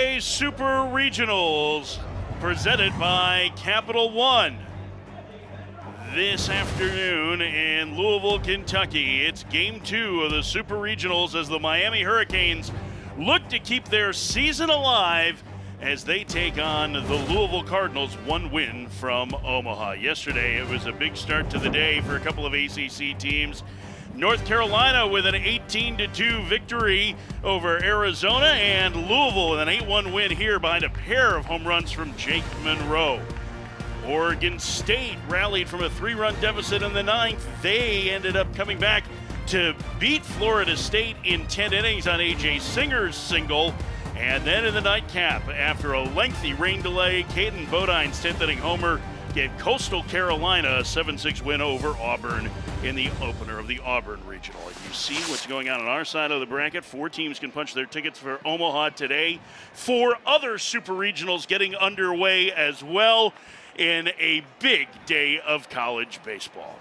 NCAA Super Regionals presented by Capital One. This afternoon in Louisville, Kentucky, it's Game 2 of the Super Regionals as the Miami Hurricanes look to keep their season alive as they take on the Louisville Cardinals, one win from Omaha. Yesterday, it was a big start to the day for a couple of ACC teams. North Carolina with an 18-2 victory over Arizona, and Louisville with an 8-1 win here behind a pair of home runs from Jake Monroe. Oregon State rallied from a 3-run deficit in the ninth. They ended up coming back to beat Florida State in 10 innings on A.J. Singer's single. And then in the nightcap, after a lengthy rain delay, Caden Bodine's 10th inning homer gave Coastal Carolina a 7-6 win over Auburn in the opener of the Auburn Regional. You see what's going on our side of the bracket. 4 teams can punch their tickets for Omaha today. 4 other Super Regionals getting underway as well in a big day of college baseball.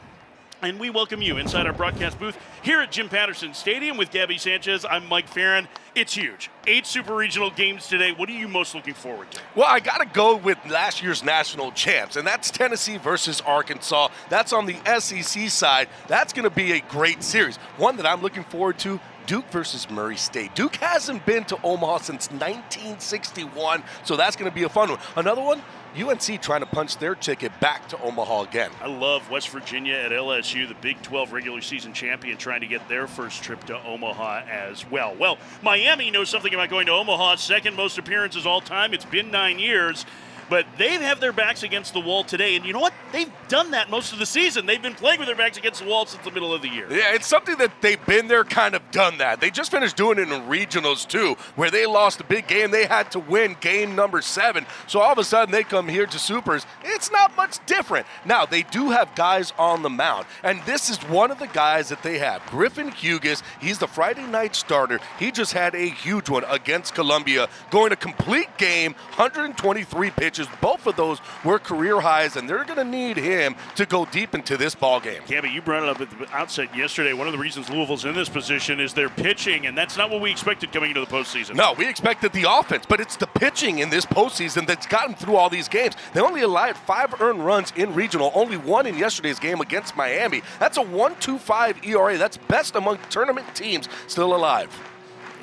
And we welcome you inside our broadcast booth here at Jim Patterson Stadium with Gabby Sanchez. I'm Mike Farron. It's huge. 8 Super Regional games today. What are you most looking forward to? Well, I got to go with last year's national champs, and that's Tennessee versus Arkansas. That's on the SEC side. That's going to be a great series. One that I'm looking forward to, Duke versus Murray State. Duke hasn't been to Omaha since 1961, so that's going to be a fun one. Another one, UNC trying to punch their ticket back to Omaha again. I love West Virginia at LSU, the Big 12 regular season champion, trying to get their first trip to Omaha as well. Well, Miami knows something about going to Omaha. Second most appearances all time. It's been 9 years. But they have their backs against the wall today. And you know what? They've done that most of the season. They've been playing with their backs against the wall since the middle of the year. Yeah, it's something that they've been there, kind of done that. They just finished doing it in regionals, too, where they lost a big game. They had to win game number 7. So all of a sudden, they come here to Supers. It's not much different. Now, they do have guys on the mound. And this is one of the guys that they have. Griffin Hughes, he's the Friday night starter. He just had a huge one against Columbia, going a complete game, 123 pitches. Both of those were career highs, and they're going to need him to go deep into this ball game. Gabby, you brought it up at the outset yesterday. One of the reasons Louisville's in this position is their pitching, and that's not what we expected coming into the postseason. No, we expected the offense, but it's the pitching in this postseason that's gotten through all these games. They only allowed 5 earned runs in regional, only 1 in yesterday's game against Miami. That's a 1.25 ERA. That's best among tournament teams still alive.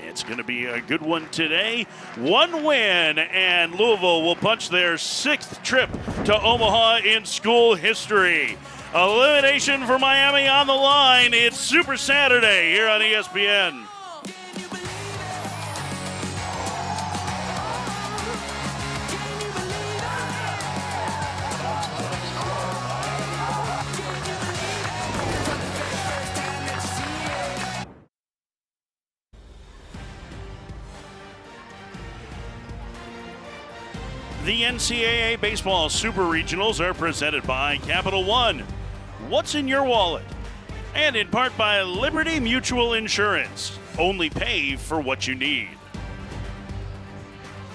It's going to be a good one today. 1 win, and Louisville will punch their 6th trip to Omaha in school history. Elimination for Miami on the line. It's Super Saturday here on ESPN. The NCAA Baseball Super Regionals are presented by Capital One. What's in your wallet? And in part by Liberty Mutual Insurance. Only pay for what you need.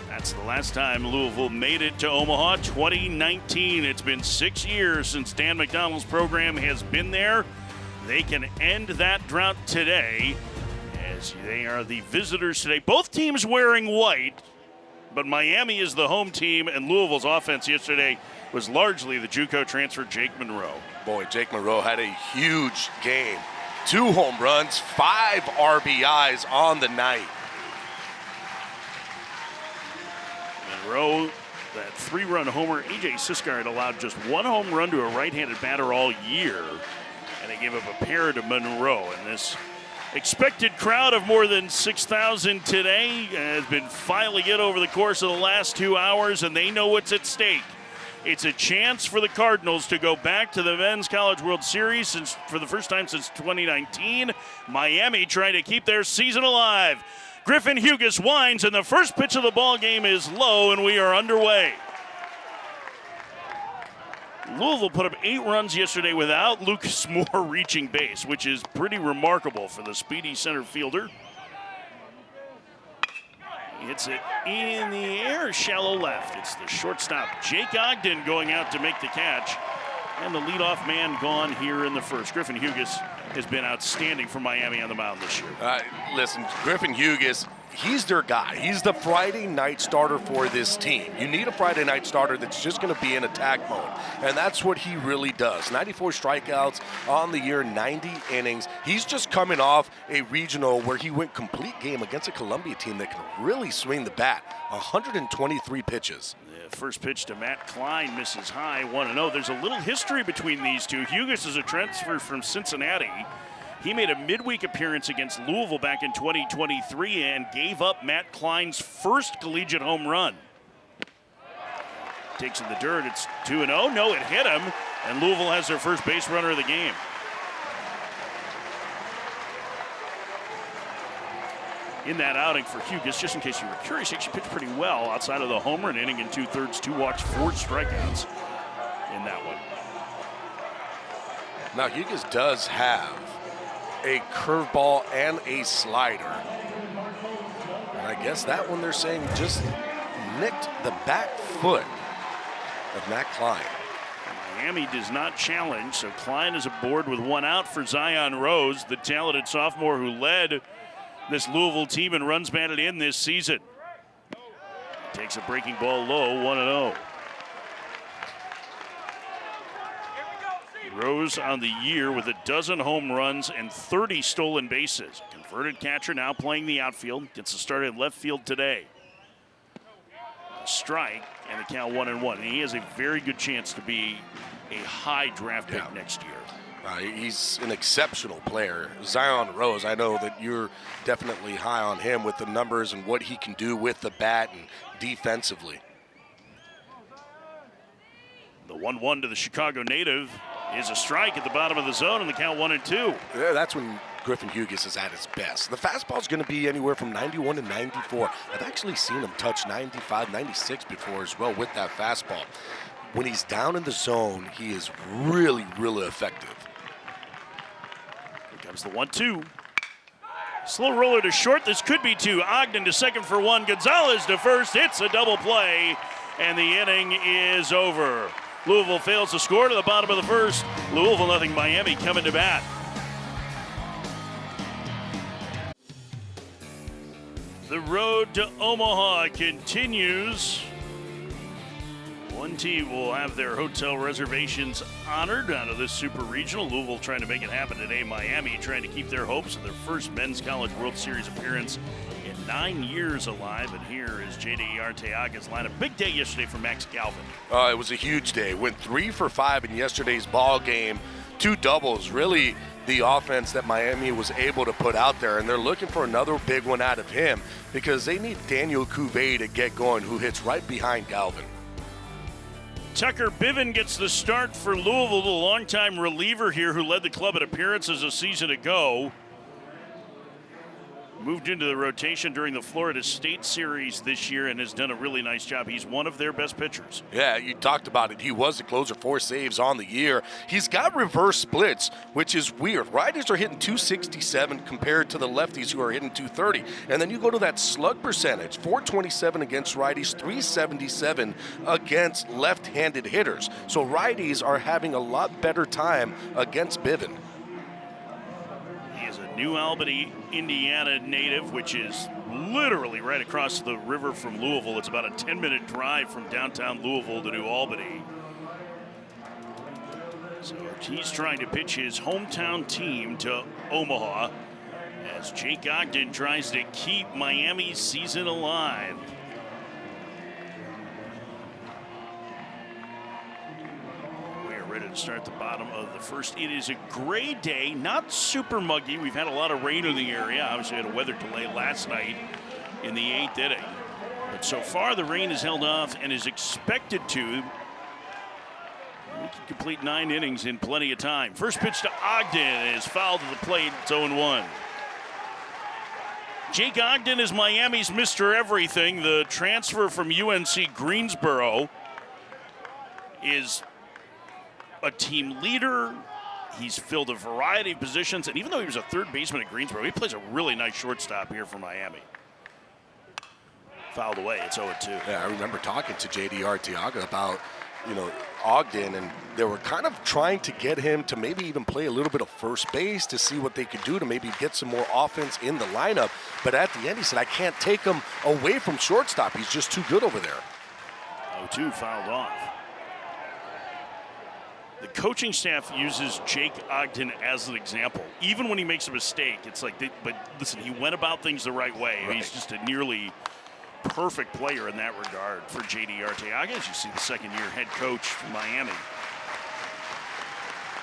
That's the last time Louisville made it to Omaha, 2019. It's been 6 years since Dan McDonald's program has been there. They can end that drought today as they are the visitors today. Both teams wearing white. But Miami is the home team, and Louisville's offense yesterday was largely the JUCO transfer Jake Monroe. Boy, Jake Monroe had a huge game. 2 home runs, 5 RBIs on the night. Monroe, that 3-run homer. A.J. Siskard allowed just 1 home run to a right-handed batter all year, and they gave up a pair to Monroe. And this expected crowd of more than 6,000 today has been filing in over the course of the last 2 hours, and they know what's at stake. It's a chance for the Cardinals to go back to the Men's College World Series for the first time since 2019. Miami trying to keep their season alive. Griffin Hughes winds, and the first pitch of the ball game is low, and we are underway. Louisville put up 8 runs yesterday without Lucas Moore reaching base, which is pretty remarkable for the speedy center fielder. Hits it in the air, shallow left. It's the shortstop, Jake Ogden, going out to make the catch. And the leadoff man gone here in the first. Griffin Hughes has been outstanding for Miami on the mound this year. Listen, Griffin Hughes, he's their guy. He's the Friday night starter for this team. You need a Friday night starter that's just going to be in attack mode, and that's what he really does. 94 strikeouts on the year, 90 innings. He's just coming off a regional where he went complete game against a Columbia team that can really swing the bat. 123 pitches. The first pitch to Matt Klein misses high, 1-0. There's a little history between these two. Hughes is a transfer from Cincinnati. He made a midweek appearance against Louisville back in 2023 and gave up Matt Klein's first collegiate home run. Takes in the dirt, it's 2-0. No, it hit him, and Louisville has their first base runner of the game. In that outing for Hughes, just in case you were curious, he actually pitched pretty well outside of the homer, an inning and 2/3, 2 walks, 4 strikeouts in that one. Now, Hughes does have a curveball and a slider. And I guess that one they're saying just nicked the back foot of Matt Klein. Miami does not challenge, so Klein is aboard with 1 out for Zion Rose, the talented sophomore who led this Louisville team and runs batted in this season. Takes a breaking ball low, 1-0. Rose on the year with a dozen home runs and 30 stolen bases. Converted catcher now playing the outfield. Gets a start in left field today. A strike and the count 1-1. And he has a very good chance to be a high draft pick next year. He's an exceptional player. Zion Rose, I know that you're definitely high on him with the numbers and what he can do with the bat and defensively. The 1-1 to the Chicago native is a strike at the bottom of the zone, and the count 1-2. Yeah, that's when Griffin Hughes is at his best. The fastball is going to be anywhere from 91 to 94. I've actually seen him touch 95, 96 before as well with that fastball. When he's down in the zone, he is really, really effective. Here comes the 1-2. Slow roller to short. This could be 2. Ogden to second for 1. Gonzalez to first. It's a double play, and the inning is over. Louisville fails to score to the bottom of the first. Louisville nothing, Miami coming to bat. The road to Omaha continues. One team will have their hotel reservations honored out of this Super Regional. Louisville trying to make it happen today. Miami trying to keep their hopes of their first Men's College World Series appearance in 9 years alive. And here is J.D. Arteaga's lineup. Big day yesterday for Max Galvin. It was a huge day. Went 3 for 5 in yesterday's ball game. 2 doubles. Really the offense that Miami was able to put out there. And they're looking for another big one out of him because they need Daniel Cuvée to get going, who hits right behind Galvin. Tucker Biven gets the start for Louisville, the longtime reliever here who led the club at appearances a season ago. Moved into the rotation during the Florida State Series this year and has done a really nice job. He's one of their best pitchers. Yeah, you talked about it. He was the closer, 4 saves on the year. He's got reverse splits, which is weird. Righties are hitting 267 compared to the lefties who are hitting 230. And then you go to that slug percentage, 427 against righties, 377 against left-handed hitters. So righties are having a lot better time against Biven. New Albany, Indiana native, which is literally right across the river from Louisville. It's about a 10-minute drive from downtown Louisville to New Albany. So he's trying to pitch his hometown team to Omaha as Jake Ogden tries to keep Miami's season alive. Ready to start the bottom of the first. It is a gray day, not super muggy. We've had a lot of rain in the area. Obviously had a weather delay last night in the 8th inning. But so far the rain has held off and is expected to. We can complete 9 innings in plenty of time. First pitch to Ogden is fouled to the plate. It's 0-1. Jake Ogden is Miami's Mr. Everything. The transfer from UNC Greensboro is a team leader. He's filled a variety of positions, and even though he was a third baseman at Greensboro, he plays a really nice shortstop here for Miami. Fouled away, it's 0-2. Yeah, I remember talking to J.D. Arteaga about Ogden, and they were kind of trying to get him to maybe even play a little bit of first base to see what they could do to maybe get some more offense in the lineup. But at the end, he said, I can't take him away from shortstop. He's just too good over there. 0-2 fouled off. The coaching staff uses Jake Ogden as an example. Even when he makes a mistake, it's like, but listen, he went about things the right way. Right. He's just a nearly perfect player in that regard for J.D. Arteaga, as you see the second-year head coach from Miami.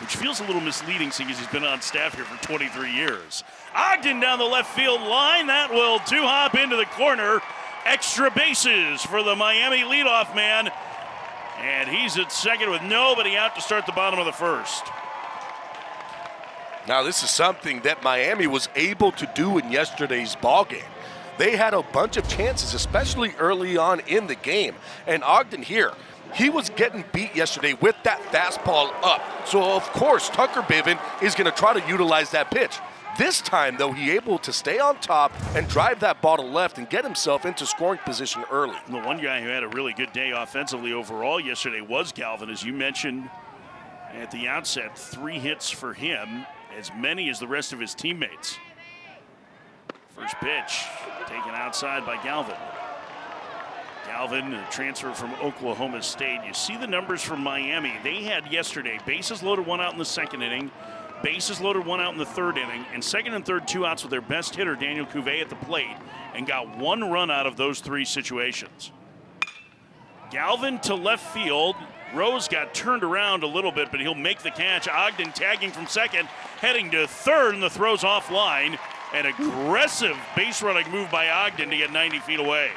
Which feels a little misleading seeing as he's been on staff here for 23 years. Ogden down the left field line. That will two-hop into the corner. Extra bases for the Miami leadoff man. And he's at second with nobody out to start the bottom of the first. Now, this is something that Miami was able to do in yesterday's ballgame. They had a bunch of chances, especially early on in the game. And Ogden here, he was getting beat yesterday with that fastball up. So, of course, Tucker Bivin is going to try to utilize that pitch. This time, though, he able to stay on top and drive that ball to left and get himself into scoring position early. The one guy who had a really good day offensively overall yesterday was Galvin, as you mentioned at the outset. 3 hits for him, as many as the rest of his teammates. First pitch taken outside by Galvin. Galvin, a transfer from Oklahoma State. You see the numbers from Miami. They had yesterday bases loaded, 1 out in the second inning, bases loaded, 1 out in the third inning, and second and third 2 outs with their best hitter, Daniel Cuvée, at the plate, and got 1 run out of those 3 situations. Galvin to left field. Rose got turned around a little bit, but he'll make the catch. Ogden tagging from second, heading to third, and the throw's offline. An aggressive base running move by Ogden to get 90 feet away.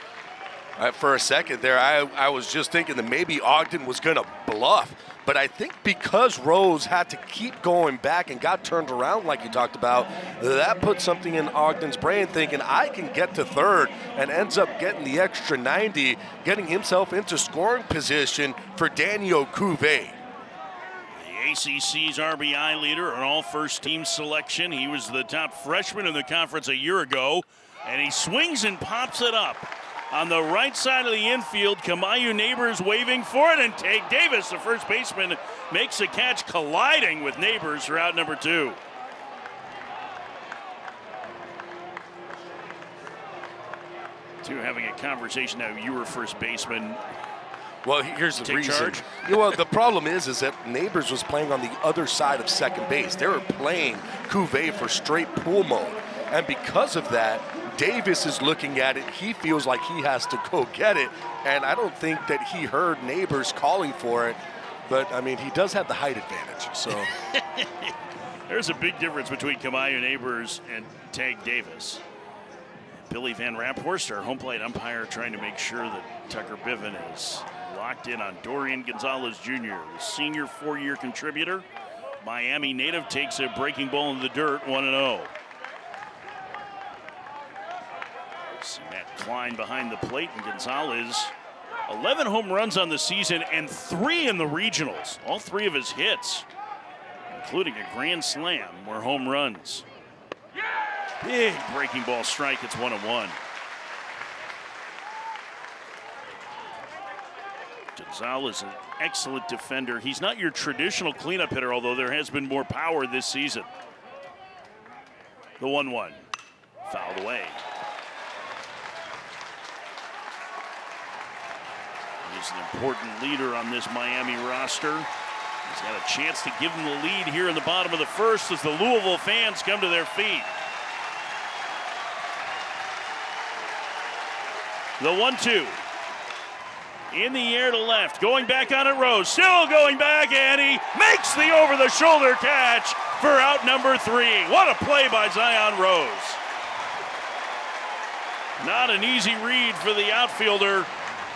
For a second there, I was just thinking that maybe Ogden was going to bluff. But I think because Rose had to keep going back and got turned around like you talked about, that put something in Ogden's brain thinking, I can get to third, and ends up getting the extra 90, getting himself into scoring position for Daniel Cuvée. The ACC's RBI leader, an all-first-team selection. He was the top freshman in the conference a year ago, and he swings and pops it up. On the right side of the infield, Kamayu Neighbors waving for it, and Tate Davis, the first baseman, makes a catch, colliding with Neighbors for out number 2. Two having a conversation now. You were first baseman. Well, here's the reason. Charge. Well, the problem is that Neighbors was playing on the other side of second base. They were playing Cuvée for straight pull mode. And because of that, Davis is looking at it. He feels like he has to go get it. And I don't think that he heard Neighbors calling for it. But, I mean, he does have the height advantage. So there's a big difference between Kamayu Neighbors and Tag Davis. Billy Van Raphorst, our home plate umpire, trying to make sure that Tucker Bivin is locked in on Dorian Gonzalez Jr., the senior 4-year contributor. Miami native takes a breaking ball in the dirt, 1-0. See Matt Klein behind the plate, and Gonzalez, 11 home runs on the season and 3 in the regionals. All 3 of his hits, including a grand slam, were home runs. Big breaking ball strike. It's 1-1. Gonzalez, an excellent defender. He's not your traditional cleanup hitter, although there has been more power this season. The 1-1. Fouled away. He's an important leader on this Miami roster. He's got a chance to give them the lead here in the bottom of the first as the Louisville fans come to their feet. The 1-2. In the air to left. Going back on it, Rose. Still going back, and he makes the over-the-shoulder catch for out number 3. What a play by Zion Rose. Not an easy read for the outfielder,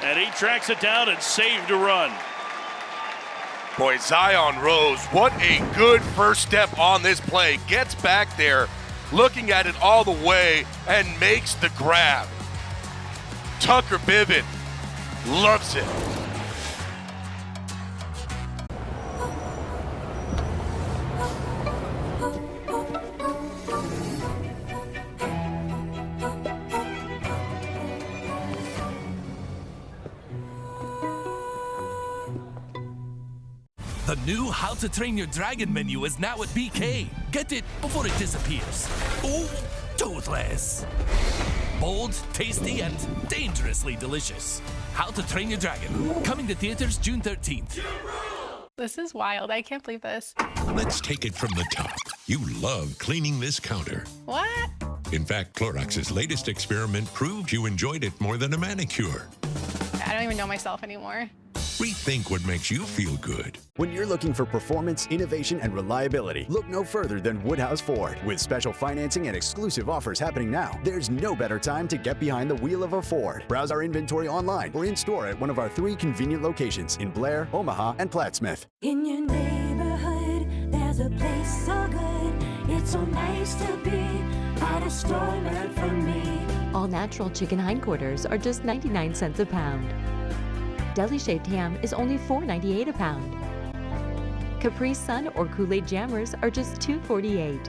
and he tracks it down and saved a run. Boy, Zion Rose, what a good first step on this play. Gets back there, looking at it all the way, and makes the grab. Tucker Bivin loves it. The new How to Train Your Dragon menu is now at BK. Get it before it disappears. Ooh, toothless. Bold, tasty, and dangerously delicious. How to Train Your Dragon. Coming to theaters June 13th. This is wild. I can't believe this. Let's take it from the top. You love cleaning this counter. What? In fact, Clorox's latest experiment proved you enjoyed it more than a manicure. I don't even know myself anymore. Rethink what makes you feel good. When you're looking for performance, innovation, and reliability, look no further than Woodhouse Ford. With special financing and exclusive offers happening now, there's no better time to get behind the wheel of a Ford. Browse our inventory online or in-store at one of our 3 convenient locations in Blair, Omaha, and Plattsmouth. In your neighborhood, there's a place so good. It's so nice to be at a store meant for me. All natural chicken hindquarters are just 99 cents a pound. Deli shaved ham is only $4.98 a pound. Capri Sun or Kool-Aid Jammers are just $2.48.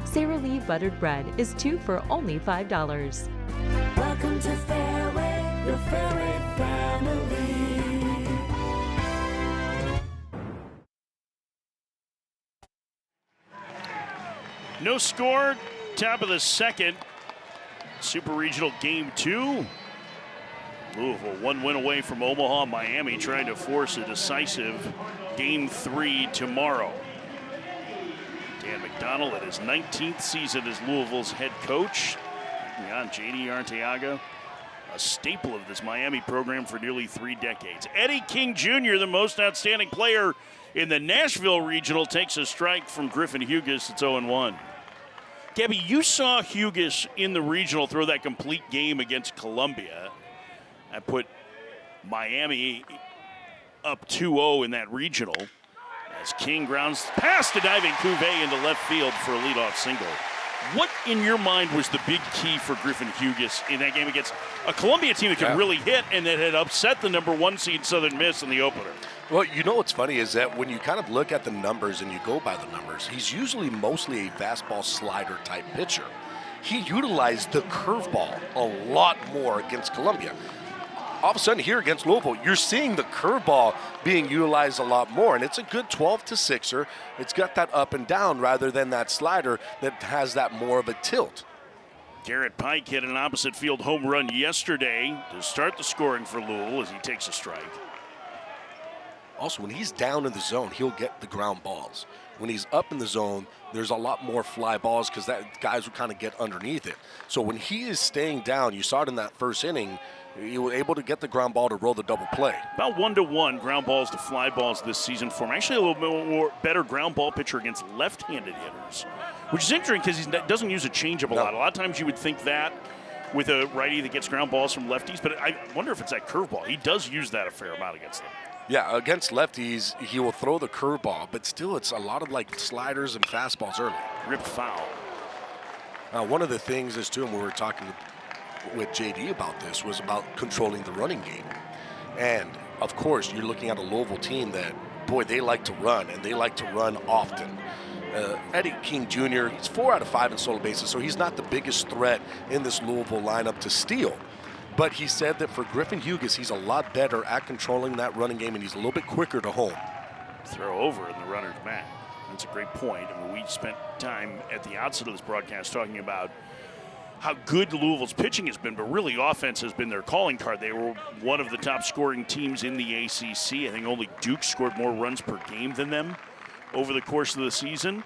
Sara Lee buttered bread is 2 for only $5. Welcome to Fairway, your Fairway family. No score, top of the second. Super Regional Game 2. Louisville 1 win away from Omaha. Miami trying to force a decisive Game 3 tomorrow. Dan McDonald at his 19th season as Louisville's head coach. Beyond J.D. Arteaga, a staple of this Miami program for nearly 3 decades. Eddie King Jr., the most outstanding player in the Nashville Regional, takes a strike from Griffin Hughes. It's 0-1. Gabby, you saw Hughes in the Regional throw that complete game against Columbia. I put Miami up 2-0 in that Regional as King grounds past a diving Cuvée into left field for a leadoff single. What, in your mind, was the big key for Griffin Hughes in that game against a Columbia team that could really hit and that had upset the #1 seed Southern Miss in the opener? Well, you know what's funny is that when you kind of look at the numbers and you go by the numbers, he's usually mostly a fastball slider type pitcher. He utilized the curveball a lot more against Columbia. All of a sudden here against Louisville, you're seeing the curveball being utilized a lot more, and it's a good 12-6er. It's got that up and down rather than that slider that has that more of a tilt. Garrett Pike hit an opposite field home run yesterday to start the scoring for Louisville as he takes a strike. Also, when he's down in the zone, he'll get the ground balls. When he's up in the zone, there's a lot more fly balls because that guys will kind of get underneath it. So when he is staying down, you saw it in that first inning, he was able to get the ground ball to roll the double play. About 1-to-1 ground balls to fly balls this season for him. Actually, a little bit more better ground ball pitcher against left-handed hitters, which is interesting because he doesn't use a changeup a lot. A lot of times you would think that with a righty that gets ground balls from lefties, but I wonder if it's that curveball. He does use that a fair amount against them. Yeah, against lefties, he will throw the curveball, but still it's a lot of like sliders and fastballs early. Ripped foul. One of the things is too, and we were talking with JD about this, was about controlling the running game. And of course, you're looking at a Louisville team that, boy, they like to run, and they like to run often. Eddie King Jr., he's 4 out of 5 in solo bases, so he's not the biggest threat in this Louisville lineup to steal. But he said that for Griffin Hughes, he's a lot better at controlling that running game, and he's a little bit quicker to home. Throw over and the runner's back. That's a great point. I mean, we spent time at the outset of this broadcast talking about how good Louisville's pitching has been, but really offense has been their calling card. They were one of the top scoring teams in the ACC. I think only Duke scored more runs per game than them over the course of the season.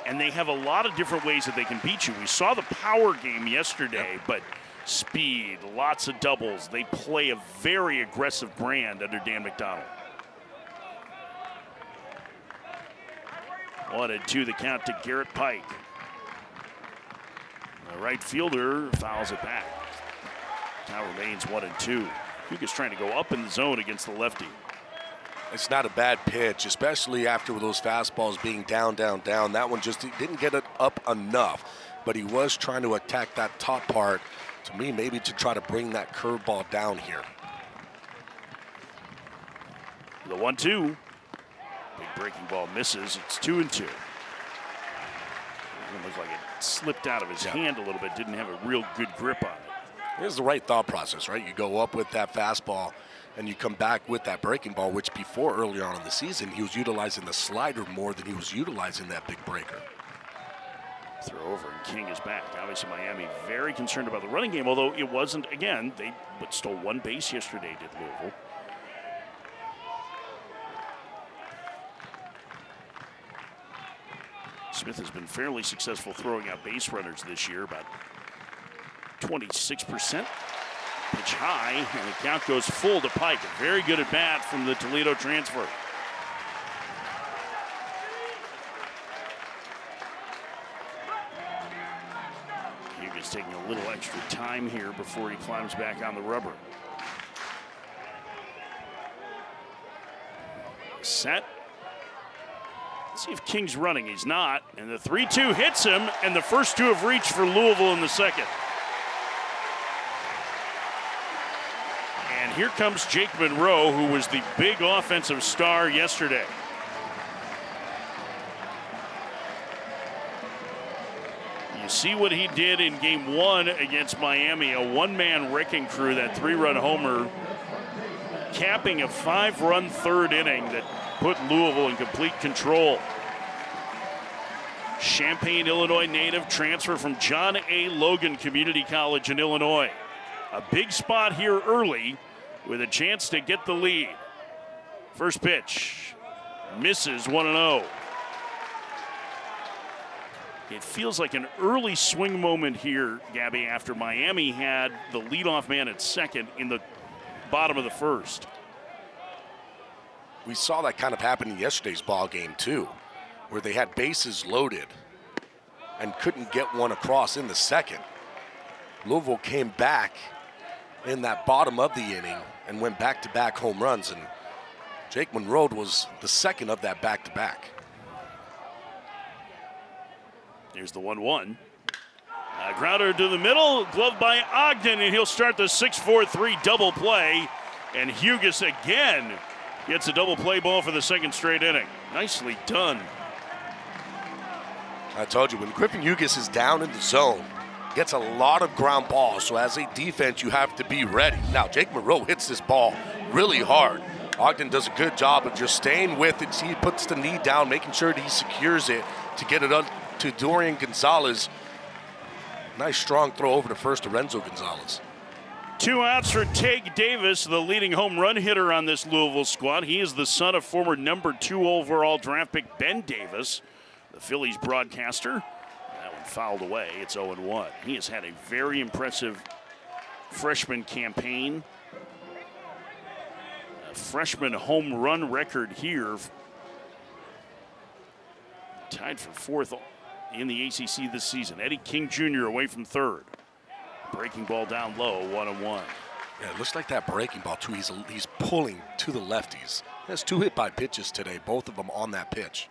And they have a lot of different ways that they can beat you. We saw the power game yesterday, but speed, lots of doubles. They play a very aggressive brand under Dan McDonald. 1-2 the count to Garrett Pike. The right fielder fouls it back. Now remains 1-2. Hughes trying to go up in the zone against the lefty. It's not a bad pitch, especially after those fastballs being down, down, down. That one just didn't get it up enough, but he was trying to attack that top part, to me, maybe to try to bring that curveball down here. The 1-2. Big breaking ball misses. It's 2-2. It looked like it slipped out of his hand a little bit. Didn't have a real good grip on it. Here's the right thought process, right? You go up with that fastball, and you come back with that breaking ball, which before earlier on in the season, he was utilizing the slider more than he was utilizing that big breaker. Throw over, and King is back. Obviously, Miami very concerned about the running game, although it wasn't, again, they stole one base yesterday, did Louisville. Smith has been fairly successful throwing out base runners this year, about 26%. Pitch high, and the count goes full to Pike. A very good at bat from the Toledo transfer. Hugo's taking a little extra time here before he climbs back on the rubber. Set. Let's see if King's running. He's not. And the 3-2 hits him, and the first two have reached for Louisville in the second. And here comes Jake Monroe, who was the big offensive star yesterday. You see what he did in game one against Miami, a one-man wrecking crew, that 3-run homer, capping a 5-run third inning that put Louisville in complete control. Champaign, Illinois native, transfer from John A. Logan Community College in Illinois. A big spot here early with a chance to get the lead. First pitch, misses 1-0. It feels like an early swing moment here, Gabby, after Miami had the leadoff man at second in the bottom of the first. We saw that kind of happen in yesterday's ball game too, where they had bases loaded and couldn't get one across in the second. Louisville came back in that bottom of the inning and went back-to-back home runs, and Jake Monroe was the second of that back-to-back. Here's the 1-1. Grounder to the middle, gloved by Ogden, and he'll start the 6-4-3 double play. And Hugus again gets a double play ball for the second straight inning. Nicely done. I told you, when Griffin Hugus is down in the zone, gets a lot of ground balls, so as a defense, you have to be ready. Now, Jake Monroe hits this ball really hard. Ogden does a good job of just staying with it. He puts the knee down, making sure that he secures it to get it up to Dorian Gonzalez. Nice strong throw over to first to Renzo Gonzalez. 2 outs for Tig Davis, the leading home run hitter on this Louisville squad. He is the son of former number 2 overall draft pick Ben Davis, the Phillies broadcaster. That one fouled away. It's 0-1. He has had a very impressive freshman campaign. A freshman home run record here. Tied for 4th in the ACC this season. Eddie King Jr. away from third. Breaking ball down low, 1-1. Yeah, it looks like that breaking ball, too. He's pulling to the lefties. He has 2 hit-by pitches today, both of them on that pitch.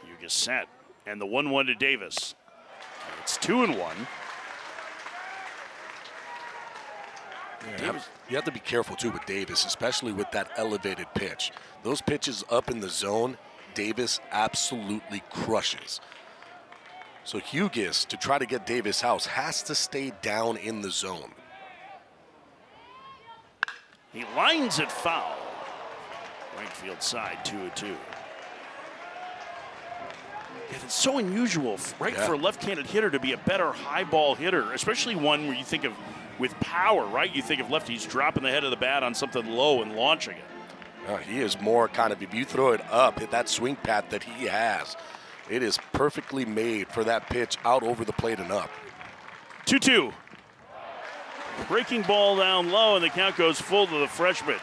Hugus set, and the 1-1 to Davis. It's 2-1. Yeah, you have to be careful, too, with Davis, especially with that elevated pitch. Those pitches up in the zone, Davis absolutely crushes. So Hugus, to try to get Davis out, has to stay down in the zone. He lines it foul. Right field side, 2-2. It's so unusual, right, for a left-handed hitter to be a better high ball hitter, especially one where you think of with power, right? You think of lefties dropping the head of the bat on something low and launching it. He is more kind of, if you throw it up, hit that swing path that he has, it is perfectly made for that pitch out over the plate and up. 2-2. Breaking ball down low, and the count goes full to the freshman.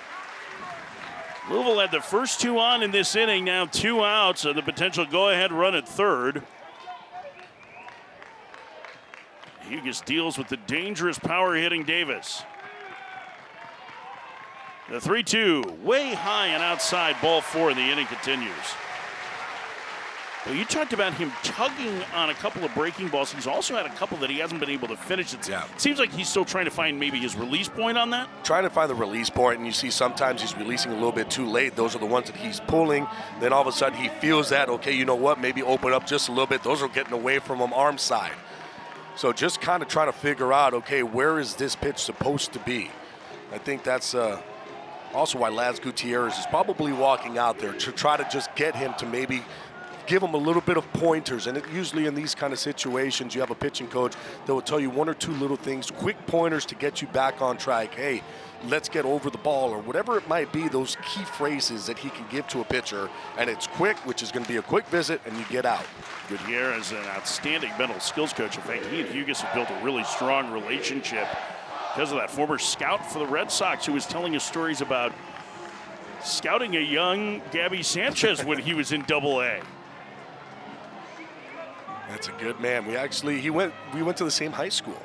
Louisville had the first 2 on in this inning, now 2 outs, and the potential go-ahead run at third. Hugus deals with the dangerous power-hitting Davis. The 3-2, way high and outside, ball 4, and the inning continues. Well, you talked about him tugging on a couple of breaking balls. He's also had a couple that he hasn't been able to finish. It seems like he's still trying to find maybe his release point on that. Trying to find the release point, and you see sometimes he's releasing a little bit too late. Those are the ones that he's pulling. Then all of a sudden he feels that, okay, you know what, maybe open up just a little bit. Those are getting away from him arm side. So just kind of trying to figure out, okay, where is this pitch supposed to be? I think that's also why Laz Gutierrez is probably walking out there to try to just get him to maybe give him a little bit of pointers. And usually in these kind of situations, you have a pitching coach that will tell you one or two little things, quick pointers to get you back on track. Hey, let's get over the ball, or whatever it might be, those key phrases that he can give to a pitcher. And it's quick, which is going to be a quick visit, and you get out. Gutierrez is an outstanding mental skills coach. In fact, he and Hugus have built a really strong relationship because of that. Former scout for the Red Sox who was telling us stories about scouting a young Gabby Sanchez when he was in Double-A. That's a good man. We went to the same high school.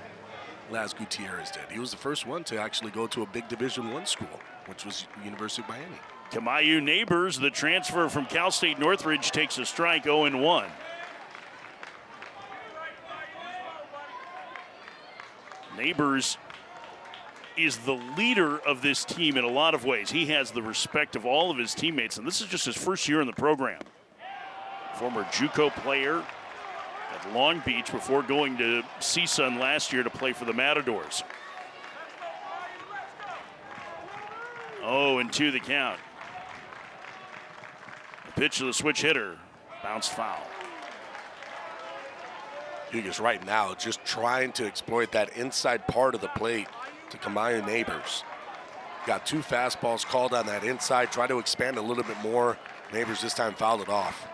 Laz Gutierrez did. He was the first one to actually go to a big Division I school, which was University of Miami. Kamayu Neighbors, the transfer from Cal State Northridge, takes a strike, 0-1. Neighbors is the leader of this team in a lot of ways. He has the respect of all of his teammates, and this is just his first year in the program. Former JUCO player at Long Beach before going to CSUN last year to play for the Matadors. 0-2 the count. The pitch to the switch hitter, bounced foul. Hugus right now just trying to exploit that inside part of the plate to Kamayu Neighbors. Got two fastballs called on that inside, try to expand a little bit more. Neighbors this time fouled it off.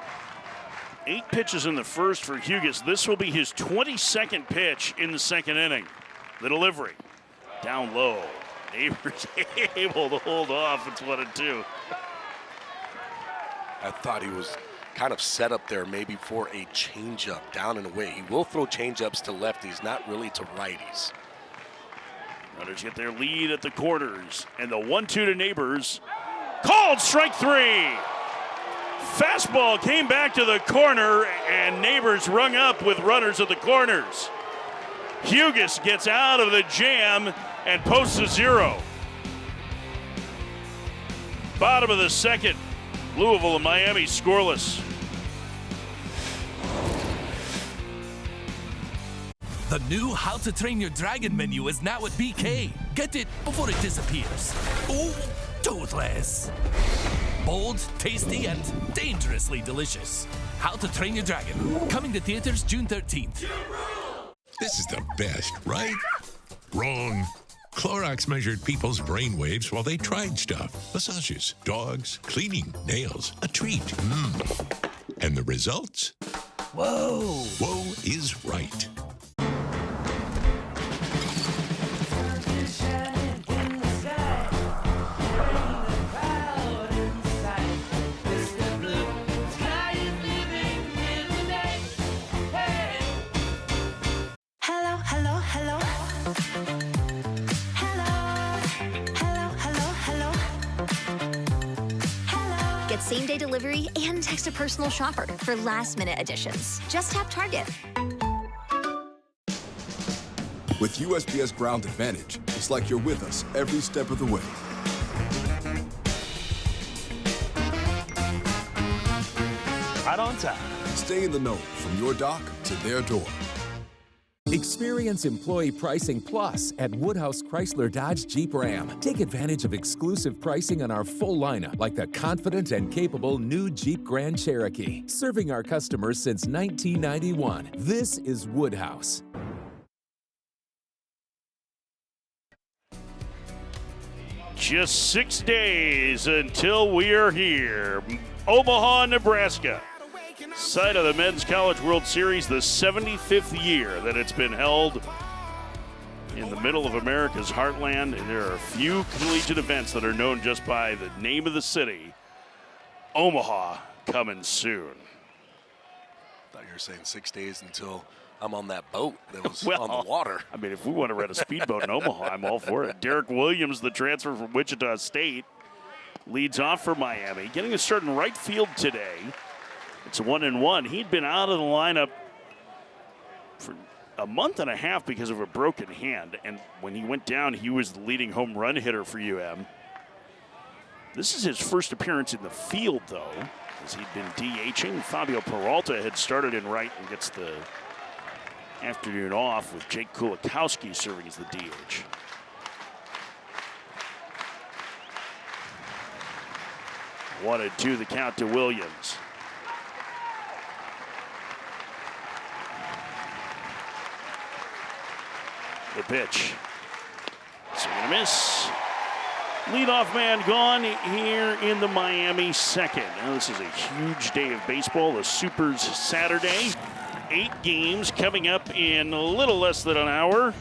8 pitches in the first for Hugus. This will be his 22nd pitch in the second inning. The delivery down low. Neighbors able to hold off. It's 1-2. I thought he was kind of set up there maybe for a changeup down and away. He will throw changeups to lefties, not really to righties. Runners get their lead at the corners, and the 1-2 to Neighbors. Called strike 3. Fastball came back to the corner, and Neighbors rung up with runners at the corners. Hugus gets out of the jam and posts a 0. Bottom of the second, Louisville and Miami scoreless. The new How to Train Your Dragon menu is now at BK. Get it before it disappears. Ooh, toothless. Bold, tasty, and dangerously delicious. How to Train Your Dragon. Coming to theaters June 13th. This is the best, right? Wrong. Clorox measured people's brain waves while they tried stuff. Massages, dogs, cleaning, nails, a treat. And the results? Whoa. Whoa is right. Get same-day delivery and text a personal shopper for last-minute additions. Just tap Target. With USPS Ground Advantage, it's like you're with us every step of the way. Right on time. Stay in the know from your dock to their door. Experience Employee Pricing Plus at Woodhouse Chrysler Dodge Jeep Ram. Take advantage of exclusive pricing on our full lineup, like the confident and capable new Jeep Grand Cherokee. Serving our customers since 1991. This is Woodhouse. Just 6 days until we are here. Omaha, Nebraska. Site of the Men's College World Series, the 75th year that it's been held in the middle of America's heartland. And there are a few collegiate events that are known just by the name of the city. Omaha coming soon. I thought you were saying 6 days until I'm on that boat that was Well, on the water. I mean, if we want to rent a speedboat in Omaha, I'm all for it. Derek Williams, the transfer from Wichita State, leads off for Miami, getting a start in right field today. It's a 1-1. He'd been out of the lineup for a month and a half because of a broken hand. And when he went down, he was the leading home run hitter for UM. This is his first appearance in the field, though, as he'd been DHing. Fabio Peralta had started in right and gets the afternoon off with Jake Kulikowski serving as the DH. One and two, the count to Williams. The pitch. Swing and a miss. Leadoff man gone here in the Miami second. Now this is a huge day of baseball, the Supers Saturday. 8 games coming up in a little less than an hour.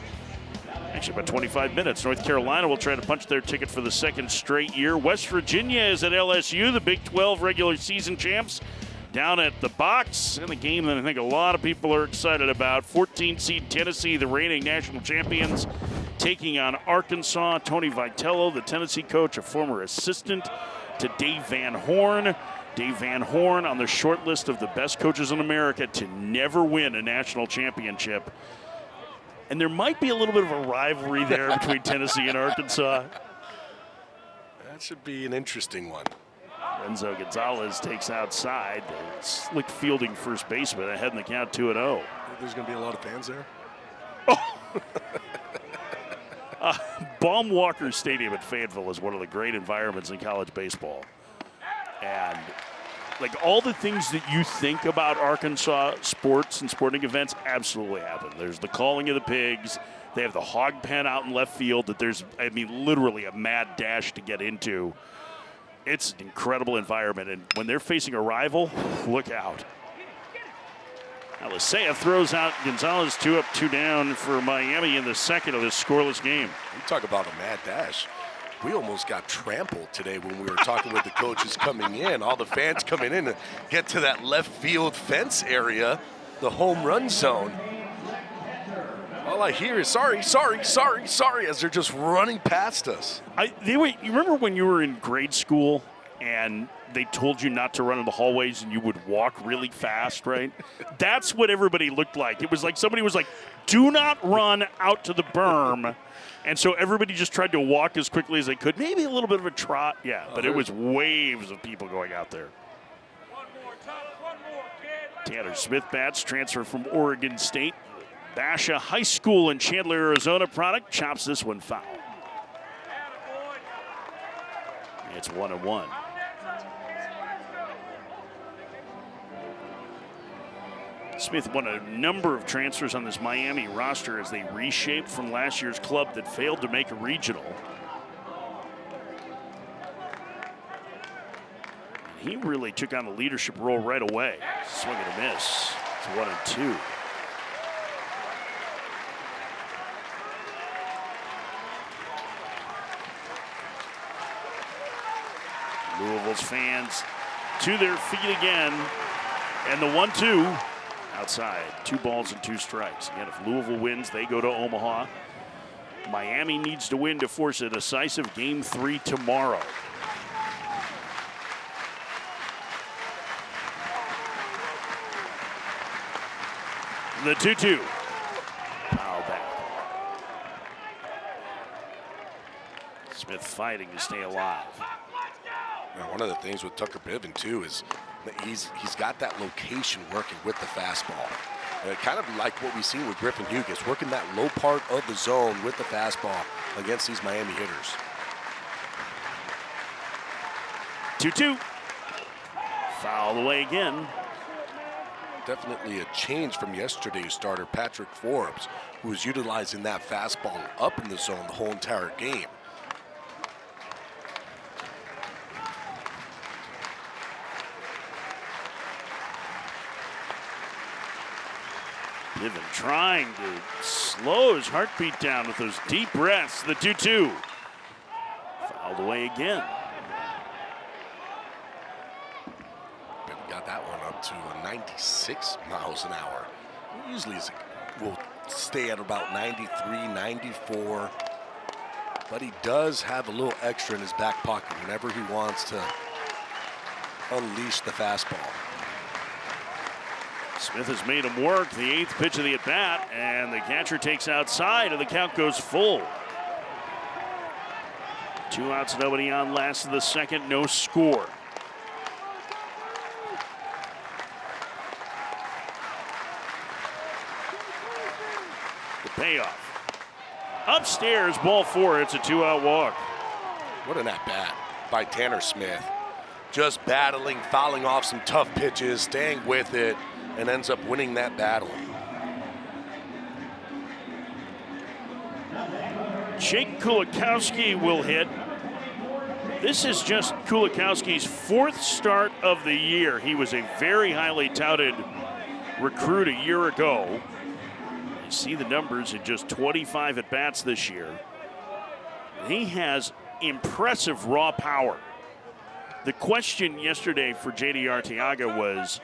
Actually, about 25 minutes. North Carolina will try to punch their ticket for the second straight year. West Virginia is at LSU, the Big 12 regular season champs, down at the box in a game that I think a lot of people are excited about. 14-seed Tennessee, the reigning national champions, taking on Arkansas. Tony Vitello, the Tennessee coach, a former assistant to Dave Van Horn. Dave Van Horn on the short list of the best coaches in America to never win a national championship. And there might be a little bit of a rivalry there between Tennessee and Arkansas. That should be an interesting one. Renzo Gonzalez takes outside. Slick fielding first baseman ahead in the count 2-0. There's going to be a lot of fans there. Baum-Walker Stadium at Fayetteville is one of the great environments in college baseball. And like all the things that you think about Arkansas sports and sporting events absolutely happen. There's the calling of the pigs. They have the hog pen out in left field that there's, I mean, literally a mad dash to get into. It's an incredible environment. And when they're facing a rival, look out. Now Lisea throws out Gonzalez, 2 up, 2 down for Miami in the second of this scoreless game. You talk about a mad dash. We almost got trampled today when we were talking with the coaches coming in. All the fans coming in to get to that left field fence area, the home run zone. All I hear is sorry, sorry, sorry, sorry as they're just running past us. You remember when you were in grade school and they told you not to run in the hallways and you would walk really fast, right? That's what everybody looked like. It was like somebody was like, do not run out to the berm. And so everybody just tried to walk as quickly as they could. Maybe a little bit of a trot, yeah. But it was waves of people going out there. Tanner Smith bats, transfer from Oregon State. Basha High School in Chandler, Arizona product, chops this one foul. It's 1-1. Smith won a number of transfers on this Miami roster as they reshaped from last year's club that failed to make a regional. He really took on the leadership role right away. Swing and a miss. It's 1-2. Louisville's fans to their feet again. And the 1-2 outside. 2 balls and 2 strikes. Again, if Louisville wins, they go to Omaha. Miami needs to win to force a decisive Game 3 tomorrow. The 2-2. Foul back. Smith fighting to stay alive. Now, one of the things with Tucker Piven, too, is that he's got that location working with the fastball. Kind of like what we've seen with Griffin Hughes, working that low part of the zone with the fastball against these Miami hitters. 2-2. Foul away again. Definitely a change from yesterday's starter, Patrick Forbes, who was utilizing that fastball up in the zone the whole entire game. Piven trying to slow his heartbeat down with those deep breaths. The 2-2. Fouled away again. Piven got that one up to 96 miles an hour. Usually will stay at about 93, 94. But he does have a little extra in his back pocket whenever he wants to unleash the fastball. Smith has made him work the 8th pitch of the at-bat, and the catcher takes outside, and the count goes full. 2 outs, nobody on, last of the second, no score. the payoff. Upstairs, ball 4. It's a 2-out walk. What an at-bat by Tanner Smith. Just battling, fouling off some tough pitches, staying with it, and ends up winning that battle. Jake Kulikowski will hit. This is just Kulikowski's 4th start of the year. He was a very highly touted recruit a year ago. You see the numbers in just 25 at-bats this year. He has impressive raw power. The question yesterday for J.D. Arteaga was,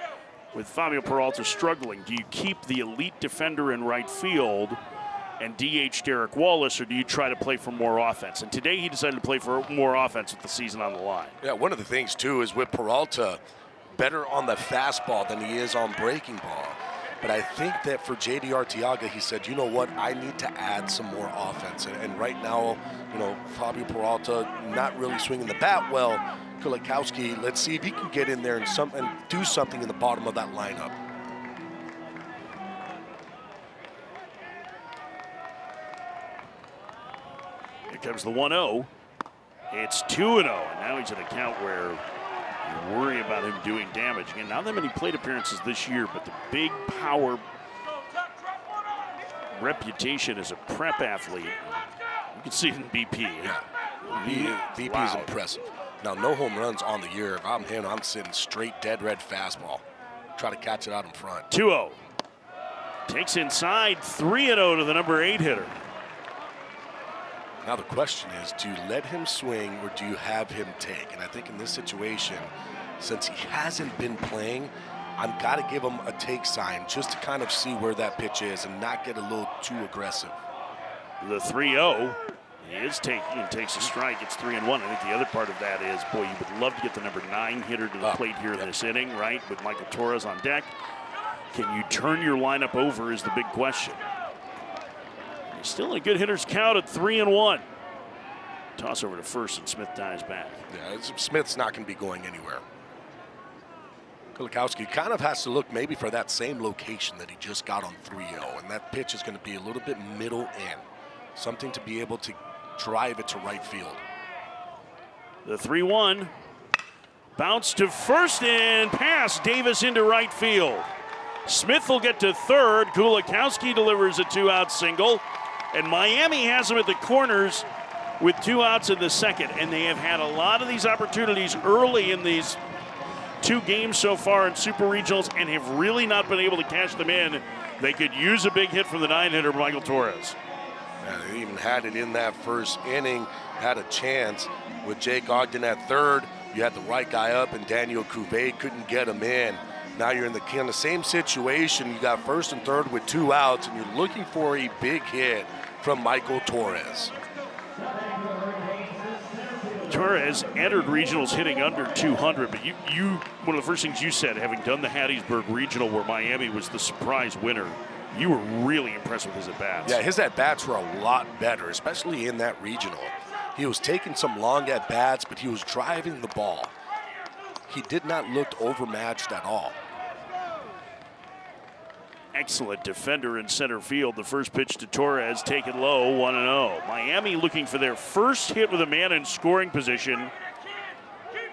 with Fabio Peralta struggling, do you keep the elite defender in right field and DH Derek Wallace, or do you try to play for more offense? And today he decided to play for more offense with the season on the line. Yeah, one of the things, too, is with Peralta, better on the fastball than he is on breaking ball. But I think that for J.D. Arteaga, he said, you know what, I need to add some more offense. And right now, you know, Fabio Peralta not really swinging the bat well. Kulikowski, let's see if he can get in there and do something in the bottom of that lineup. Here comes the 1-0. It's 2-0, and now he's at a count where you worry about him doing damage. Again, not that many plate appearances this year, but the big power reputation as a prep athlete. You can see it in BP. Yeah, BP is impressive. Now, no home runs on the year. If I'm him, I'm sitting straight dead red fastball. Try to catch it out in front. 2-0. Takes inside, 3-0 to the number 8 hitter. Now the question is, do you let him swing or do you have him take? And I think in this situation, since he hasn't been playing, I've got to give him a take sign just to kind of see where that pitch is and not get a little too aggressive. The 3-0 is taking and takes a strike. It's 3-1. I think the other part of that is, boy, you would love to get the number 9 hitter to the plate here in this inning, right? With Michael Torres on deck. Can you turn your lineup over is the big question. Still in a good hitter's count at 3-1. Toss over to first and Smith dives back. Yeah, Smith's not going to be going anywhere. Kulikowski kind of has to look maybe for that same location that he just got on 3-0, and that pitch is going to be a little bit middle in. Something to be able to drive it to right field. The 3-1. Bounce to first and pass Davis into right field. Smith will get to third. Kulikowski delivers a 2-out single. And Miami has them at the corners with 2 outs in the second. And they have had a lot of these opportunities early in these 2 games so far in Super Regionals and have really not been able to cash them in. They could use a big hit from the 9-hitter, Michael Torres. Yeah, they even had it in that first inning, had a chance with Jake Ogden at third. You had the right guy up, and Daniel Cuvée couldn't get him in. Now you're in the kind of same situation. You got first and third with 2 outs, and you're looking for a big hit from Michael Torres. Torres entered regionals hitting under 200, but you one of the first things you said, having done the Hattiesburg Regional where Miami was the surprise winner, you were really impressed with his at-bats. Yeah, his at-bats were a lot better, especially in that regional. He was taking some long at-bats, but he was driving the ball. He did not look overmatched at all. Excellent defender in center field. The first pitch to Torres, taken low, 1-0. Miami looking for their first hit with a man in scoring position.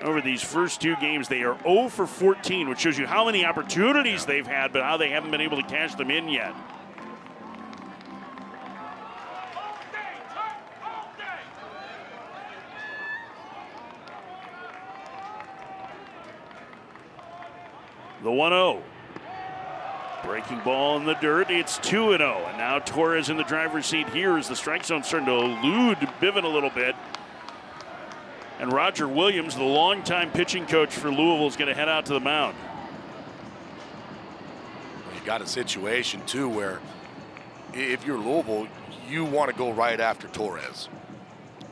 Over these first 2 games, they are 0 for 14, which shows you how many opportunities they've had, but how they haven't been able to cash them in yet. The 1-0. Breaking ball in the dirt. It's 2-0. And now Torres in the driver's seat here as the strike zone starting to elude Bivin a little bit. And Roger Williams, the longtime pitching coach for Louisville, is going to head out to the mound. You got a situation, too, where if you're Louisville, you want to go right after Torres.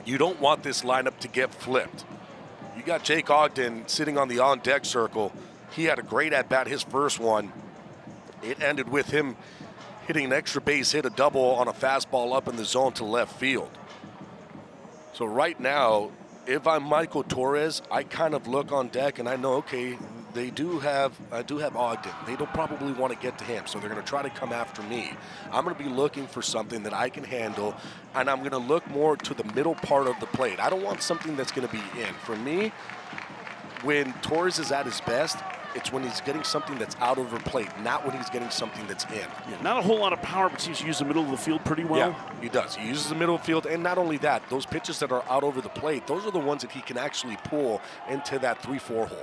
You don't want this lineup to get flipped. You got Jake Ogden sitting on the on-deck circle. He had a great at-bat, his first one. It ended with him hitting an extra base hit, a double on a fastball up in the zone to left field. So right now, if I'm Michael Torres, I kind of look on deck and I know, okay, I do have Ogden. They don't probably want to get to him, so they're going to try to come after me. I'm going to be looking for something that I can handle, and I'm going to look more to the middle part of the plate. I don't want something that's going to be in. For me, when Torres is at his best, it's when he's getting something that's out over plate, not when he's getting something that's in. Yeah, not a whole lot of power, but seems to use the middle of the field pretty well. Yeah, he does. He uses the middle of the field, and not only that, those pitches that are out over the plate, those are the ones that he can actually pull into that 3-4 hole.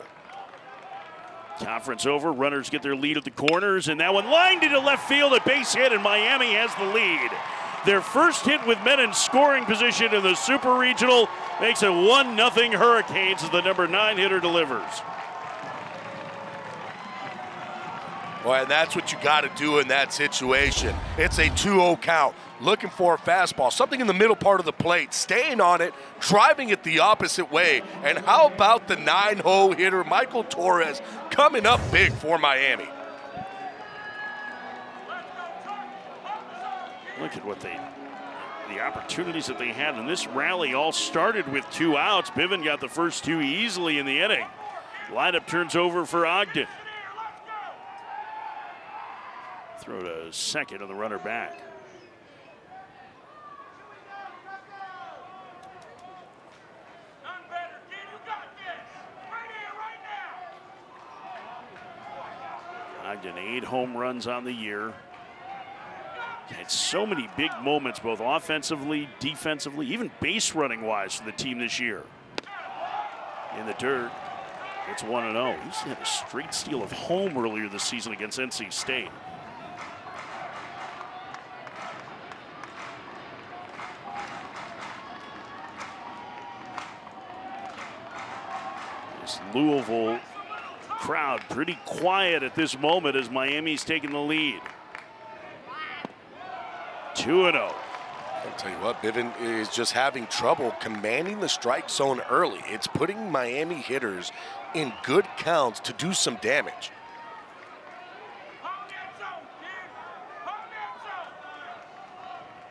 Conference over, runners get their lead at the corners, and that one lined into left field, a base hit, and Miami has the lead. Their first hit with men in scoring position in the Super Regional makes it 1-0 Hurricanes as the number 9 hitter delivers. Well, and that's what you got to do in that situation. It's a 2-0 count. Looking for a fastball, something in the middle part of the plate, staying on it, driving it the opposite way. And how about the 9-hole hitter, Michael Torres, coming up big for Miami? Look at what the opportunities that they had in this rally all started with 2 outs. Bivin got the first 2 easily in the inning. Lineup turns over for Ogden. Throw to second on the runner back. Ogden 8 home runs on the year. Had so many big moments, both offensively, defensively, even base running wise for the team this year. In the dirt, it's 1-0. He's had a straight steal of home earlier this season against NC State. This Louisville crowd pretty quiet at this moment as Miami's taking the lead. 2-0. I'll tell you what, Bivin is just having trouble commanding the strike zone early. It's putting Miami hitters in good counts to do some damage.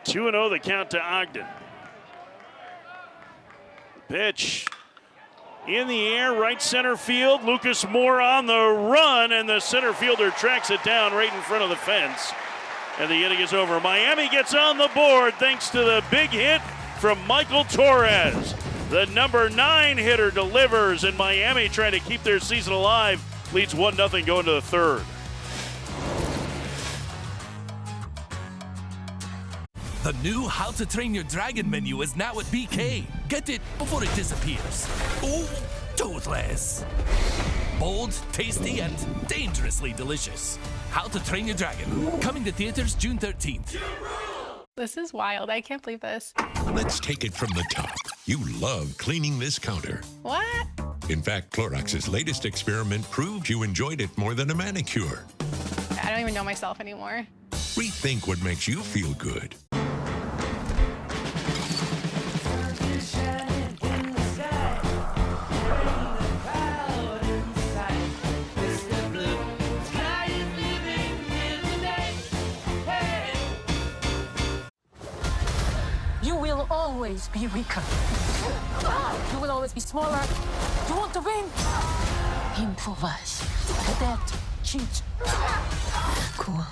Two 2-0 the count to Ogden. Pitch in the air, right center field. Lucas Moore on the run, and the center fielder tracks it down right in front of the fence. And the inning is over. Miami gets on the board thanks to the big hit from Michael Torres. The number 9 hitter delivers, and Miami, trying to keep their season alive, leads 1-0 going to the third. The new How to Train Your Dragon menu is now at BK. Get it before it disappears. Ooh, toothless. Bold, tasty, and dangerously delicious. How to Train Your Dragon. Coming to theaters June 13th. This is wild. I can't believe this. Let's take it from the top. You love cleaning this counter. What? In fact, Clorox's latest experiment proved you enjoyed it more than a manicure. I don't even know myself anymore. Rethink what makes you feel good. You will always be weaker. You will always be smaller. You want to win? Improvise. Adapt. Cheat. Cool.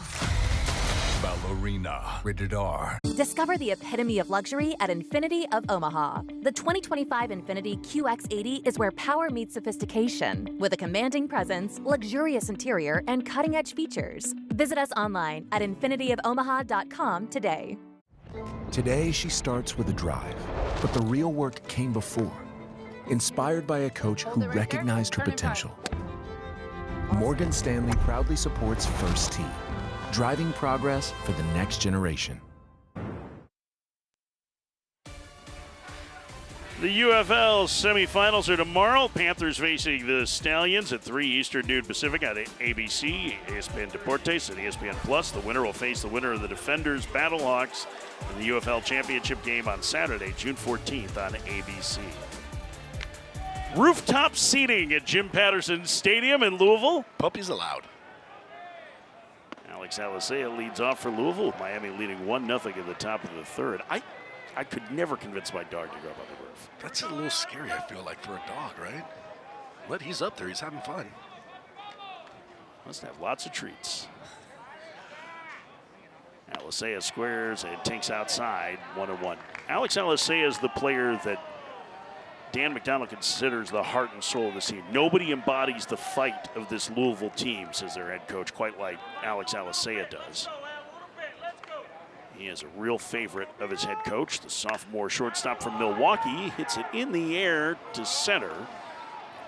Ballerina. Rated R. Discover the epitome of luxury at Infinity of Omaha. The 2025 Infinity QX80 is where power meets sophistication, with a commanding presence, luxurious interior, and cutting-edge features. Visit us online at infinityofomaha.com today. Today, she starts with a drive, but the real work came before. Inspired by a coach who recognized her potential. Morgan Stanley proudly supports First Tee, driving progress for the next generation. The UFL semifinals are tomorrow. Panthers facing the Stallions at 3 Eastern, noon Pacific on ABC, ESPN Deportes, and ESPN Plus. The winner will face the winner of the Defenders Battlehawks in the UFL Championship game on Saturday, June 14th on ABC. Rooftop seating at Jim Patterson Stadium in Louisville. Puppies allowed. Alex Alicea leads off for Louisville, with Miami leading 1-0 in the top of the third. I could never convince my dog to go up on the roof. That's a little scary, I feel like, for a dog, right? But he's up there. He's having fun. Must have lots of treats. Alisea squares and takes outside, 1-1. Alex Alisea is the player that Dan McDonald considers the heart and soul of this team. Nobody embodies the fight of this Louisville team, says their head coach, quite like Alex Alisea does. He is a real favorite of his head coach. The sophomore shortstop from Milwaukee hits it in the air to center.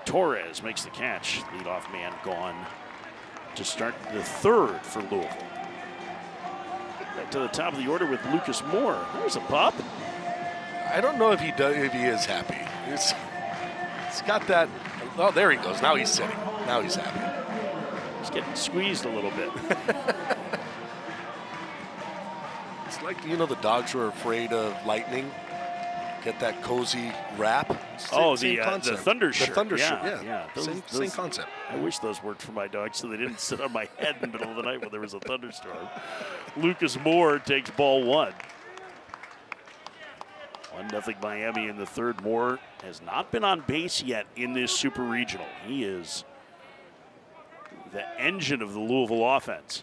Torres makes the catch. Leadoff man gone to start the third for Louisville. Back to the top of the order with Lucas Moore. There's a pop. I don't know if he does. If he is happy. He's got that. Oh, there he goes. Now he's sitting. Now he's happy. He's getting squeezed a little bit. It's like, you know, the dogs who are afraid of lightning get that cozy wrap. The thunder shirt. The thunder shirt, yeah. Same concept. I wish those worked for my dogs so they didn't sit on my head in the middle of the night when there was a thunderstorm. Lucas Moore takes ball 1. 1-0 Miami in the third. Moore has not been on base yet in this Super Regional. He is the engine of the Louisville offense.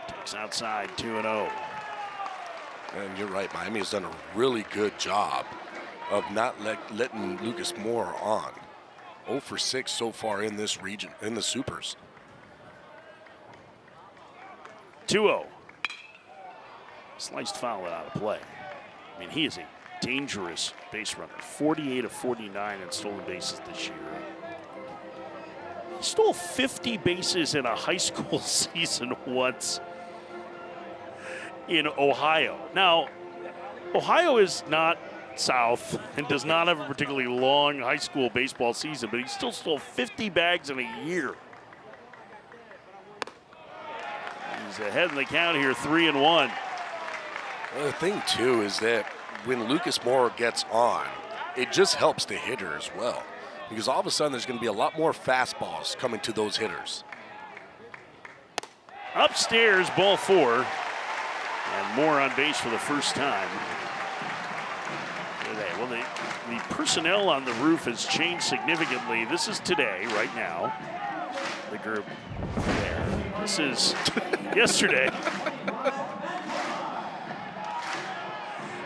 Takes outside, 2-0. And you're right, Miami has done a really good job of not letting Lucas Moore on. 0 for 6 so far in this region, in the Supers. 2-0. Sliced foul out of play. I mean, he is a dangerous base runner. 48 of 49 in stolen bases this year. He stole 50 bases in a high school season once in Ohio. Now, Ohio is not South and does not have a particularly long high school baseball season, but he still stole 50 bags in a year. He's ahead in the count here, 3-1. Well, the thing, too, is that when Lucas Moore gets on, it just helps the hitter as well. Because all of a sudden, there's going to be a lot more fastballs coming to those hitters. Upstairs, ball 4. And Moore on base for the first time today. Well, the personnel on the roof has changed significantly. This is today, right now. The group there. This is yesterday.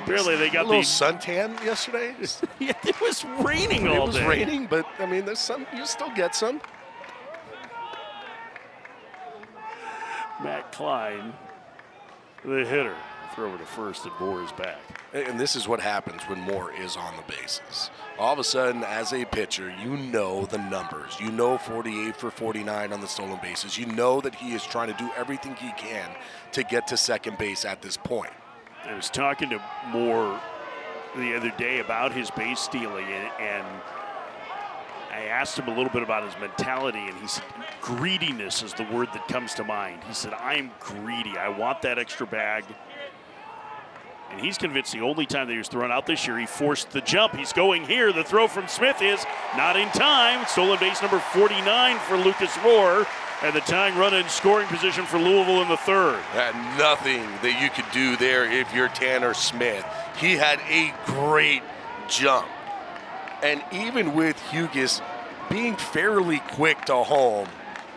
Apparently they got a little suntan yesterday. Yeah, it was raining all day. It was raining, but I mean, there's some. You still get some. Matt Klein, the hitter. Throw over to first, and Moore is back. And this is what happens when Moore is on the bases. All of a sudden, as a pitcher, you know the numbers. You know 48 for 49 on the stolen bases. You know that he is trying to do everything he can to get to second base at this point. I was talking to Moore the other day about his base stealing, and I asked him a little bit about his mentality, and he said greediness is the word that comes to mind. He said, I'm greedy. I want that extra bag. And he's convinced the only time that he was thrown out this year, he forced the jump. He's going here. The throw from Smith is not in time. Stolen base number 49 for Lucas Moore. And the tying run in scoring position for Louisville in the third. Nothing that you could do there if you're Tanner Smith. He had a great jump. And even with Hughes being fairly quick to home,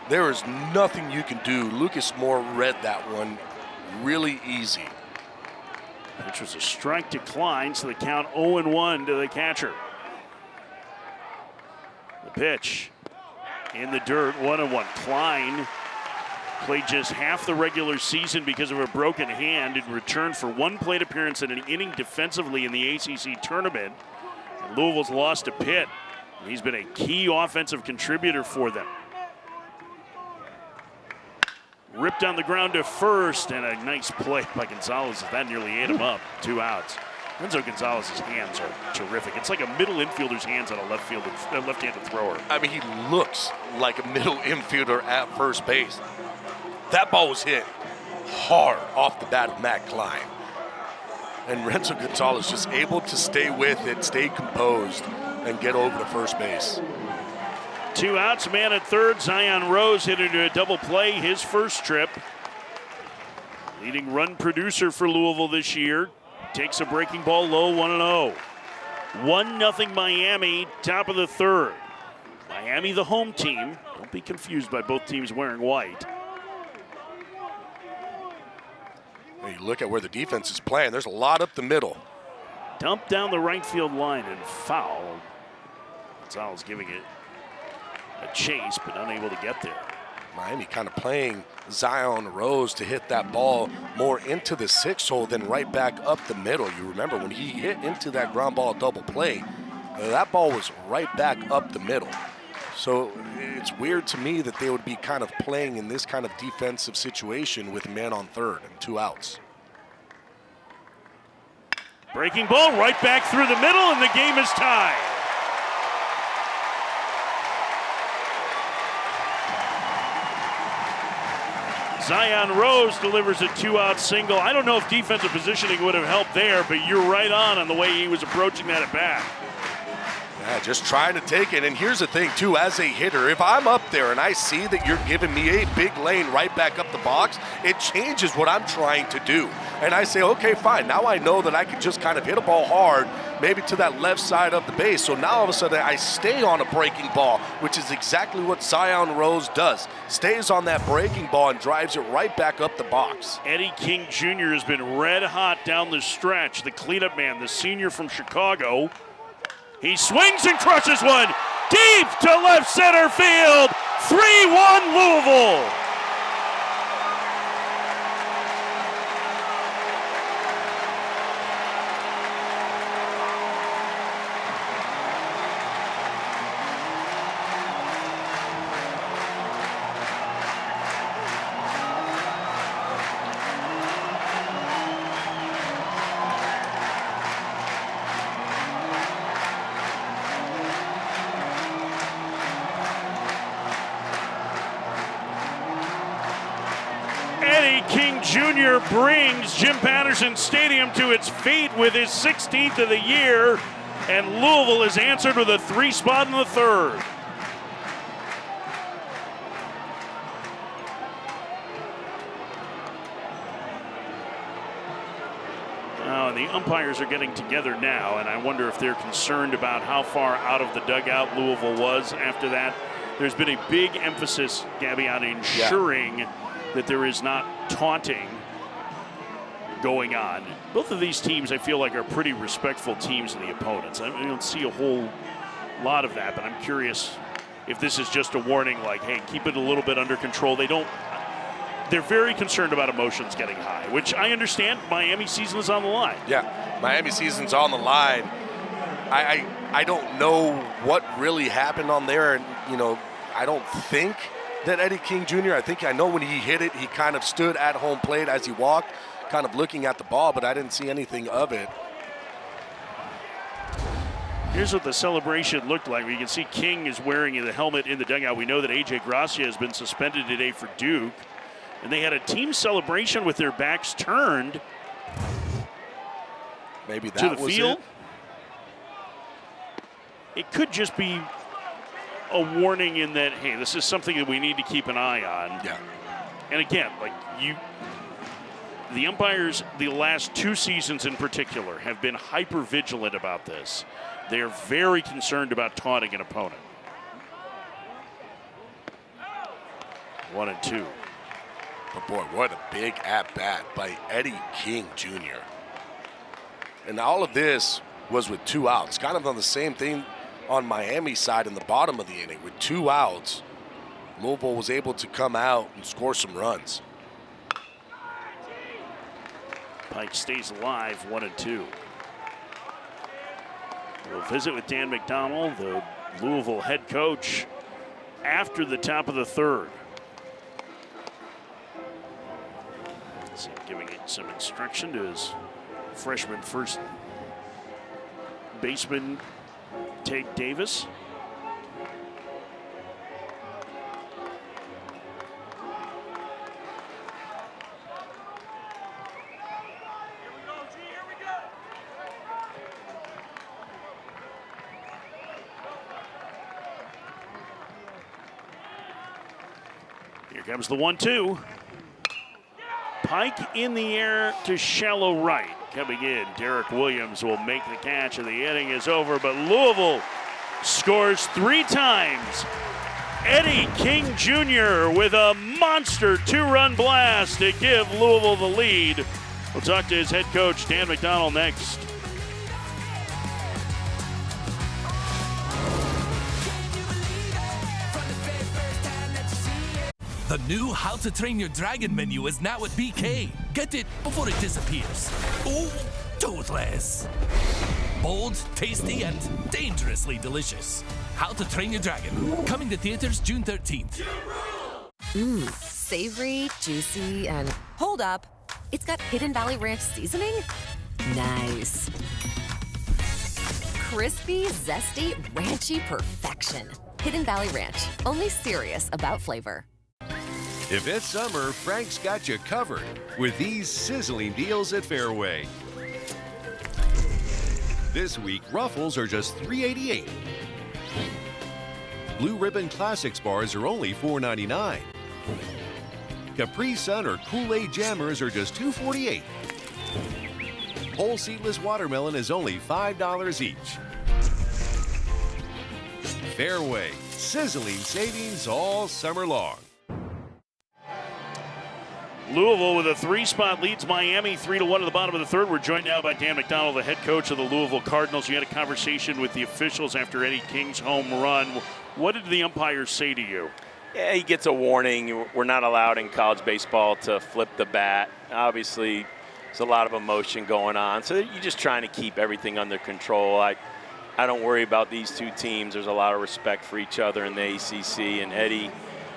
there is nothing you can do. Lucas Moore read that one really easy. Which was a strike to Klein, so the count 0-1 to the catcher. The pitch in the dirt, 1-1. Klein played just half the regular season because of a broken hand in return for one plate appearance and an inning defensively in the ACC tournament. And Louisville's lost to Pitt. He's been a key offensive contributor for them. Ripped on the ground to first, and a nice play by Gonzalez. That nearly ate him up. 2 outs. Renzo Gonzalez's hands are terrific. It's like a middle infielder's hands on a left-handed thrower. I mean, he looks like a middle infielder at first base. That ball was hit hard off the bat of Matt Klein. And Renzo Gonzalez just able to stay with it, stay composed, and get over to first base. 2 outs, man at third. Zion Rose hit into a double play, his first trip. Leading run producer for Louisville this year. Takes a breaking ball low, 1-0. 1-0 Miami, top of the third. Miami, the home team. Don't be confused by both teams wearing white. When you look at where the defense is playing, there's a lot up the middle. Dumped down the right field line and foul. Gonzalez giving it a chase, but unable to get there. Miami kind of playing Zion Rose to hit that ball more into the 6 hole than right back up the middle. You remember when he hit into that ground ball double play, that ball was right back up the middle. So it's weird to me that they would be kind of playing in this kind of defensive situation with a man on third and 2 outs. Breaking ball right back through the middle, and the game is tied. Zion Rose delivers a 2-out single. I don't know if defensive positioning would have helped there, but you're right on the way he was approaching that at bat. Yeah, just trying to take it. And here's the thing, too, as a hitter, if I'm up there and I see that you're giving me a big lane right back up the box, it changes what I'm trying to do. And I say, okay, fine. Now I know that I can just kind of hit a ball hard, maybe to that left side of the base. So now all of a sudden I stay on a breaking ball, which is exactly what Zion Rose does. Stays on that breaking ball and drives it right back up the box. Eddie King Jr. has been red hot down the stretch. The cleanup man, the senior from Chicago. He swings and crushes one deep to left center field. 3-1 Louisville. Eddie King Jr. brings Jim Patterson Stadium to its feet with his 16th of the year, and Louisville is answered with a 3 spot in the third. And the umpires are getting together now, and I wonder if they're concerned about how far out of the dugout Louisville was after that. There's been a big emphasis, Gabby, on ensuring that there is not taunting going on. Both of these teams, I feel like, are pretty respectful teams of the opponents. I don't see a whole lot of that, but I'm curious if this is just a warning, like, hey, keep it a little bit under control. They're very concerned about emotions getting high, which I understand. Miami season is on the line. Yeah, Miami season's on the line. I don't know what really happened on there, and I don't think that Eddie King Jr., I know when he hit it, he kind of stood at home plate as he walked, kind of looking at the ball, but I didn't see anything of it. Here's what the celebration looked like. You can see King is wearing the helmet in the dugout. We know that A.J. Gracia has been suspended today for Duke, and they had a team celebration with their backs turned maybe that to the was field. It could just be a warning in that, hey, this is something that we need to keep an eye on. Yeah. And again, the umpires, the last 2 seasons in particular, have been hyper vigilant about this. They are very concerned about taunting an opponent. 1-2. But boy, what a big at-bat by Eddie King Jr. And all of this was with 2 outs. Kind of on the same thing on Miami's side in the bottom of the inning. With 2 outs, Louisville was able to come out and score some runs. Pike stays alive, 1-2. We'll visit with Dan McDonnell, the Louisville head coach, after the top of the third. So giving it some instruction to his freshman first baseman, Tate Davis. Here comes the 1-2. Pike in the air to shallow right. Coming in, Derek Williams will make the catch, and the inning is over. But Louisville scores 3 times. Eddie King Jr. with a monster 2-run blast to give Louisville the lead. We'll talk to his head coach, Dan McDonald, next. The new How to Train Your Dragon menu is now at BK. Get it before it disappears. Ooh, toothless. Bold, tasty, and dangerously delicious. How to Train Your Dragon. Coming to theaters June 13th. Mmm, savory, juicy, and hold up. It's got Hidden Valley Ranch seasoning? Nice. Crispy, zesty, ranchy perfection. Hidden Valley Ranch. Only serious about flavor. If it's summer, Frank's got you covered with these sizzling deals at Fairway. This week, Ruffles are just $3.88. Blue Ribbon Classics bars are only $4.99. Capri Sun or Kool-Aid Jammers are just $2.48. Whole seedless watermelon is only $5 each. Fairway, sizzling savings all summer long. Louisville with a 3-spot leads Miami 3-1 at the bottom of the third. We're joined now by Dan McDonald, the head coach of the Louisville Cardinals. You had a conversation with the officials after Eddie King's home run. What did the umpires say to you? Yeah, he gets a warning. We're not allowed in college baseball to flip the bat. Obviously, there's a lot of emotion going on. So you're just trying to keep everything under control. I don't worry about these two teams. There's a lot of respect for each other in the ACC, and Eddie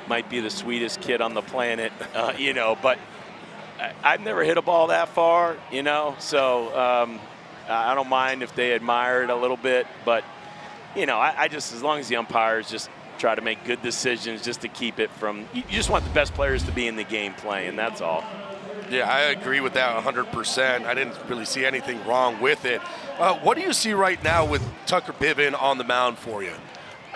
might be the sweetest kid on the planet, but I've never hit a ball that far, so I don't mind if they admire it a little bit, but, I just, as long as the umpires just try to make good decisions just to keep it from, you just want the best players to be in the game playing, that's all. Yeah, I agree with that 100%. I didn't really see anything wrong with it. What do you see right now with Tucker Biven on the mound for you?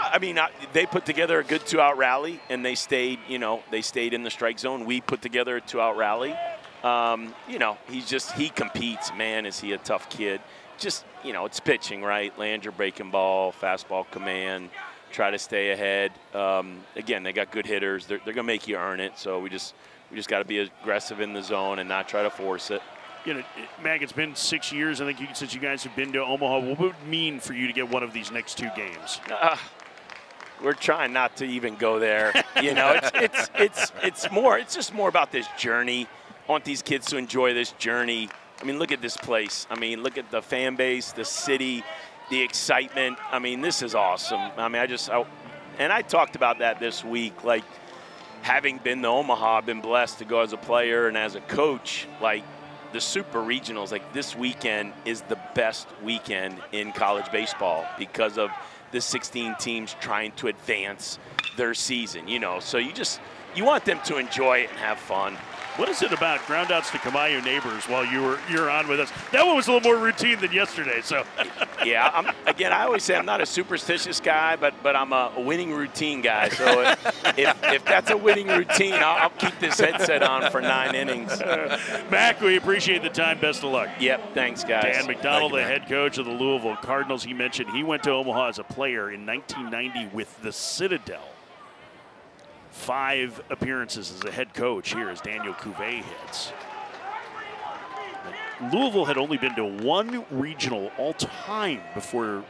I mean, they put together a good 2-out rally, and they stayed in the strike zone. We put together a 2-out rally. He competes. Man, is he a tough kid. Just, it's pitching, right? Land your breaking ball, fastball command, try to stay ahead. Again, they got good hitters. They're going to make you earn it, so we just got to be aggressive in the zone and not try to force it. Mag, it's been 6 years, I think, since you guys have been to Omaha. What would it mean for you to get one of these next 2 games? We're trying not to even go there. It's just more about this journey. I want these kids to enjoy this journey. I mean, look at this place. I mean, look at the fan base, the city, the excitement. I mean, this is awesome. I mean, I talked about that this week. Like, having been to Omaha, I've been blessed to go as a player and as a coach. Like, the Super Regionals, like this weekend is the best weekend in college baseball because of the 16 teams trying to advance their season, So you want them to enjoy it and have fun. What is it about groundouts to Kamayu neighbors while you're on with us? That one was a little more routine than yesterday. So yeah, I always say I'm not a superstitious guy, but I'm a winning routine guy. So if that's a winning routine, I'll keep this headset on for 9 innings. Mac, we appreciate the time. Best of luck. Yep, thanks, guys. Dan McDonald, the head coach of the Louisville Cardinals. He mentioned he went to Omaha as a player in 1990 with the Citadel. 5 appearances as a head coach here as Daniel Cuvée hits. Louisville had only been to 1 regional all time before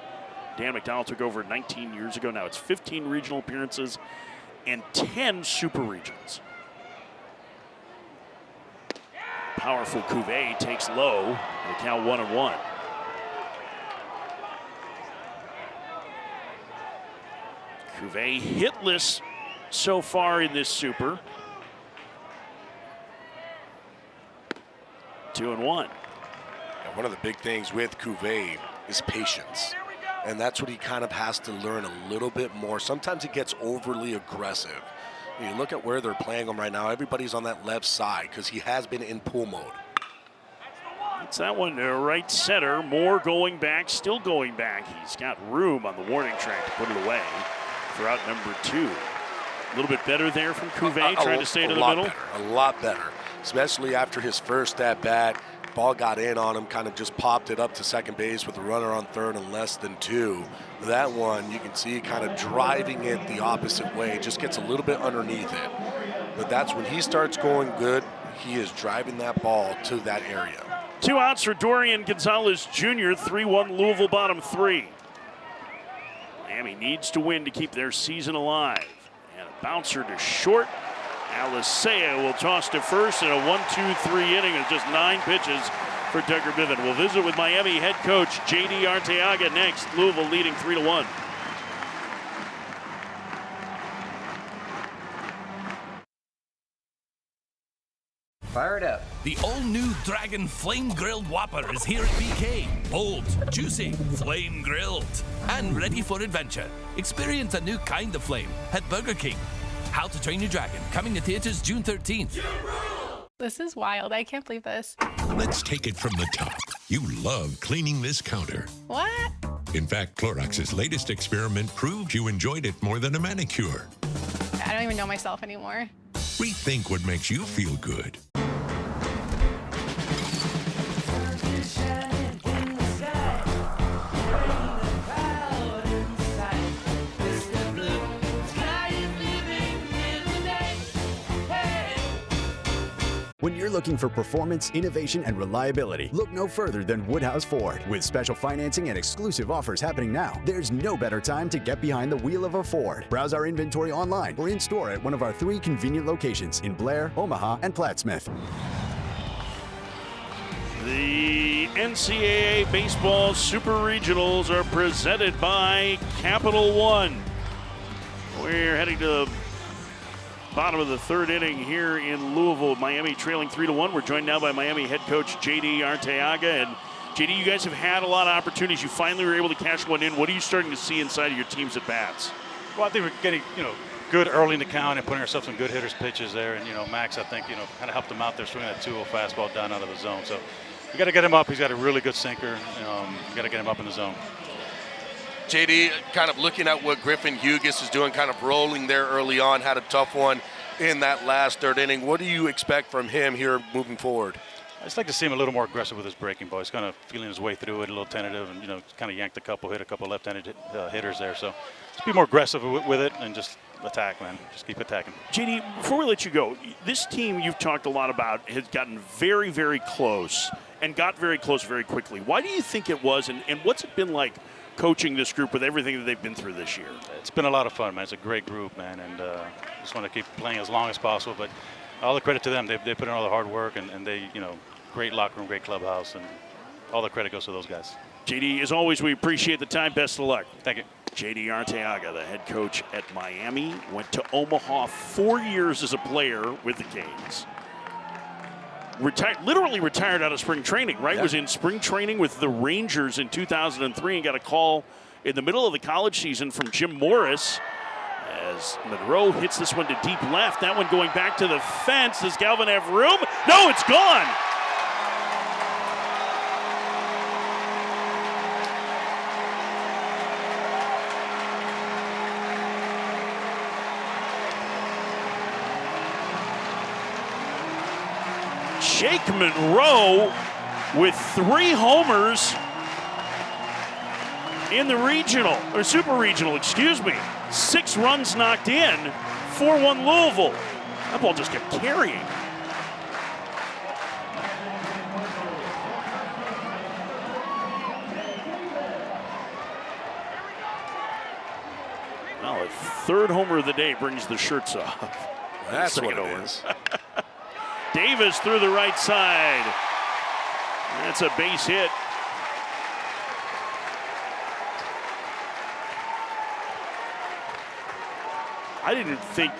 Dan McDonald took over 19 years ago. Now it's 15 regional appearances and 10 super regions. Powerful Cuvée takes low and a count 1-1. Cuvée hitless so far in this super. 2-1. And one of the big things with Cuvée is patience. And that's what he kind of has to learn a little bit more. Sometimes he gets overly aggressive. You look at where they're playing him right now, everybody's on that left side because he has been in pull mode. It's that one to right center. Moore going back, still going back. He's got room on the warning track to put it away for out number 2. A little bit better there from Cuvée, trying to stay to the middle. A lot better, especially after his first at-bat. ball got in on him, kind of just popped it up to second base with a runner on third and less than 2. That one, you can see kind of driving it the opposite way, just gets a little bit underneath it. But that's when he starts going good, he is driving that ball to that area. 2 outs for Dorian Gonzalez Jr., 3-1 Louisville bottom 3. Miami needs to win to keep their season alive. And a bouncer to short. Alicea will toss to first in a 1-2-3 inning of just 9 pitches for Tucker Biven. We'll visit with Miami head coach J.D. Arteaga next. Louisville leading 3-1. Fire it up. The all-new Dragon Flame Grilled Whopper is here at BK. Bold, juicy, flame grilled, and ready for adventure. Experience a new kind of flame at Burger King. How to Train Your Dragon, coming to theaters June 13th. This is wild. I can't believe this. Let's take it from the top. You love cleaning this counter. What? In fact, Clorox's latest experiment proved you enjoyed it more than a manicure. I don't even know myself anymore. Rethink what makes you feel good. When you're looking for performance, innovation, and reliability, look no further than Woodhouse Ford. With special financing and exclusive offers happening now, there's no better time to get behind the wheel of a Ford. Browse our inventory online or in store at one of our 3 convenient locations in Blair, Omaha, and Plattsmouth. The NCAA Baseball Super Regionals are presented by Capital One. We're heading to the bottom of the 3rd inning here in Louisville. Miami trailing 3-1. We're joined now by Miami head coach J.D. Arteaga. And J.D., you guys have had a lot of opportunities. You finally were able to cash one in. What are you starting to see inside of your team's at-bats? Well, I think we're getting, good early in the count and putting ourselves some good hitters' pitches there. And, Max, I think, kind of helped him out there swinging that 2-0 fastball down out of the zone. So you got to get him up. He's got a really good sinker. You got to get him up in the zone. JD, kind of looking at what Griffin Hughes is doing, kind of rolling there early on, had a tough one in that last 3rd inning. What do you expect from him here moving forward? I just like to see him a little more aggressive with his breaking ball. He's kind of feeling his way through it, a little hit a couple left-handed hitters there. So just be more aggressive with it and just attack, man. Just keep attacking. JD, before we let you go, this team you've talked a lot about has gotten very, very close and got very close very quickly. Why do you think it was, and what's it been like coaching this group with everything that they've been through this year? It's been a lot of fun, man. It's a great group, man, and just want to keep playing as long as possible. But all the credit to them. They put in all the hard work, and they, great locker room, great clubhouse, and all the credit goes to those guys. JD, as always, we appreciate the time. Best of luck. Thank you. J.D. Arteaga, the head coach at Miami, went to Omaha 4 years as a player with the Canes. Literally retired out of spring training, right? Yeah. Was in spring training with the Rangers in 2003 and got a call in the middle of the college season from Jim Morris as Monroe hits this one to deep left. That one going back to the fence. Does Galvin have room? No, it's gone. Jake Monroe with 3 homers in the regional, or super regional, excuse me. 6 runs knocked in, 4-1 Louisville. That ball just kept carrying. Well, a 3rd homer of the day brings the shirts off. That's what it is. Davis through the right side. That's a base hit. I didn't think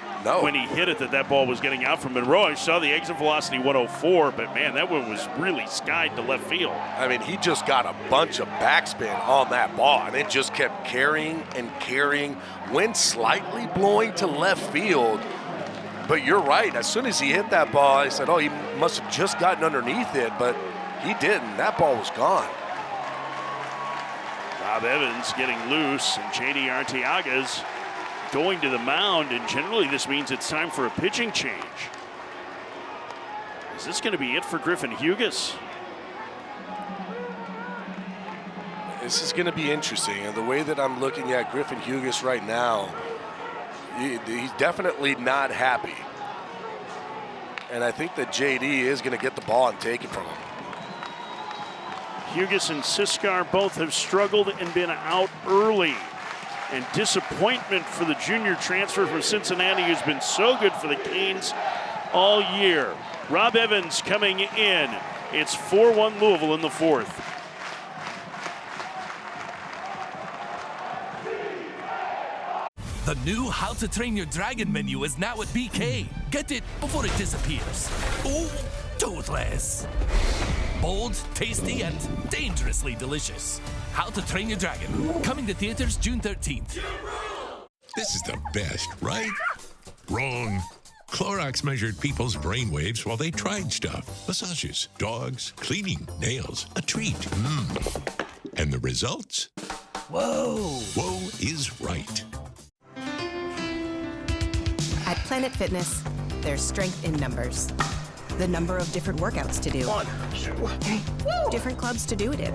when he hit it that ball was getting out from Monroe. I saw the exit velocity 104, but man, that one was really skied to left field. I mean, he just got a bunch of backspin on that ball, and it just kept carrying and carrying, went slightly blowing to left field. But you're right. As soon as he hit that ball, I said, oh, he must have just gotten underneath it, but he didn't. That ball was gone. Bob Evans getting loose, and J.D. Arteaga's going to the mound, and generally this means it's time for a pitching change. Is this going to be it for Griffin Hughes? This is going to be interesting. And the way that I'm looking at Griffin Hughes right now, he's definitely not happy. And I think that JD is going to get the ball and take it from him. Hughes and Siskar both have struggled and been out early. And disappointment for the junior transfer from Cincinnati, who's been so good for the Canes all year. Rob Evans coming in. It's 4-1 Louisville in the fourth. The new How to Train Your Dragon menu is now at BK. Get it before it disappears. Ooh, toothless. Bold, tasty, and dangerously delicious. How to Train Your Dragon. Coming to theaters June 13th. This is the best, right? Wrong. Clorox measured people's brainwaves while they tried stuff. Massages, dogs, cleaning, nails, a treat. And the results? Whoa. Whoa is right. At Planet Fitness, there's strength in numbers. The number of different workouts to do. 1, 2, 3. Different clubs to do it in.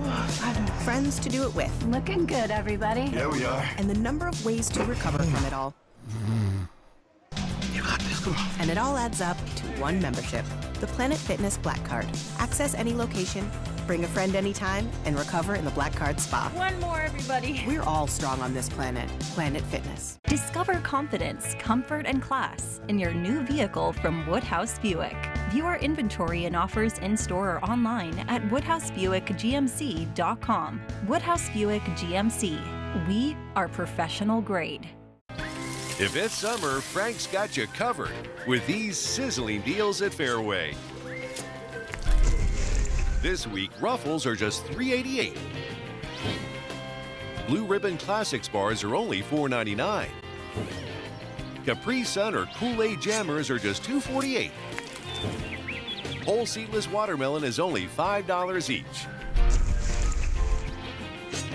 Friends to do it with. Looking good, everybody. Yeah, we are. And the number of ways to recover from it all. You got this, come on. And it all adds up to one membership. The Planet Fitness Black Card. Access any location, bring a friend anytime, and recover in the Black Card spa. One more, everybody. We're all strong on this planet. Planet Fitness. Discover confidence, comfort, and class in your new vehicle from Woodhouse Buick. View our inventory and offers in-store or online at woodhousebuickgmc.com. Woodhouse Buick GMC. We are professional grade. If it's summer, Frank's got you covered with these sizzling deals at Fairway. This week, Ruffles are just $3.88. Blue Ribbon Classics bars are only $4.99. Capri Sun or Kool-Aid Jammers are just $2.48. Whole seedless watermelon is only $5 each.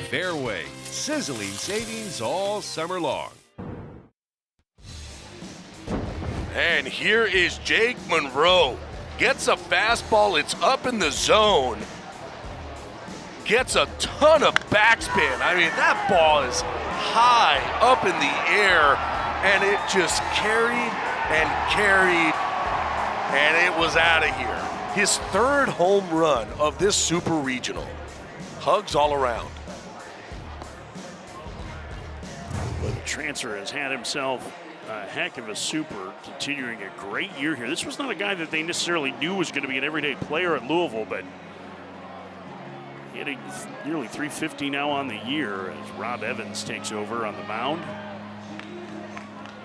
Fairway, sizzling savings all summer long. And here is Jake Monroe. Gets a fastball, it's up in the zone. Gets a ton of backspin. I mean, that ball is high up in the air, and it just carried, and it was out of here. His third home run of this Super Regional. Hugs all around. Well, the transfer has had himself a heck of a super, continuing a great year here. This was not a guy that they necessarily knew was going to be an everyday player at Louisville, but hitting nearly .350 now on the year as Rob Evans takes over on the mound.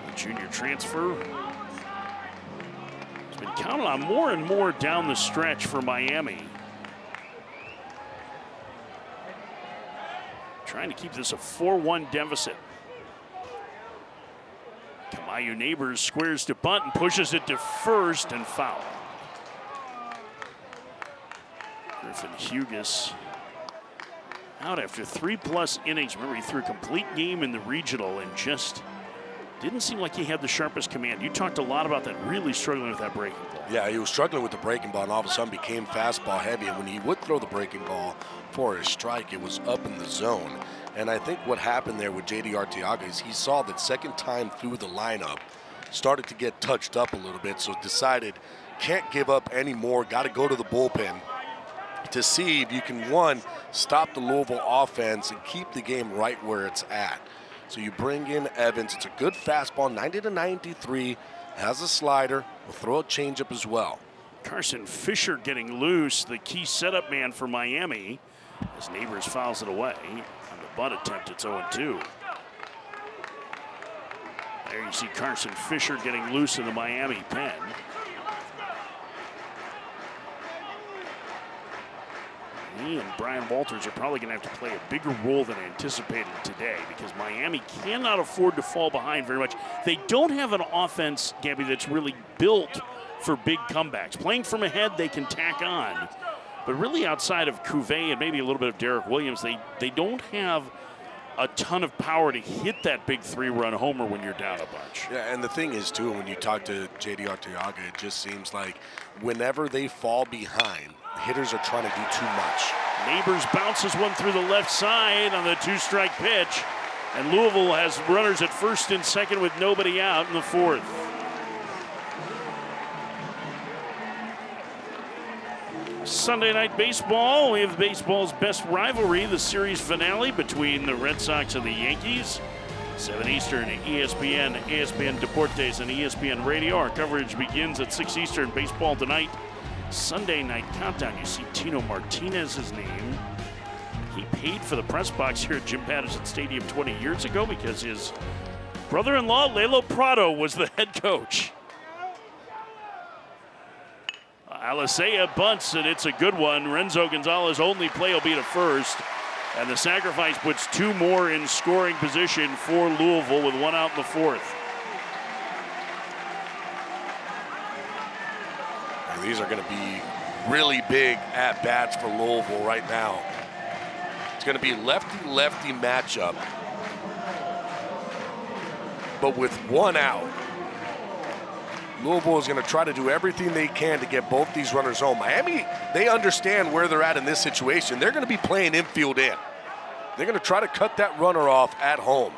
The junior transfer has been counted on more and more down the stretch for Miami. Trying to keep this a 4-1 deficit. Kamayu Neighbors squares to bunt and pushes it to first and foul. Griffin Hughes out after 3+ innings. Remember, he threw a complete game in the regional and just didn't seem like he had the sharpest command. You talked a lot about that, really struggling with that breaking ball. Yeah, he was struggling with the breaking ball and all of a sudden became fastball heavy. And when he would throw the breaking ball for a strike, it was up in the zone. And I think what happened there with J.D. Arteaga is he saw that second time through the lineup, started to get touched up a little bit, so decided can't give up anymore, got to go to the bullpen to see if you can, one, stop the Louisville offense and keep the game right where it's at. So you bring in Evans. It's a good fastball, 90 to 93, has a slider, will throw a changeup as well. Carson Fisher getting loose, the key setup man for Miami, as Neighbors fouls it away. On the bunt attempt, it's 0-2. There you see Carson Fisher getting loose in the Miami pen. He and Brian Walters are probably going to have to play a bigger role than anticipated today because Miami cannot afford to fall behind very much. They don't have an offense, Gabby, that's really built for big comebacks. Playing from ahead, they can tack on. But really outside of Cuvée and maybe a little bit of Derek Williams, they don't have a ton of power to hit that big 3-run homer when you're down a bunch. Yeah, and the thing is, too, when you talk to J.D. Arteaga, it just seems like whenever they fall behind, hitters are trying to do too much. Neighbors bounces one through the left side on the two-strike pitch. And Louisville has runners at first and second with nobody out in the fourth. Sunday night baseball. We have baseball's best rivalry, the series finale between the Red Sox and the Yankees. 7 Eastern, ESPN, ESPN Deportes, and ESPN Radio. Our coverage begins at 6 Eastern. Baseball tonight. Sunday night countdown. You see Tino Martinez's name. He paid for the press box here at Jim Patterson Stadium 20 years ago because his brother-in-law, Lalo Prado, was the head coach. Alicea bunts, and it's a good one. Renzo Gonzalez only play will be to first. And the sacrifice puts 2 more in scoring position for Louisville with 1 out in the fourth. And these are going to be really big at-bats for Louisville right now. It's going to be lefty-lefty matchup. But with 1 out, Louisville is going to try to do everything they can to get both these runners home. Miami, they understand where they're at in this situation. They're going to be playing infield in. They're going to try to cut that runner off at home.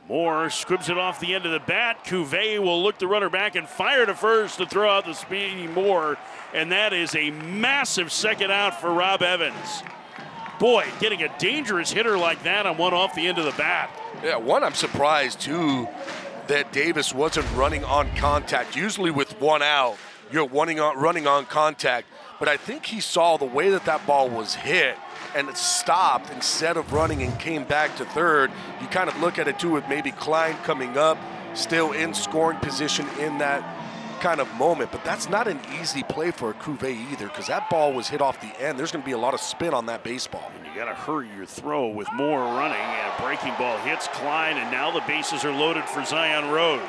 Moore squibs it off the end of the bat. Cuvée will look the runner back and fire to first to throw out the speedy Moore. And that is a massive second out for Rob Evans. Boy, getting a dangerous hitter like that on one off the end of the bat. Yeah, one, I'm surprised, too, that Davis wasn't running on contact. Usually with 1 out, you're running on contact. But I think he saw the way that that ball was hit and it stopped instead of running and came back to third. You kind of look at it, too, with maybe Klein coming up, still in scoring position in that kind of moment. But that's not an easy play for a Cuvée either, because that ball was hit off the end. There's going to be a lot of spin on that baseball. And you got to hurry your throw with Moore running, and a breaking ball hits Klein, and now the bases are loaded for Zion Rose.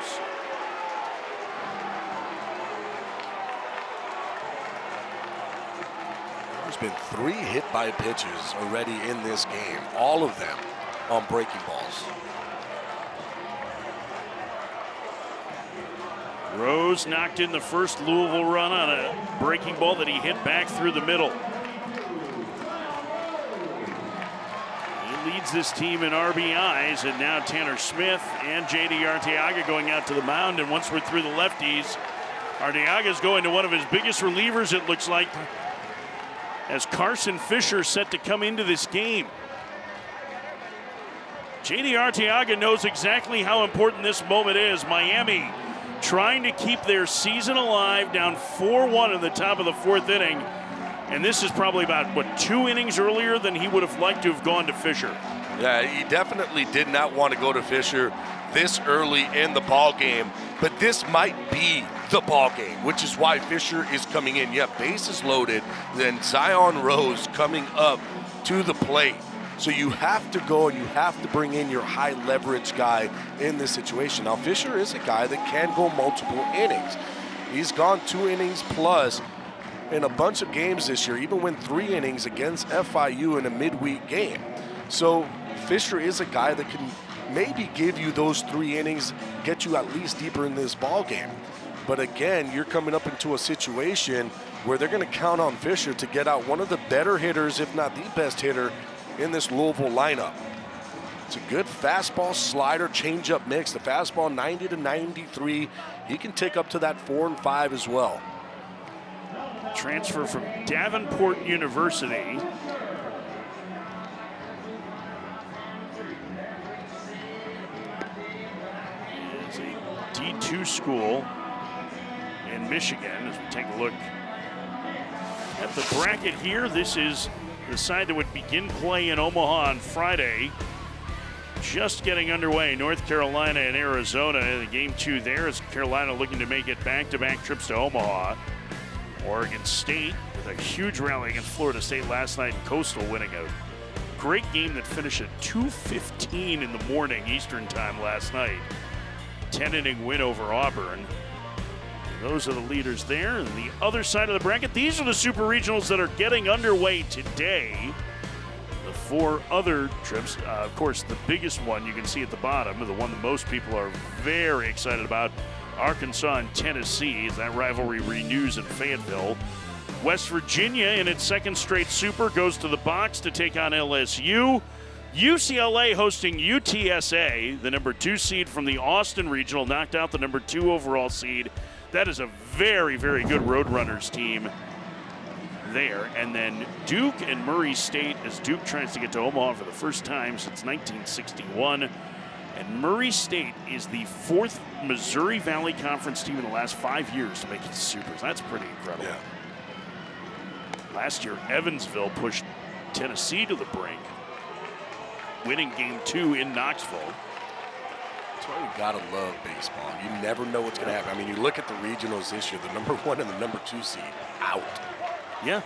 There's been 3 hit by pitches already in this game, all of them on breaking balls. Rose knocked in the first Louisville run on a breaking ball that he hit back through the middle. He leads this team in RBIs, and now Tanner Smith and J.D. Arteaga going out to the mound. And once we're through the lefties, Arteaga's going to one of his biggest relievers, it looks like, as Carson Fisher set to come into this game. J.D. Arteaga knows exactly how important this moment is. Miami trying to keep their season alive, down 4-1 in the top of the fourth inning. And this is probably about, 2 innings earlier than he would have liked to have gone to Fisher. Yeah, he definitely did not want to go to Fisher this early in the ball game, but this might be the ball game, which is why Fisher is coming in. Yeah, bases loaded, then Zion Rose coming up to the plate. So you have to go and you have to bring in your high leverage guy in this situation. Now, Fisher is a guy that can go multiple innings. He's gone 2 innings plus in a bunch of games this year, even went 3 innings against FIU in a midweek game. So Fisher is a guy that can maybe give you those 3 innings, get you at least deeper in this ball game. But again, you're coming up into a situation where they're going to count on Fisher to get out one of the better hitters, if not the best hitter, in this Louisville lineup. It's a good fastball, slider, changeup mix. The fastball 90 to 93. He can take up to that 4 and 5 as well. Transfer from Davenport University. It's a D2 school in Michigan. As we take a look at the bracket here, this is the side that would begin play in Omaha on Friday. Just getting underway. North Carolina and Arizona. The game 2 there is Carolina looking to make it back-to-back trips to Omaha. Oregon State with a huge rally against Florida State last night, and Coastal winning a great game that finished at 2:15 in the morning Eastern time last night. 10-inning win over Auburn. Those are the leaders there. And the other side of the bracket, these are the super regionals that are getting underway today. The 4 other trips, of course, the biggest one you can see at the bottom, the one that most people are very excited about, Arkansas and Tennessee as that rivalry renews in Fayetteville. West Virginia in its second straight Super goes to the box to take on LSU. UCLA hosting UTSA, the number 2 seed from the Austin Regional, knocked out the number 2 overall seed. That is a very, very good Roadrunners team there. And then Duke and Murray State, as Duke tries to get to Omaha for the first time since 1961. And Murray State is the 4th Missouri Valley Conference team in the last 5 years to make it to Supers. That's pretty incredible. Yeah. Last year, Evansville pushed Tennessee to the brink, winning game 2 in Knoxville. That's why you gotta love baseball. You never know what's gonna happen. I mean, you look at the regionals this year, the number 1 and the number 2 seed out. Yeah.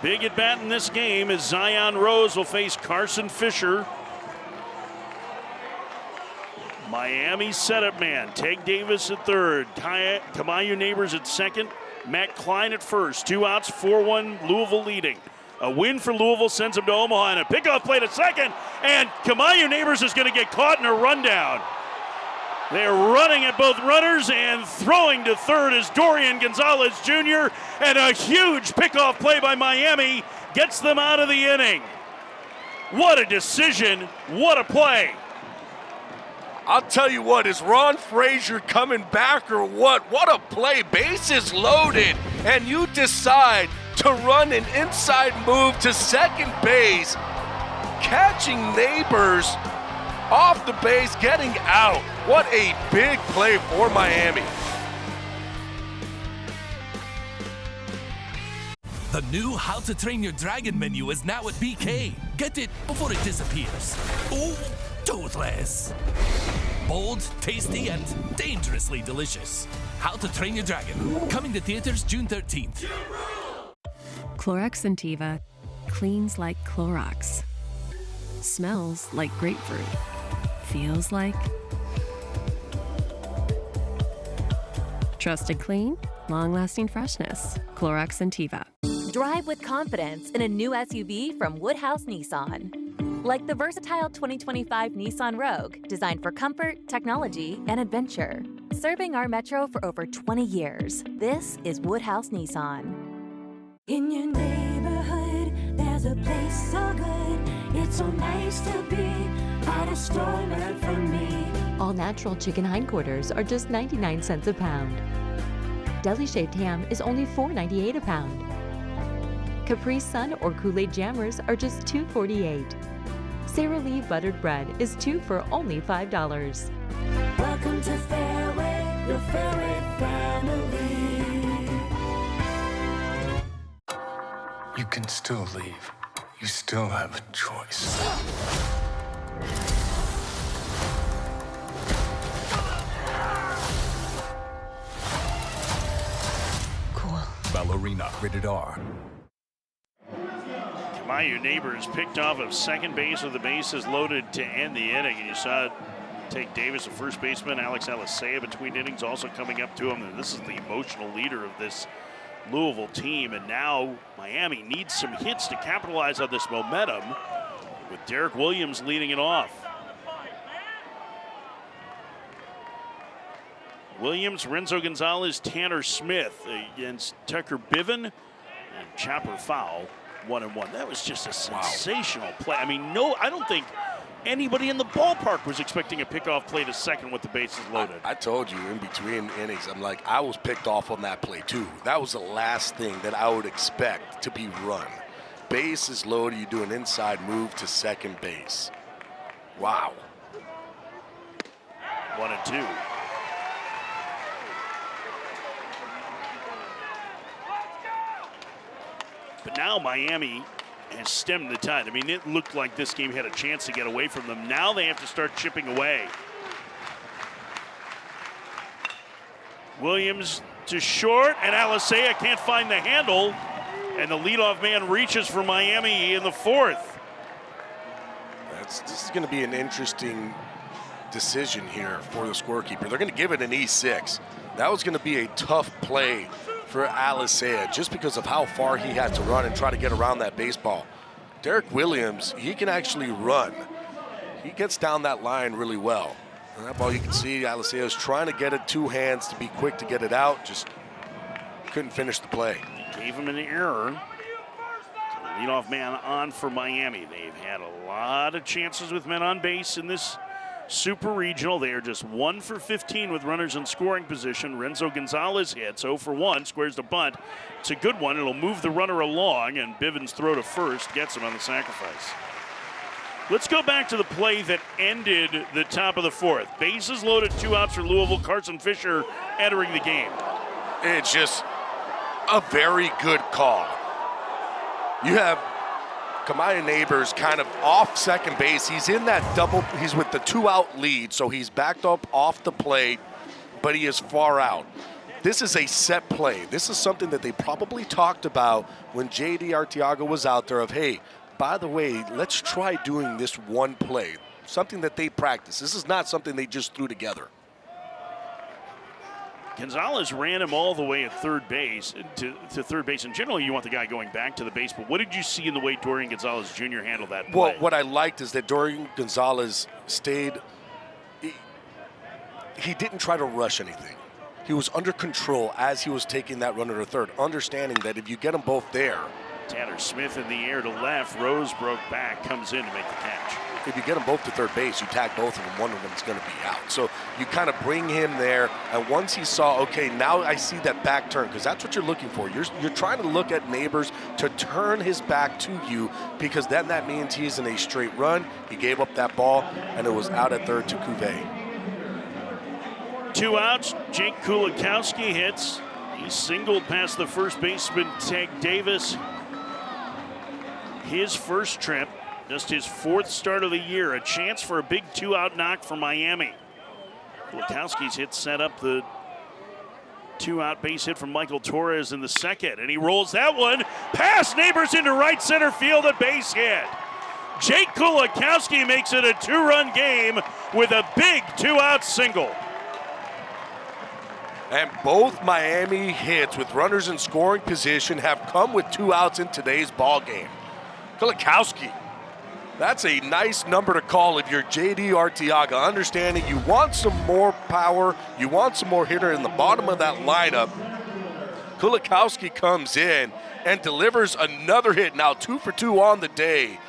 Big at bat in this game as Zion Rose will face Carson Fisher. Miami's setup man, Teg Davis at third, Tamayu Neighbors at second, Matt Klein at first. 2 outs, 4-1, Louisville leading. A win for Louisville sends them to Omaha, and a pickoff play to second, and Tamayu Neighbors is going to get caught in a rundown. They're running at both runners and throwing to third is Dorian Gonzalez Jr., and a huge pickoff play by Miami gets them out of the inning. What a decision, what a play. I'll tell you what, is Ron Frazier coming back or what? What a play, bases loaded, and you decide to run an inside move to second base, catching Neighbors off the base, getting out. What a big play for Miami. The new How to Train Your Dragon menu is now at BK. Get it before it disappears. Ooh, toothless. Bold, tasty, and dangerously delicious. How to Train Your Dragon. Coming to theaters June 13th. Clorox Sentiva cleans like Clorox. Smells like grapefruit. Feels like trusted clean, long-lasting freshness. Clorox Sentiva. Drive with confidence in a new SUV from Woodhouse Nissan. Like the versatile 2025 Nissan Rogue, designed for comfort, technology, and adventure. Serving our metro for over 20 years, this is Woodhouse Nissan. In your neighborhood, there's a place so good. It's so nice to be at a store learn from me. All natural chicken hindquarters are just 99 cents a pound. Deli shaved ham is only $4.98 a pound. Capri Sun or Kool-Aid Jammers are just $2.48. Sara Lee buttered bread is 2 for only $5. Welcome to Fairway, your Fairway family. You can still leave. You still have a choice. Cool. Ballerina, rated R. Tamayu Neighbors picked off of second base with the bases loaded to end the inning. And you saw it take Davis, a first baseman, Alex Alisea between innings also coming up to him. And this is the emotional leader of this Louisville team. And now Miami needs some hits to capitalize on this momentum with Derek Williams leading it off. Williams, Renzo Gonzalez, Tanner Smith against Tucker Biven, and chopper foul. 1-1. That was just a sensational play. I mean, I don't think anybody in the ballpark was expecting a pickoff play to second with the bases loaded. I told you in between innings, I'm like, I was picked off on that play too. That was the last thing that I would expect to be run. Bases loaded, you do an inside move to second base. Wow. 1-2. But now Miami has stemmed the tide. I mean, it looked like this game had a chance to get away from them. Now they have to start chipping away. Williams to short, and Alisea can't find the handle. And the leadoff man reaches for Miami in the fourth. This is going to be an interesting decision here for the scorekeeper. They're going to give it an E6. That was going to be a tough play for Alisea just because of how far he had to run and try to get around that baseball. Derek Williams, he can actually run. He gets down that line really well. And that ball, you can see Aliceo's trying to get it two hands to be quick to get it out, just couldn't finish the play. Gave him an error. Leadoff man on for Miami. They've had a lot of chances with men on base in this Super Regional. They are just 1 for 15 with runners in scoring position. Renzo Gonzalez hits 0 for 1, squares the bunt. It's a good one. It'll move the runner along, and Bivens' throw to first gets him on the sacrifice. Let's go back to the play that ended the top of the fourth. Bases loaded, 2 outs for Louisville. Carson Fisher entering the game. It's just a very good call. You have Kamaya Neighbors kind of off second base. He's in that double, he's with the 2-out lead, so he's backed up off the plate, but he is far out. This is a set play. This is something that they probably talked about when J.D. Arteaga was out there of, hey, by the way, let's try doing this one play. Something that they practice. This is not something they just threw together. Gonzalez ran him all the way at third base, to third base. And generally, you want the guy going back to the base. But what did you see in the way Dorian Gonzalez Jr. handled that play? Well, what I liked is that Dorian Gonzalez stayed. He didn't try to rush anything. He was under control as he was taking that runner to third, understanding that if you get them both there. Tanner Smith in the air to left. Rose broke back, comes in to make the catch. If you get them both to third base, you tag both of them, one of them is going to be out. So you kind of bring him there, and once he saw, okay, now I see that back turn, because that's what you're looking for. You're trying to look at Neighbors to turn his back to you, because then that means he's in a straight run. He gave up that ball, and it was out at third to Cuvée. 2 outs, Jake Kulikowski hits. He singled past the first baseman, Tank Davis. His first trip. Just his 4th start of the year. A chance for a big 2-out knock for Miami. Kulikowski's hit set up the 2-out base hit from Michael Torres in the second. And he rolls that one past Neighbors into right center field, a base hit. Jake Kulikowski makes it a 2-run game with a big 2-out single. And both Miami hits with runners in scoring position have come with 2 outs in today's ball game. Kulikowski. That's a nice number to call if you're J.D. Arteaga, understanding you want some more power, you want some more hitter in the bottom of that lineup. Kulikowski comes in and delivers another hit, now 2 for 2 on the day.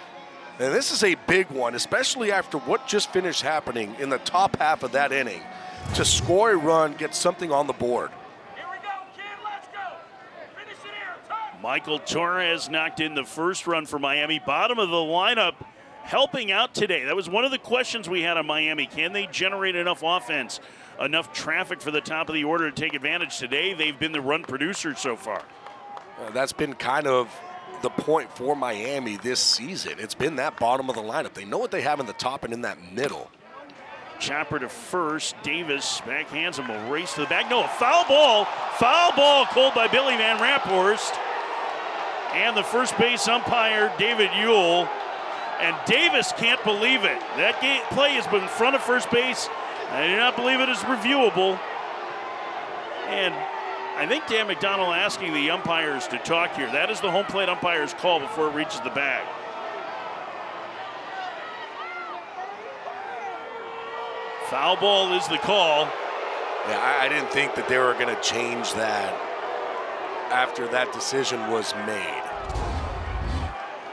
And this is a big one, especially after what just finished happening in the top half of that inning. To score a run, get something on the board. Michael Torres knocked in the first run for Miami. Bottom of the lineup, helping out today. That was one of the questions we had on Miami. Can they generate enough offense, enough traffic for the top of the order to take advantage? Today, they've been the run producers so far. That's been kind of the point for Miami this season. It's been that bottom of the lineup. They know what they have in the top and in that middle. Chopper to first. Davis backhands him, will race to the back. No, a foul ball. Foul ball called by Billy Van Ramphorst. And the first base umpire, David Ewell. And Davis can't believe it. That play has been in front of first base. I do not believe it is reviewable. And I think Dan McDonald asking the umpires to talk here. That is the home plate umpire's call before it reaches the bag. Foul ball is the call. Yeah, I didn't think that they were going to change that after that decision was made.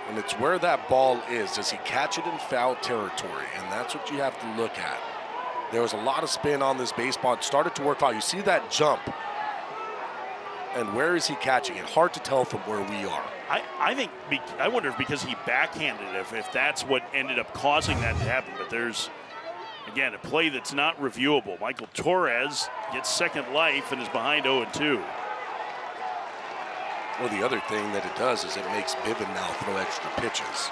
And it's where that ball is. Does he catch it in foul territory? And that's what you have to look at. There was a lot of spin on this baseball. It started to work foul. You see that jump. And where is he catching it? Hard to tell from where we are. I wonder if because he backhanded it, if that's what ended up causing that to happen. But there's, again, a play that's not reviewable. Michael Torres gets second life and is behind 0-2. Well, the other thing that it does is it makes Bivin now throw extra pitches.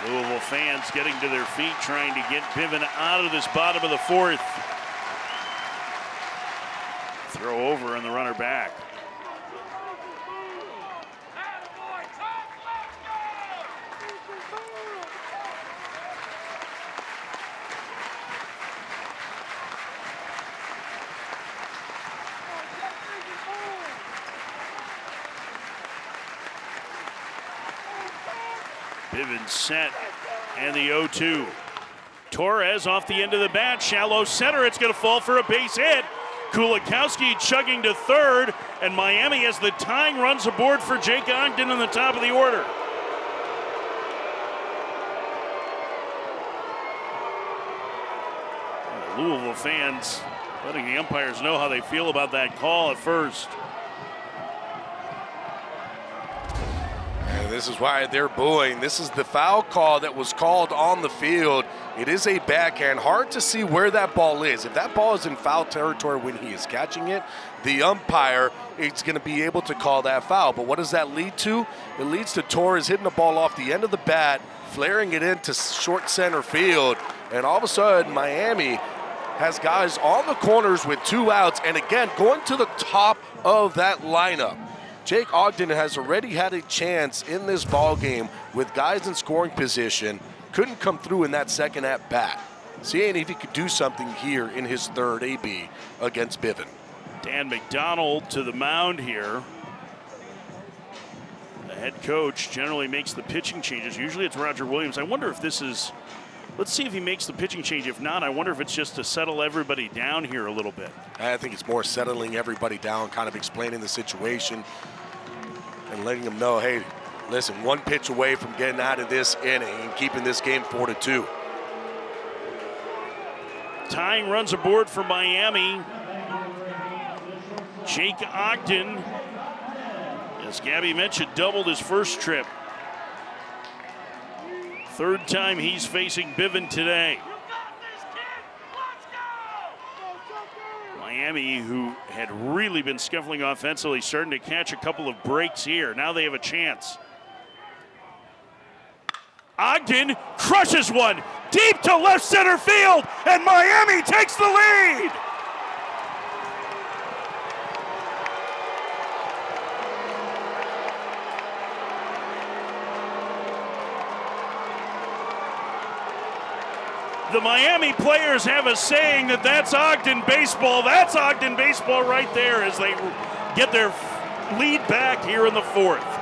Louisville fans getting to their feet, trying to get Bivin out of this bottom of the fourth. Throw over and the runner back. Bivens set, and the 0-2. Torres off the end of the bat, shallow center. It's going to fall for a base hit. Kulikowski chugging to third, and Miami has the tying runs aboard for Jake Ogden in the top of the order. Louisville fans letting the umpires know how they feel about that call at first. And this is why they're booing. This is the foul call that was called on the field. It is a backhand. Hard to see where that ball is. If that ball is in foul territory when he is catching it, the umpire is going to be able to call that foul. But what does that lead to? It leads to Torres hitting the ball off the end of the bat, flaring it into short center field, and all of a sudden Miami has guys on the corners with 2 outs, and again, going to the top of that lineup. Jake Ogden has already had a chance in this ball game with guys in scoring position. Couldn't come through in that second at bat. Seeing if he could do something here in his third AB against Bivens. Dan McDonald to the mound here. The head coach generally makes the pitching changes. Usually it's Roger Williams. I wonder if this is, let's see if he makes the pitching change. If not, I wonder if it's just to settle everybody down here a little bit. I think it's more settling everybody down, kind of explaining the situation and letting them know, hey, listen, 1 pitch away from getting out of this inning and keeping this game 4-2. Tying runs aboard for Miami. Jake Ogden, as Gabby mentioned, doubled his first trip. 3rd time he's facing Bivens today. Miami, who had really been scuffling offensively, starting to catch a couple of breaks here. Now they have a chance. Ogden crushes one deep to left center field, and Miami takes the lead. The Miami players have a saying that that's Ogden baseball. That's Ogden baseball right there as they get their lead back here in the 4th.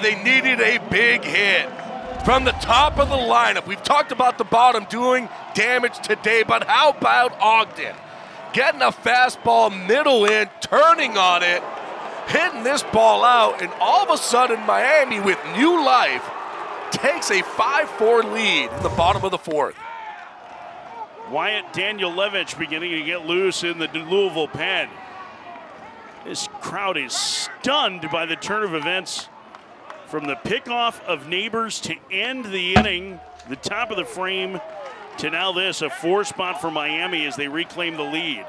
They needed a big hit from the top of the lineup. We've talked about the bottom doing damage today, but how about Ogden? Getting a fastball middle in, turning on it, hitting this ball out, and all of a sudden Miami with new life takes a 5-4 lead in the bottom of the 4th. Wyatt Danielewicz beginning to get loose in the Louisville pen. This crowd is stunned by the turn of events from the pickoff of Neighbors to end the inning, the top of the frame, to now this, a 4 spot for Miami as they reclaim the lead.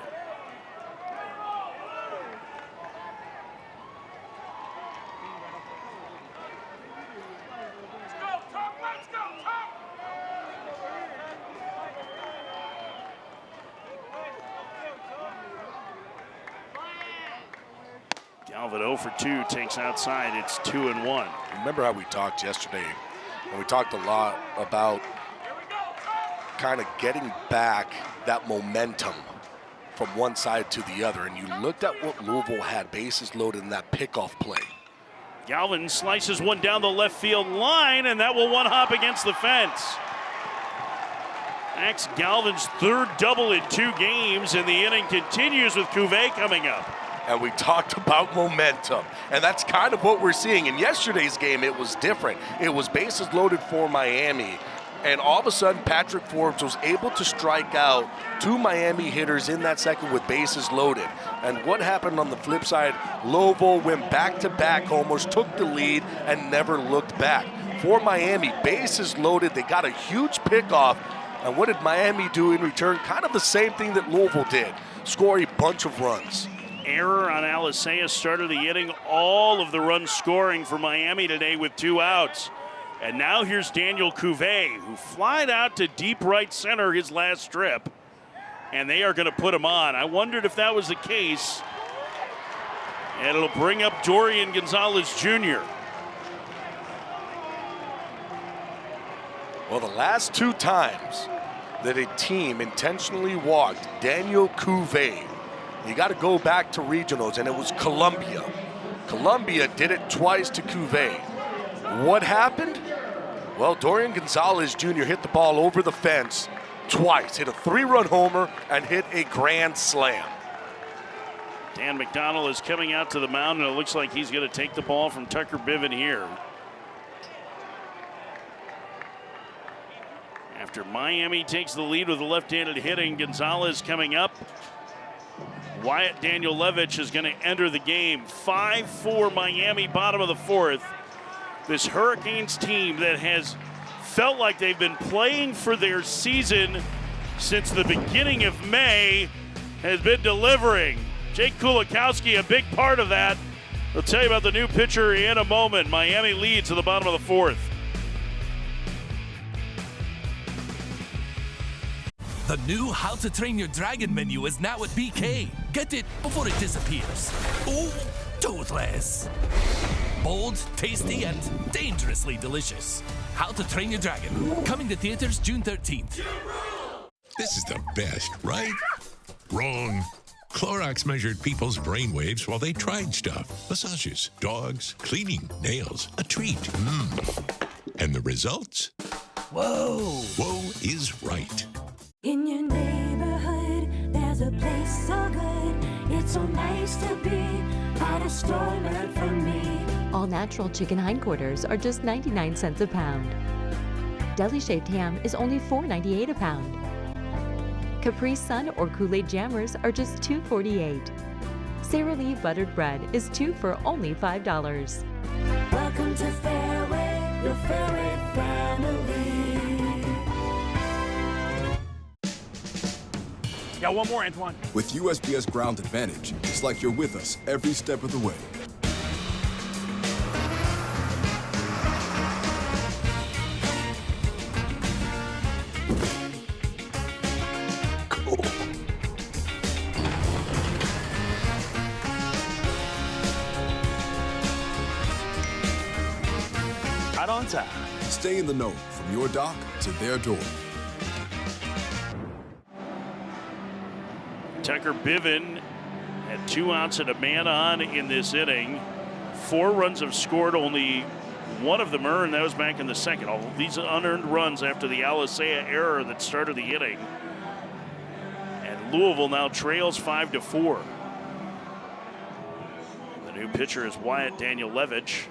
Galvin 0 for 2 takes outside. It's 2-1. Remember how we talked yesterday, and we talked a lot about kind of getting back that momentum from one side to the other, and you looked at what Louisville had bases loaded in that pickoff play. Galvin slices one down the left field line, and that will one hop against the fence. Max Galvin's 3rd double in 2 games, and the inning continues with Cuvée coming up. And we talked about momentum, and that's kind of what we're seeing. In yesterday's game, it was different. It was bases loaded for Miami, and all of a sudden, Patrick Forbes was able to strike out 2 Miami hitters in that second with bases loaded. And what happened on the flip side? Louisville went back-to-back homers, took the lead, and never looked back. For Miami, bases loaded, they got a huge pickoff, and what did Miami do in return? Kind of the same thing that Louisville did, score a bunch of runs. Error on Alisea started the inning. All of the runs scoring for Miami today with 2 outs. And now here's Daniel Cuvée, who flied out to deep right center his last trip. And they are going to put him on. I wondered if that was the case. And it'll bring up Dorian Gonzalez Jr. Well, the last 2 times that a team intentionally walked Daniel Cuvée You got to go back to regionals, and it was Columbia. Columbia did it twice to Cuvée. What happened? Well, Dorian Gonzalez Jr. hit the ball over the fence twice, hit a 3-run homer, and hit a grand slam. Dan McDonald is coming out to the mound, and it looks like he's going to take the ball from Tucker Biven here. After Miami takes the lead with the left-handed hitting, Gonzalez coming up. Wyatt Danielewicz is going to enter the game. 5-4 Miami, bottom of the fourth. This Hurricanes team that has felt like they've been playing for their season since the beginning of May has been delivering. Jake Kulikowski, a big part of that. I'll tell you about the new pitcher in a moment. Miami leads to the bottom of the fourth. The new How to Train Your Dragon menu is now at BK. Get it before it disappears. Ooh, toothless. Bold, tasty, and dangerously delicious. How to Train Your Dragon. Coming to theaters June 13th. This is the best, right? Wrong. Clorox measured people's brainwaves while they tried stuff. Massages, dogs, cleaning, nails, a treat. And the results? Whoa. Whoa is right. In your neighborhood, there's a place so good. It's so nice to be part of store learn from me. All natural chicken hindquarters are just 99 cents a pound. Deli shaved ham is only $4.98 a pound. Capri Sun or Kool-Aid Jammers are just $2.48. Sara Lee buttered bread is 2 for only $5. Welcome to Fairway, your Fairway family. Got one more, Antoine. With USPS Ground Advantage, it's like you're with us every step of the way. Right on time. Stay in the know from your dock to their door. Tucker Biven had 2 outs and a man on in this inning. 4 runs have scored, only 1 of them earned. That was back in the second. All of these unearned runs after the Alisea error that started the inning. And Louisville now trails 5-4. The new pitcher is Wyatt Danielewicz.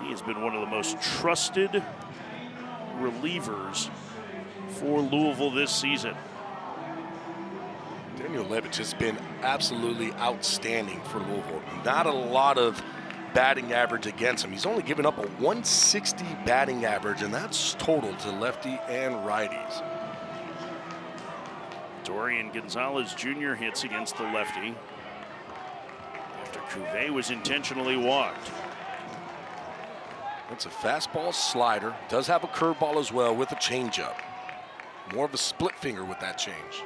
He has been one of the most trusted relievers for Louisville this season. Danielewicz has been absolutely outstanding for Louisville. Not a lot of batting average against him. He's only given up a 160 batting average, and that's total to lefty and righties. Dorian Gonzalez Jr. hits against the lefty after Cuvée was intentionally walked. It's a fastball slider. Does have a curveball as well with a changeup. More of a split finger with that change.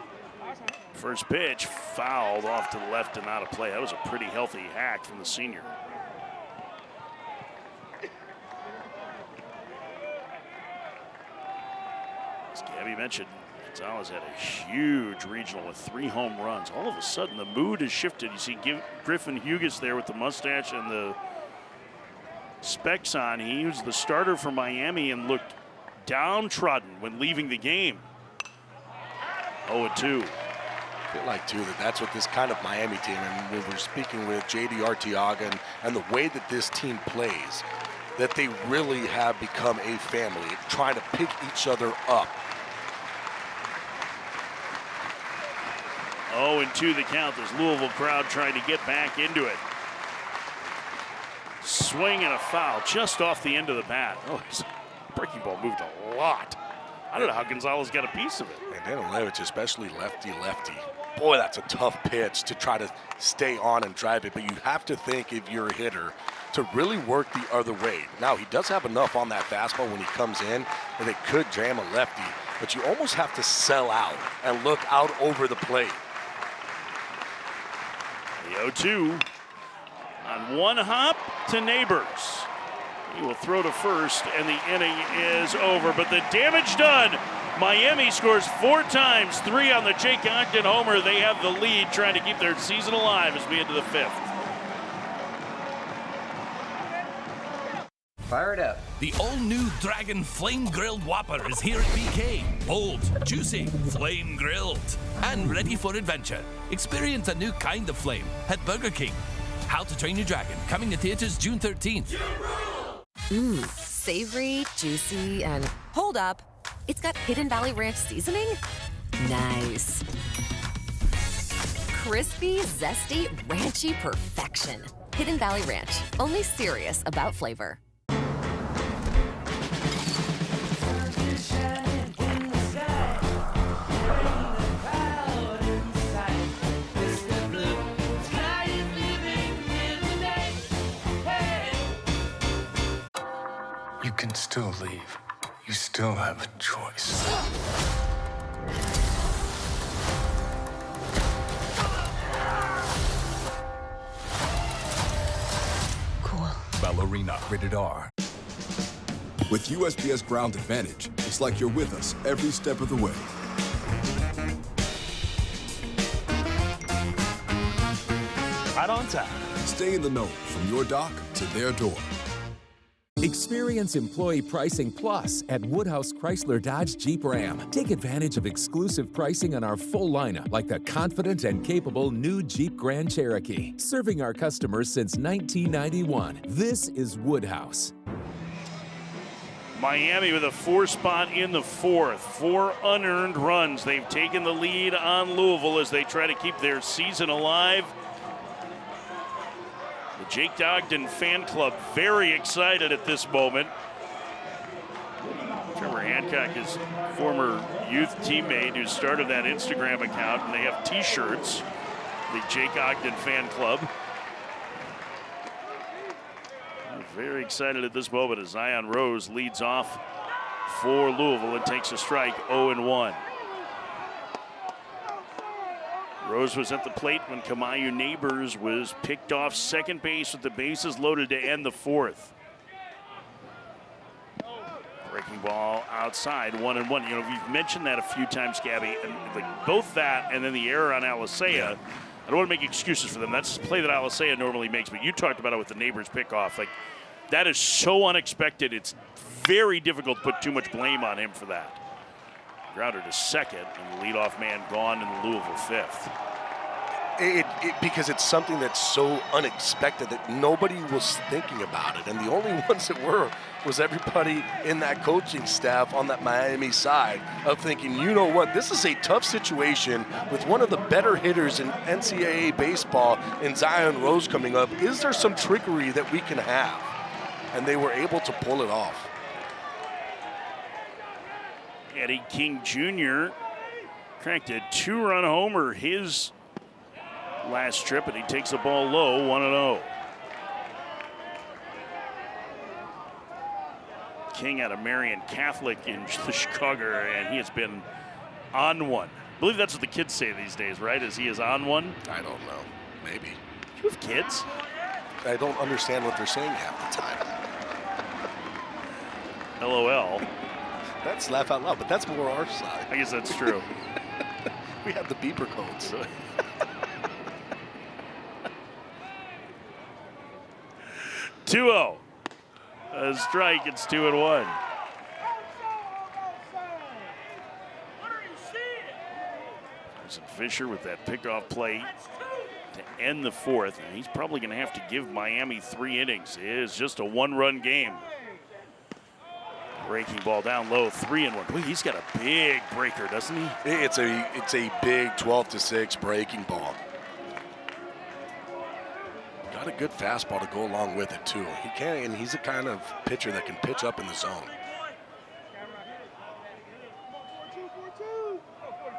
First pitch fouled off to the left and out of play. That was a pretty healthy hack from the senior. As Gabby mentioned, Gonzalez had a huge regional with 3 home runs. All of a sudden, the mood has shifted. You see Griffin Hughes there with the mustache and the specs on. He was the starter for Miami and downtrodden when leaving the game. 0-2. I feel like, too, that's what this kind of Miami team, and we were speaking with J.D. Arteaga, and the way that this team plays, that they really have become a family, trying to pick each other up. 0-2 the count. This Louisville crowd trying to get back into it. Swing and a foul just off the end of the bat. Oh, his breaking ball moved a lot. I don't know how Gonzalez got a piece of it. And Danielewicz, especially lefty-lefty. Boy, that's a tough pitch to try to stay on and drive it, but you have to think, if you're a hitter, to really work the other way. Now, he does have enough on that fastball when he comes in that it could jam a lefty, but you almost have to sell out and look out over the plate. The 0-2 on one hop to Neighbors. He will throw to first, and the inning is over, but the damage done Miami scores 4 times, 3 on the Jake Ogden homer. They have the lead, trying to keep their season alive as we head to the 5th. Fire it up. The all-new Dragon Flame Grilled Whopper is here at BK. Bold, juicy, flame grilled, and ready for adventure. Experience a new kind of flame at Burger King. How to Train Your Dragon, coming to theaters June 13th. Mmm, savory, juicy, and hold up. It's got Hidden Valley Ranch seasoning? Nice. Crispy, zesty, ranchy perfection. Hidden Valley Ranch, only serious about flavor. You can still leave. You still have a choice. Cool. Ballerina, rated R. With USPS Ground Advantage, it's like you're with us every step of the way. Right on time. Stay in the know from your dock to their door. Experience Employee Pricing Plus at Woodhouse Chrysler Dodge Jeep Ram. Take advantage of exclusive pricing on our full lineup, like the confident and capable new Jeep Grand Cherokee. Serving our customers since 1991. This is Woodhouse. Miami with a 4 spot in the 4th. 4 unearned runs. They've taken the lead on Louisville as they try to keep their season alive. The Jake Ogden fan club very excited at this moment. Trevor Hancock, his former youth teammate who started that Instagram account, and they have t-shirts, the Jake Ogden fan club. Very excited at this moment as Zion Rose leads off for Louisville and takes a strike, 0-1. Rose was at the plate when Kamayu Neighbors was picked off second base with the bases loaded to end the 4th. Breaking ball outside, 1-1. You know, we've mentioned that a few times, Gabby, and like both that and then the error on Alisea. I don't want to make excuses for them. That's the play that Alisea normally makes, but you talked about it with the Neighbors pickoff. Like, that is so unexpected. It's very difficult to put too much blame on him for that. Grounder to second, and the leadoff man gone in the Louisville 5th. Because it's something that's so unexpected that nobody was thinking about it. And the only ones that were was everybody in that coaching staff on that Miami side of thinking, you know what, this is a tough situation with one of the better hitters in NCAA baseball in Zion Rose coming up. Is there some trickery that we can have? And they were able to pull it off. Eddie King Jr. cracked a 2-run homer his last trip, and he takes the ball low, 1-0. King out of Marian Catholic in the Chicago area, and he has been on one. I believe that's what the kids say these days, right? Is he is on one? I don't know. Maybe. You have kids? I don't understand what they're saying half the time. LOL. That's laugh out loud, but that's more our side. I guess that's true. We have the beeper codes. So. 2-0. A strike, it's 2-1. There's Fisher with that pickoff play to end the 4th, and he's probably going to have to give Miami 3 innings. It is just a 1-run game. Breaking ball down low, 3-1. Boy, he's got a big breaker, doesn't he? It's a big 12-6 breaking ball. Got a good fastball to go along with it too. He can, and he's the kind of pitcher that can pitch up in the zone.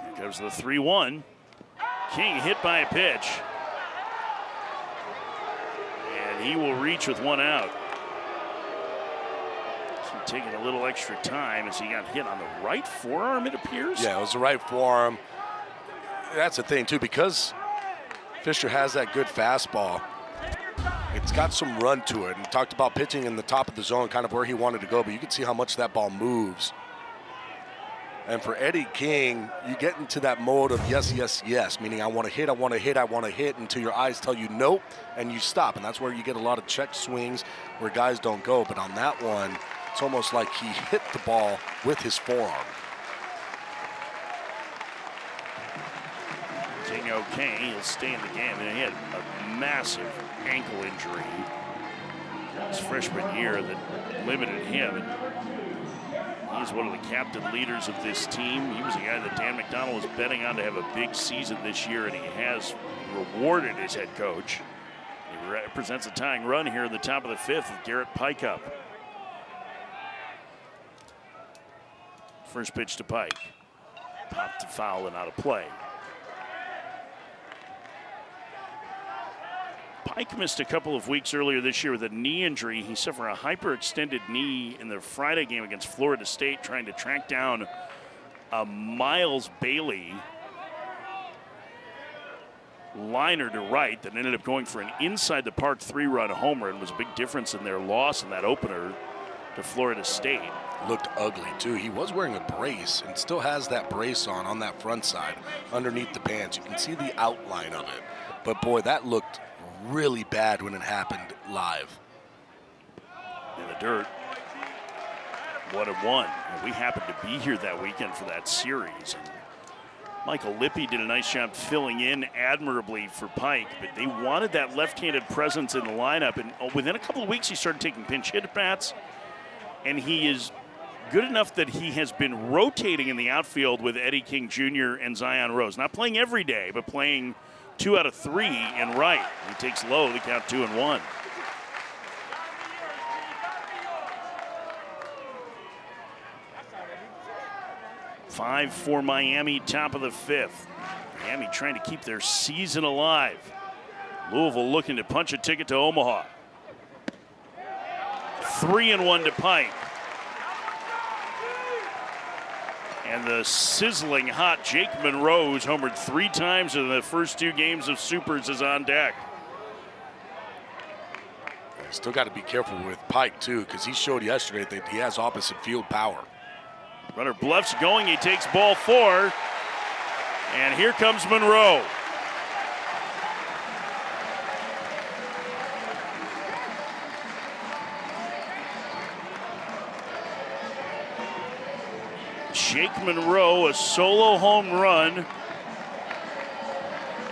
Here comes the 3-1. King hit by a pitch, and he will reach with 1 out. Taking a little extra time as he got hit on the right forearm, it appears. Yeah, it was the right forearm. That's the thing too, because Fisher has that good fastball. It's got some run to it. And talked about pitching in the top of the zone, kind of where he wanted to go, but you can see how much that ball moves And for Eddie King, you get into that mode of yes, yes, yes, meaning I want to hit, I want to hit, I want to hit until your eyes tell you nope, and you stop. And that's where you get a lot of check swings where guys don't go. But on that one, it's almost like he hit the ball with his forearm. King okay, he'll stay in the game. And he had a massive ankle injury his freshman year that limited him. And he's one of the captain leaders of this team. He was a guy that Dan McDonnell was betting on to have a big season this year, and he has rewarded his head coach. He represents a tying run here in the top of the fifth with Garrett Pike up. First pitch to Pike. Popped to foul and out of play. Pike missed a couple of weeks earlier this year with a knee injury. He suffered a hyperextended knee in the Friday game against Florida State, trying to track down Miles Bailey liner to right that ended up going for an inside the park 3-run homer, and was a big difference in their loss in that opener to Florida State. Looked ugly too. He was wearing a brace and still has that brace on that front side underneath the pants. You can see the outline of it. But boy, that looked really bad when it happened live. In the dirt. 1-1. We happened to be here that weekend for that series. And Michael Lippy did a nice job filling in admirably for Pike, but they wanted that left-handed presence in the lineup. And within a couple of weeks, he started taking pinch hit bats. And he is good enough that he has been rotating in the outfield with Eddie King Jr. and Zion Rose. Not playing every day, but playing 2 out of 3 in right. He takes low, the count 2-1. Five for Miami, top of the fifth. Miami trying to keep their season alive. Louisville looking to punch a ticket to Omaha. 3-1 to Pike. And the sizzling hot Jake Monroe, who's homered 3 times in the first 2 games of Supers, is on deck. Still got to be careful with Pike, too, because he showed yesterday that he has opposite field power. Runner bluffs going. He takes ball 4. And here comes Monroe. Jake Monroe, a solo home run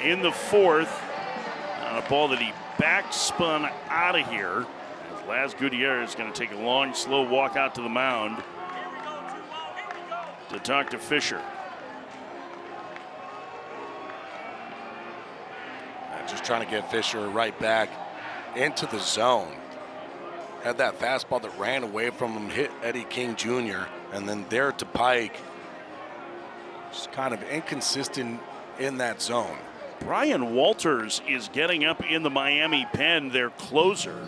in the 4th on a ball that he back spun out of here. As Laz Gutierrez is going to take a long, slow walk out to the mound to talk to Fisher. Just trying to get Fisher right back into the zone. Had that fastball that ran away from him, hit Eddie King Jr., and then there to Pike. Just kind of inconsistent in that zone. Brian Walters is getting up in the Miami pen, their closer.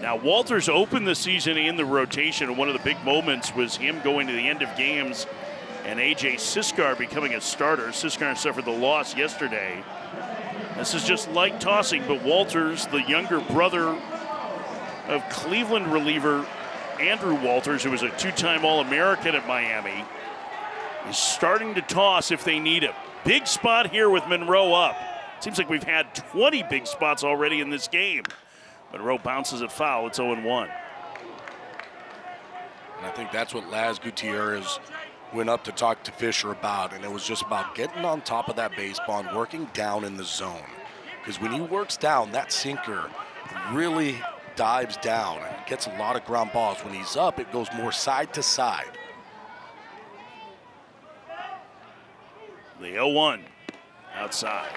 Now, Walters opened the season in the rotation, and one of the big moments was him going to the end of games and A.J. Siskar becoming a starter. Siskar suffered the loss yesterday. This is just light tossing, but Walters, the younger brother of Cleveland reliever Andrew Walters, who was a 2-time All-American at Miami, is starting to toss if they need him. Big spot here with Monroe up. Seems like we've had 20 big spots already in this game. Monroe bounces it foul. It's 0-1. And I think that's what Laz Gutierrez went up to talk to Fisher about, and it was just about getting on top of that baseball and working down in the zone. Because when he works down, that sinker really dives down and gets a lot of ground balls. When he's up, it goes more side to side. The 0-1 outside.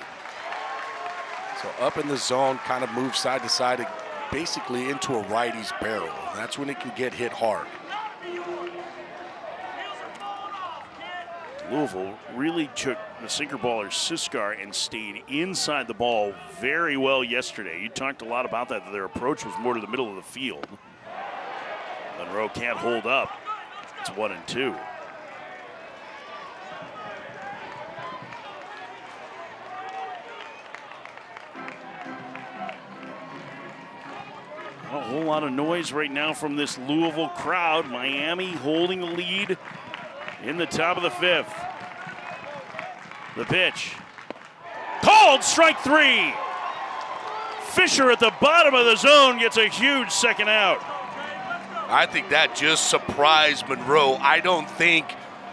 So up in the zone, kind of moves side to side, basically into a righty's barrel. And that's when it can get hit hard. Louisville really took the sinker baller Siskar and stayed inside the ball very well yesterday. You talked a lot about that their approach was more to the middle of the field. Monroe can't hold up. It's 1-2. Not a whole lot of noise right now from this Louisville crowd. Miami holding the lead in the top of the 5th. The pitch. Called strike 3. Fisher at the bottom of the zone gets a huge second out. I think that just surprised Monroe. I don't think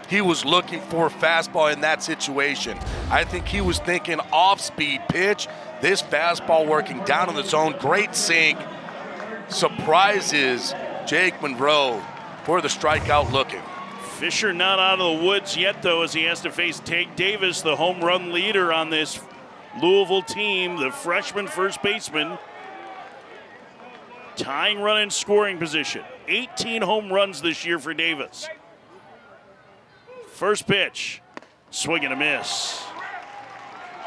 he was looking for a fastball in that situation. I think he was thinking off-speed pitch. This fastball working down in the zone. Great sink. Surprises Jake Monroe for the strikeout looking. Fisher not out of the woods yet, though, as he has to face Tate Davis, the home run leader on this Louisville team, the freshman first baseman. Tying run in scoring position. 18 home runs this year for Davis. First pitch, swing and a miss.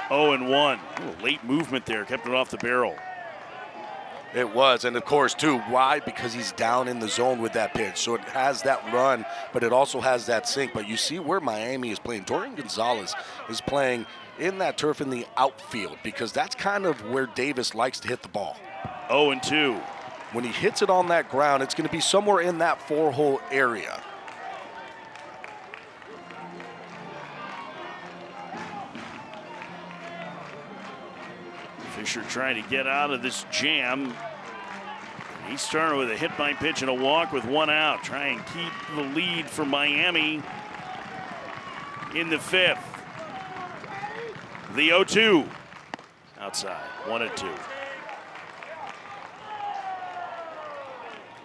0-1. Late movement there, kept it off the barrel. It was, and of course, too, why? Because he's down in the zone with that pitch. So it has that run, but it also has that sink. But you see where Miami is playing. Dorian Gonzalez is playing in that turf in the outfield because that's kind of where Davis likes to hit the ball. 0-2. When he hits it on that ground, it's going to be somewhere in that 4-hole area. Fisher trying to get out of this jam. He's starting with a hit by pitch and a walk with 1 out. Try and keep the lead for Miami in the 5th. The 0-2. Outside, 1-2.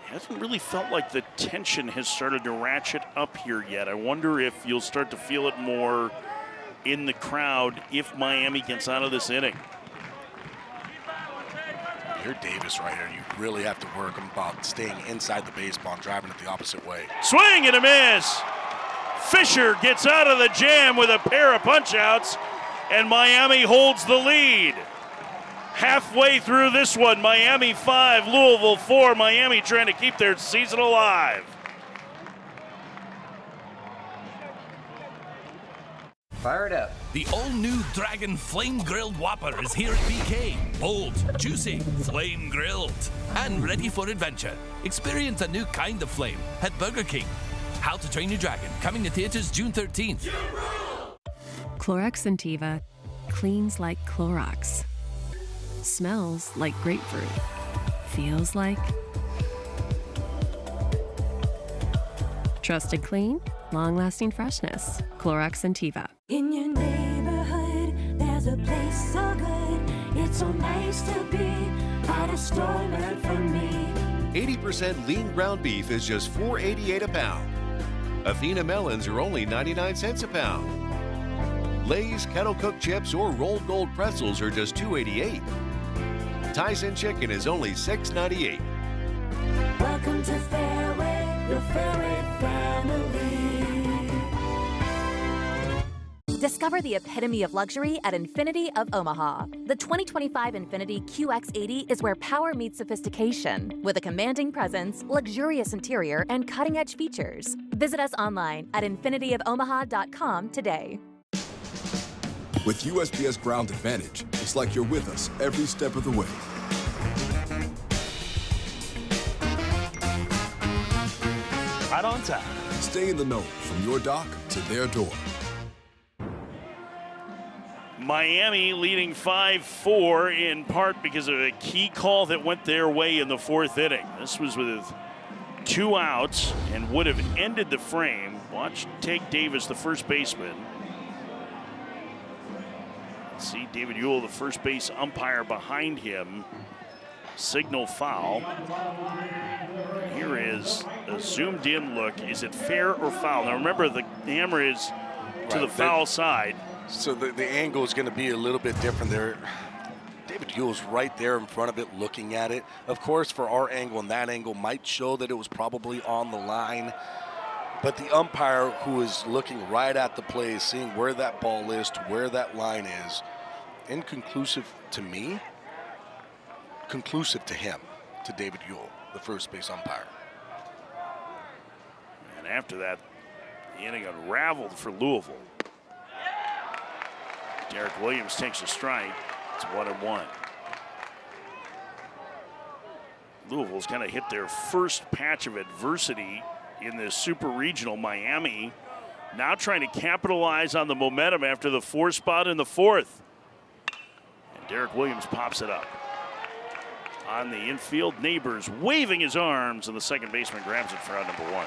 Hasn't really felt like the tension has started to ratchet up here yet. I wonder if you'll start to feel it more in the crowd if Miami gets out of this inning. You're Davis right here. You really have to work about staying inside the baseball and driving it the opposite way. Swing and a miss. Fisher gets out of the jam with a pair of punch-outs, and Miami holds the lead. Halfway through this one, Miami 5, Louisville 4. Miami trying to keep their season alive. Fire it up. The all-new Dragon Flame Grilled Whopper is here at BK. Bold, juicy, flame grilled, and ready for adventure. Experience a new kind of flame at Burger King. How to Train Your Dragon, coming to theaters June 13th. Clorox Sentiva cleans like Clorox. Smells like grapefruit. Feels like trusted clean, long-lasting freshness. Clorox Sentiva. In your neighborhood, there's a place so good. It's so nice to be at a store meant for me. 80% lean ground beef is just $4.88 a pound. Athena melons are only 99 cents a pound. Lay's kettle cooked chips or rolled gold pretzels are just $2.88. Tyson chicken is only $6.98. Welcome to Fairway, your Fairway family. Discover the epitome of luxury at Infinity of Omaha. The 2025 Infinity QX80 is where power meets sophistication with a commanding presence, luxurious interior, and cutting-edge features. Visit us online at infinityofomaha.com today. With USPS Ground Advantage, it's like you're with us every step of the way. Right on time. Stay in the know from your dock to their door. Miami leading 5-4 in part because of a key call that went their way in the 4th inning. This was with 2 outs and would have ended the frame. Watch Tate Davis, the first baseman. See David Ewell, the first base umpire behind him, signal foul. Here is a zoomed in look. Is it fair or foul? Now remember, the hammer is to the foul side. So the angle is going to be a little bit different there. David Ewell's right there in front of it looking at it. Of course, for our angle and that angle might show that it was probably on the line. But the umpire who is looking right at the play is seeing where that ball is to where that line is. Inconclusive to me, conclusive to him, to David Ewell, the first base umpire. And after that, the inning unraveled for Louisville. Derek Williams takes a strike. It's 1-1. Louisville's kind of hit their first patch of adversity in this super regional. Miami now trying to capitalize on the momentum after the 4 spot in the 4th. And Derek Williams pops it up. On the infield, Neighbors waving his arms, and the second baseman grabs it for out number 1.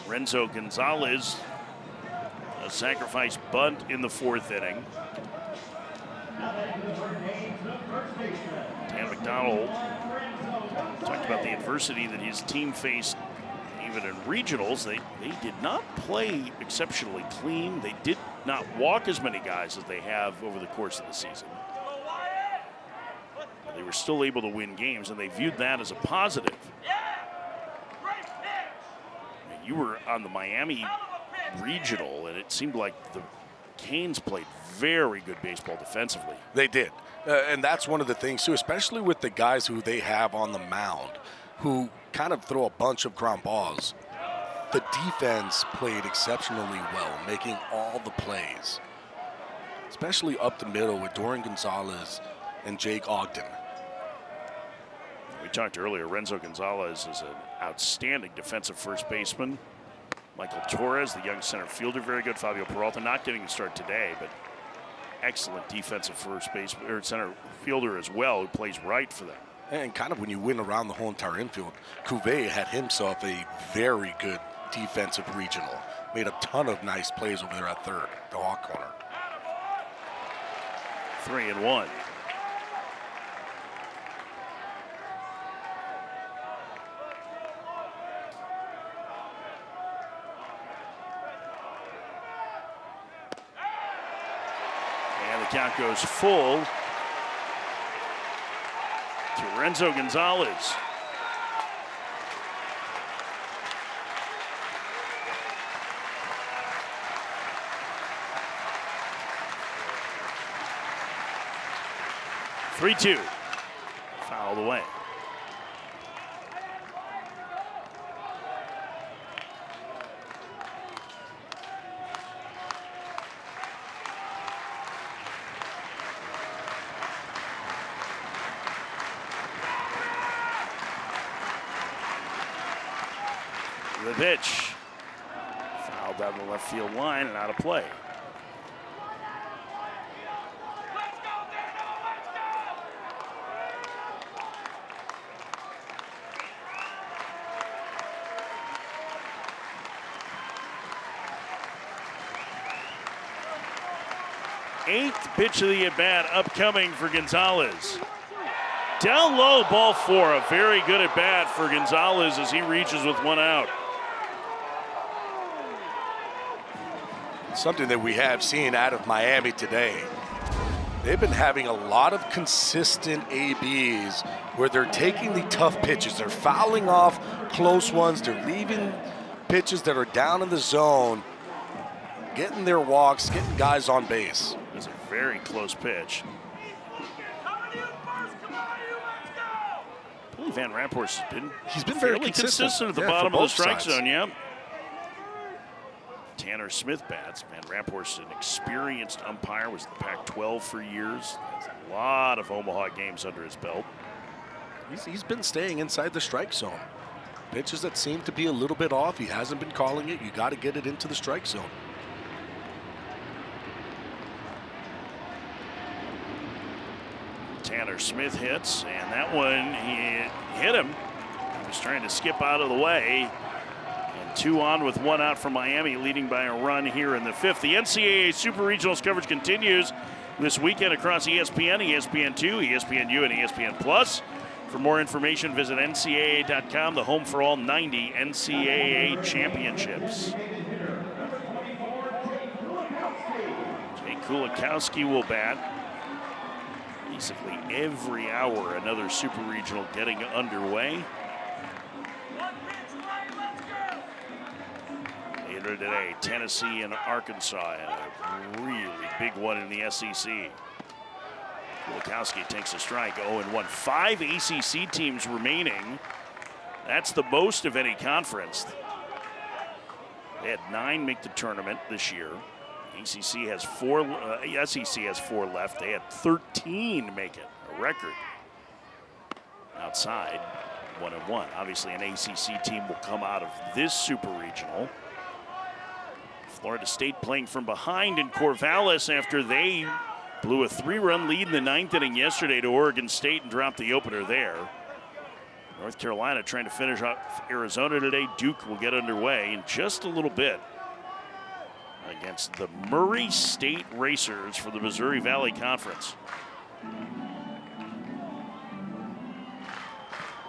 Renzo Gonzalez, a sacrifice bunt in the 4th inning. Dan McDonald talked about the adversity that his team faced even in regionals. They did not play exceptionally clean. They did not walk as many guys as they have over the course of the season. But they were still able to win games, and they viewed that as a positive. You were on the Miami regional, and it seemed like the Canes played very good baseball defensively. They did. And that's one of the things, too, especially with the guys who they have on the mound, who kind of throw a bunch of ground balls. The defense played exceptionally well, making all the plays, especially up the middle with Dorian Gonzalez and Jake Ogden. We talked earlier, Renzo Gonzalez is an outstanding defensive first baseman. Michael Torres, the young center fielder, very good. Fabio Peralta not getting a start today, but excellent defensive first baseman or center fielder as well, who plays right for them. And kind of when you win around the whole entire infield, Cuvée had himself a very good defensive regional. Made a ton of nice plays over there at third, the hawk corner. 3-1. And the count goes full to Renzo Gonzalez. Three-two, fouled away. The pitch, fouled down the left field line and out of play. Eighth pitch of the at-bat upcoming for Gonzalez. Down low, ball 4. A very good at-bat for Gonzalez as he reaches with 1 out. Something that we have seen out of Miami today. They've been having a lot of consistent ABs where they're taking the tough pitches. They're fouling off close ones. They're leaving pitches that are down in the zone, getting their walks, getting guys on base. It's a very close pitch. I believe Van Ramphorst has been very fairly consistent at the bottom of the strike zone, yeah. Tanner Smith bats. Van Ramphorst, an experienced umpire, was the Pac-12 for years. Has a lot of Omaha games under his belt. He's been staying inside the strike zone. Pitches that seem to be a little bit off, he hasn't been calling it. You got to get it into the strike zone. Tanner Smith hits, and that one, he hit him. He was trying to skip out of the way. And 2 on with 1 out for Miami, leading by a run here in the 5th. The NCAA Super Regionals coverage continues this weekend across ESPN, ESPN2, ESPNU, and ESPN+. For more information, visit ncaa.com, the home for all 90 NCAA championships. Jay Kulikowski will bat. Basically every hour, another Super Regional getting underway. Later today, Tennessee and Arkansas, and a really big one in the SEC. Kulikowski takes a strike, 0-1. 5 ACC teams remaining. That's the most of any conference. They had 9 make the tournament this year. ACC has 4, SEC has 4 left. They had 13 make it, a record. Outside, 1-1. Obviously, an ACC team will come out of this Super Regional. Florida State playing from behind in Corvallis after they blew a 3-run lead in the 9th inning yesterday to Oregon State and dropped the opener there. North Carolina trying to finish off Arizona today. Duke will get underway in just a little bit against the Murray State Racers for the Missouri Valley Conference.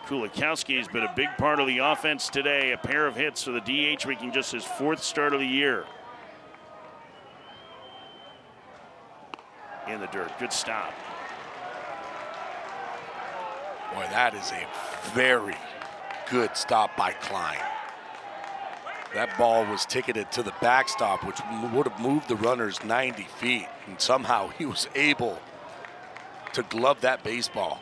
Kulikowski has been a big part of the offense today. A pair of hits for the DH, making just his 4th start of the year. In the dirt, good stop. Boy, that is a very good stop by Klein. That ball was ticketed to the backstop, which would have moved the runners 90 feet, and somehow he was able to glove that baseball.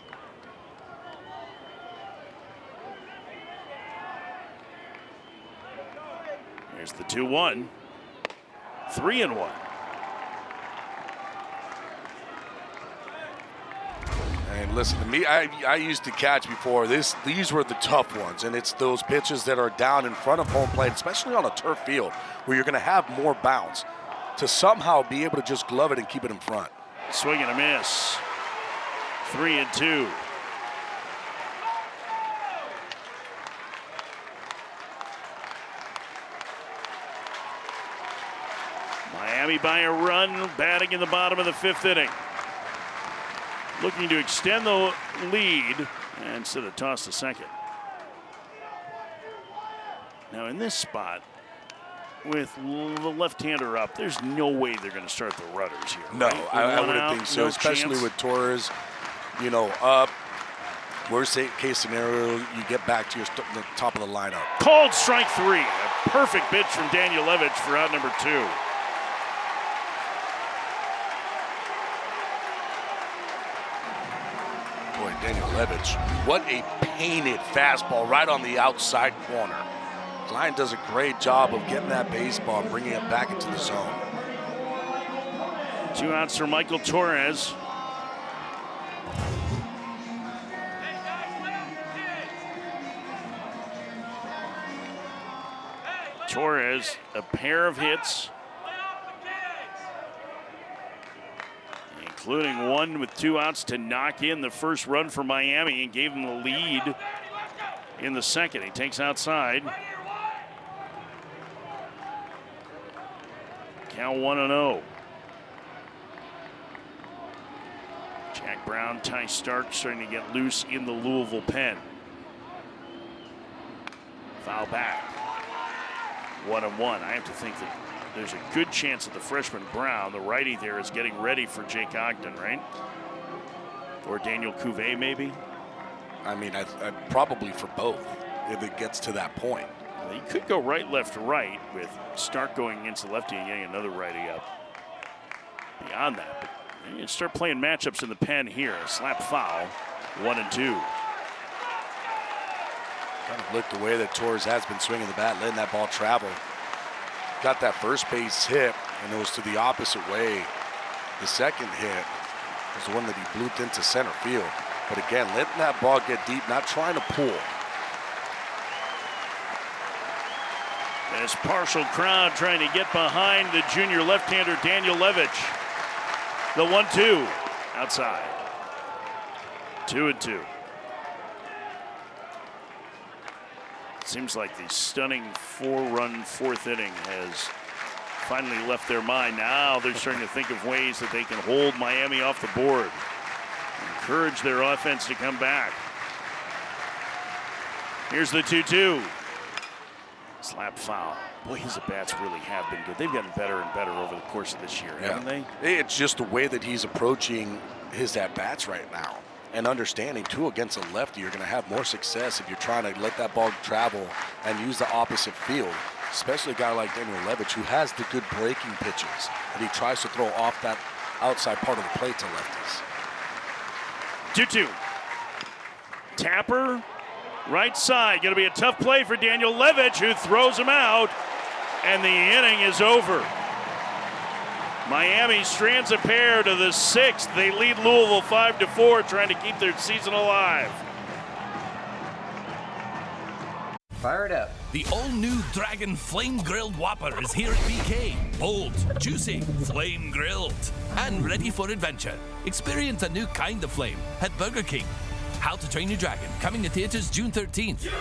Here's the 2-1. 3-1. And listen to me, I used to catch before. These were the tough ones, and it's those pitches that are down in front of home plate, especially on a turf field, where you're going to have more bounce, to somehow be able to just glove it and keep it in front. Swing and a miss. 3-2. Miami by a run, batting in the bottom of the 5th inning. Looking to extend the lead instead of toss to second. Now in this spot, with the left-hander up, there's no way they're going to start the runners here. No, right? I wouldn't think so, especially with Torres, up. Worst case scenario, you get back to the top of the lineup. Called strike 3. A perfect pitch from Daniel Levitch for out number 2. Boy, Daniel Levitch, what a painted fastball right on the outside corner. Klein does a great job of getting that baseball and bringing it back into the zone. 2 outs for Michael Torres. Torres, a pair of hits, including one with 2 outs to knock in the first run for Miami and gave him the lead in the 2nd. He takes outside. Count 1-0. Jack Brown, Ty Stark starting to get loose in the Louisville pen. Foul back. 1-1. I have to think that there's a good chance that the freshman Brown, the righty there, is getting ready for Jake Ogden, right? Or Daniel Cuvée, maybe? I mean, I probably for both, if it gets to that point. He could go right, left, right, with Stark going against the lefty and getting another righty up. Beyond that, but you start playing matchups in the pen here. Slap foul, 1-2. Kind of looked the way that Torres has been swinging the bat, letting that ball travel. Got that first base hit, and it was to the opposite way. The second hit was the one that he blooped into center field. But again, letting that ball get deep, not trying to pull. This partial crowd trying to get behind the junior left-hander Daniel Levitch. The 1-2 outside. 2-2. Seems like the stunning 4-run 4th inning has finally left their mind. Now they're starting to think of ways that they can hold Miami off the board. Encourage their offense to come back. Here's the 2-2. Slap foul. Boy, his at-bats really have been good. They've gotten better and better over the course of this year, haven't they? It's just the way that he's approaching his at-bats right now. And understanding, too, against a lefty, you're going to have more success if you're trying to let that ball travel and use the opposite field, especially a guy like Daniel Levitch, who has the good breaking pitches, and he tries to throw off that outside part of the plate to lefties. 2-2. Tapper, right side. Going to be a tough play for Daniel Levitch, who throws him out, and the inning is over. Miami strands a pair to the 6th. They lead Louisville 5-4, trying to keep their season alive. Fire it up. The all-new Dragon Flame Grilled Whopper is here at BK. Bold, juicy, flame grilled, and ready for adventure. Experience a new kind of flame at Burger King. How to Train Your Dragon, coming to theaters June 13th.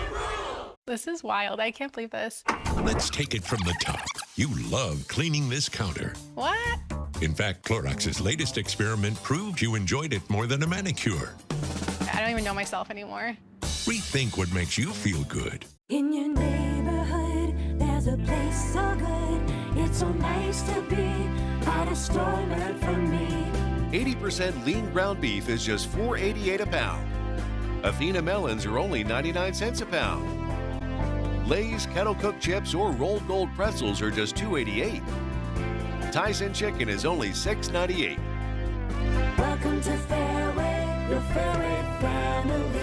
This is wild. I can't believe this. Let's take it from the top. You love cleaning this counter. What? In fact, Clorox's latest experiment proved you enjoyed it more than a manicure. I don't even know myself anymore. Rethink what makes you feel good. In your neighborhood, there's a place so good. It's so nice to be at a store learn from me. 80% lean ground beef is just $4.88 a pound. Athena melons are only 99 cents a pound. Lay's kettle cooked chips or rolled gold pretzels are just $2.88. Tyson chicken is only $6.98. Welcome to Fairway, your Fairway family.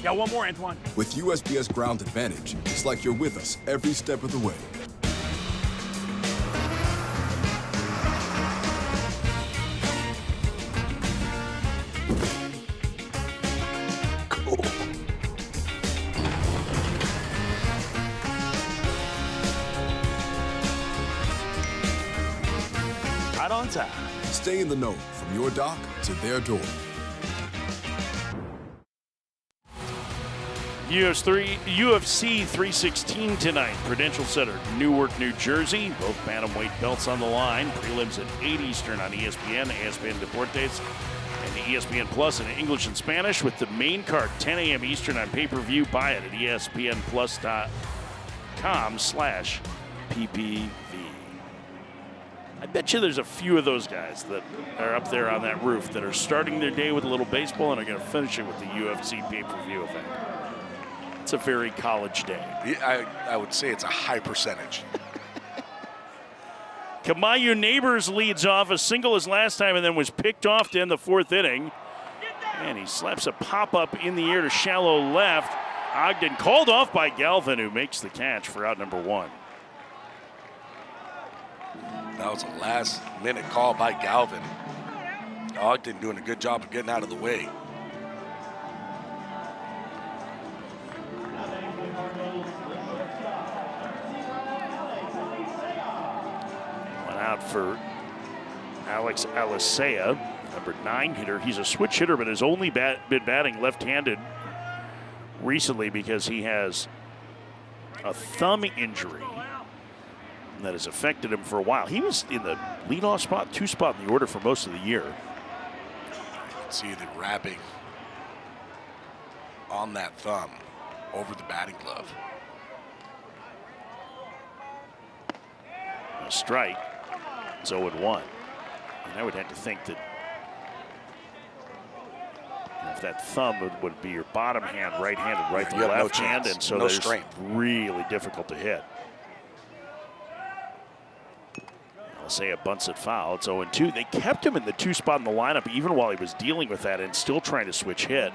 Got one more, Antoine. With USPS Ground Advantage, it's like you're with us every step of the way. Right on time. Stay in the know from your dock to their door. UFC 316 tonight. Prudential Center, Newark, New Jersey. Both bantamweight belts on the line. Prelims at 8 Eastern on ESPN, ESPN Deportes, and ESPN Plus in English and Spanish, with the main card 10 a.m. Eastern on pay-per-view. Buy it at espnplus.com/PPV. I bet you there's a few of those guys that are up there on that roof that are starting their day with a little baseball and are going to finish it with the UFC pay-per-view event. It's a very college day. I would say it's a high percentage. Kamayu Neighbors leads off a single as last time and then was picked off to end the fourth inning. And he slaps a pop-up in the air to shallow left. Ogden called off by Galvin, who makes the catch for out number one. That was a last-minute call by Galvin. Ogden doing a good job of getting out of the way. One out for Alex Alisea, number 9 hitter. He's a switch hitter, but has only been batting left-handed recently because he has a thumb injury that has affected him for a while. He was in the leadoff spot, 2 spot in the order for most of the year. You can see the wrapping on that thumb over the batting glove. A strike. It's 0-1. And I would have to think that if that thumb would be your bottom hand, right-handed, right to left hand, and so there's really difficult to hit. Say it bunts it foul. It's 0-2. They kept him in the 2 spot in the lineup even while he was dealing with that and still trying to switch hit,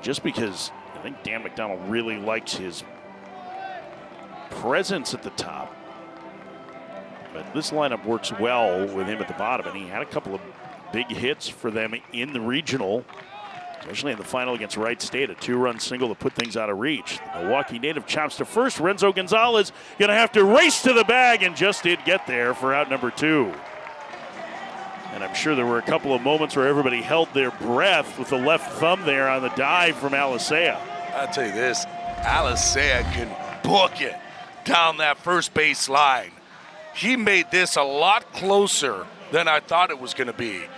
just because I think Dan McDonald really likes his presence at the top. But this lineup works well with him at the bottom, and he had a couple of big hits for them in the regional, especially in the final against Wright State, a 2-run single to put things out of reach. The Milwaukee native chops to first. Renzo Gonzalez going to have to race to the bag and just did get there for out number 2. And I'm sure there were a couple of moments where everybody held their breath with the left thumb there on the dive from Alisea. I'll tell you this, Alisea can book it down that first base line. He made this a lot closer than I thought it was going to be.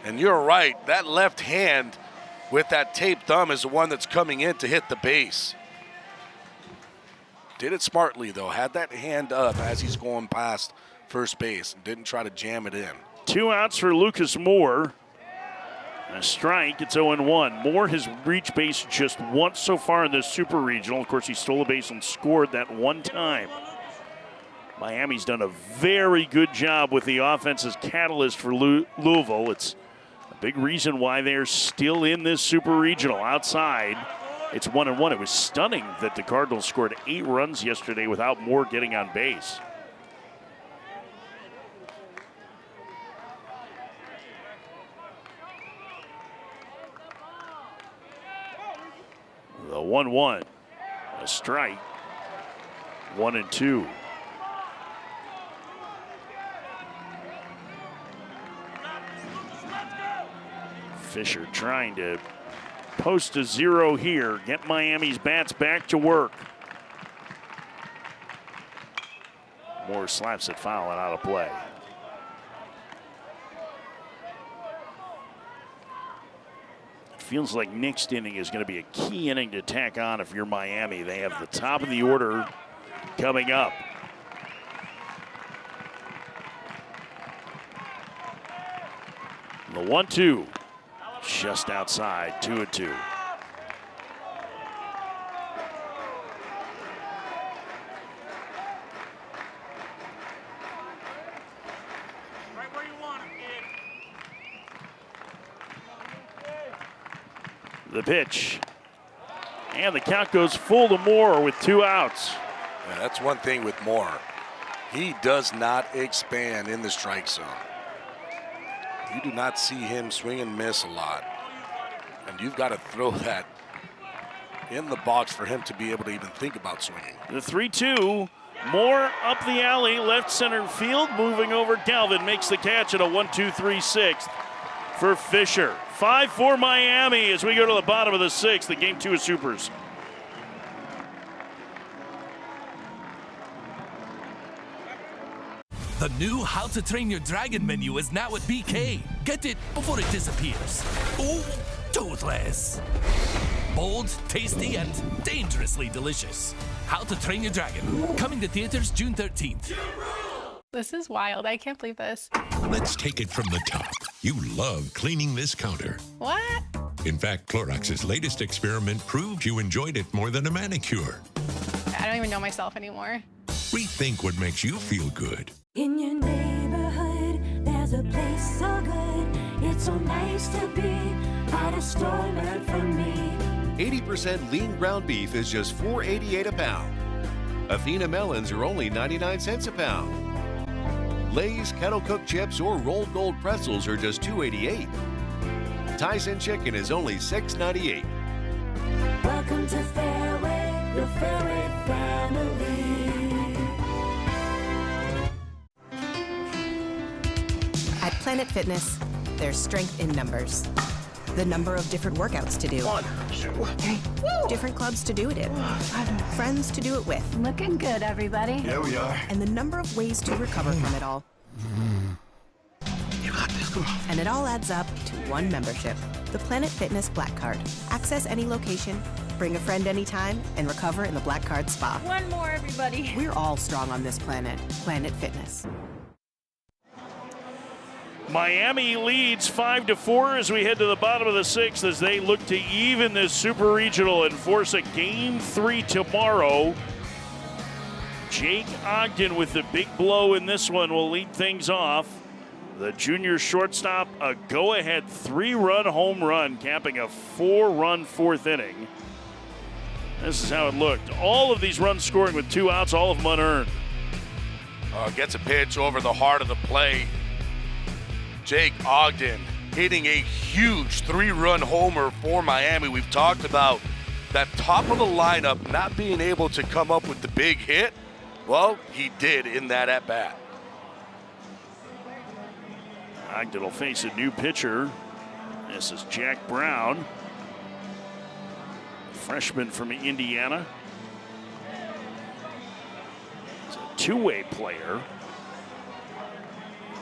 And you're right, that left hand with that taped thumb is the one that's coming in to hit the base. Did it smartly, though. Had that hand up as he's going past first base and didn't try to jam it in. 2 outs for Lucas Moore. A strike, it's 0-1. Moore has reached base just once so far in this Super Regional. Of course, he stole a base and scored that one time. Miami's done a very good job with the offense as catalyst for Louisville. It's a big reason why they're still in this Super Regional. Outside, it's 1-1. It was stunning that the Cardinals scored 8 runs yesterday without Moore getting on base. 1-1. A strike. 1-2. Fisher trying to post a 0 here, get Miami's bats back to work. Moore slaps it foul and out of play. It feels like next inning is going to be a key inning to tack on if you're Miami. They have the top of the order coming up. The 1-2. Just outside, 2-2. Right where you want it, kid. The pitch. And the count goes full to Moore with 2 outs. Yeah, that's one thing with Moore. He does not expand in the strike zone. You do not see him swing and miss a lot. And you've got to throw that in the box for him to be able to even think about swinging. The 3-2. Moore up the alley, left center field, moving over. Galvin makes the catch at a 1-2-3-6 for Fisher. 5-4 Miami as we go to the bottom of the 6th, the game 2 of Supers. The new How to Train Your Dragon menu is now at BK. Get it before it disappears. Ooh, toothless. Bold, tasty, and dangerously delicious. How to Train Your Dragon. Coming to theaters June 13th. This is wild. I can't believe this. Let's take it from the top. You love cleaning this counter. What? In fact, Clorox's latest experiment proved you enjoyed it more than a manicure. I don't even know myself anymore. Rethink what makes you feel good. In your neighborhood, there's a place so good. It's so nice to be at a store meant for me. 80% lean ground beef is just $4.88 a pound. Athena melons are only 99 cents a pound. Lay's kettle cooked chips or rolled gold pretzels are just $2.88. Tyson chicken is only $6.98. Welcome to Fairway, your Fairway family. At Planet Fitness, there's strength in numbers. The number of different workouts to do. 1, 2, 3. Different clubs to do it in. Friends to do it with. Looking good, everybody. Yeah, we are. And the number of ways to recover from it all. You got this, come on. And it all adds up to one membership. The Planet Fitness Black Card. Access any location, bring a friend anytime, and recover in the Black Card Spa. One more, everybody. We're all strong on this planet. Planet Fitness. Miami leads 5-4 as we head to the bottom of the 6th as they look to even this Super Regional and force a Game 3 tomorrow. Jake Ogden with the big blow in this one will lead things off. The junior shortstop, a go-ahead 3-run home run, capping a 4-run 4th inning. This is how it looked. All of these runs scoring with 2 outs, all of them unearned. Gets a pitch over the heart of the plate. Jake Ogden hitting a huge 3-run homer for Miami. We've talked about that top of the lineup not being able to come up with the big hit. Well, he did in that at-bat. Ogden will face a new pitcher. This is Jack Brown, a freshman from Indiana. He's a two-way player.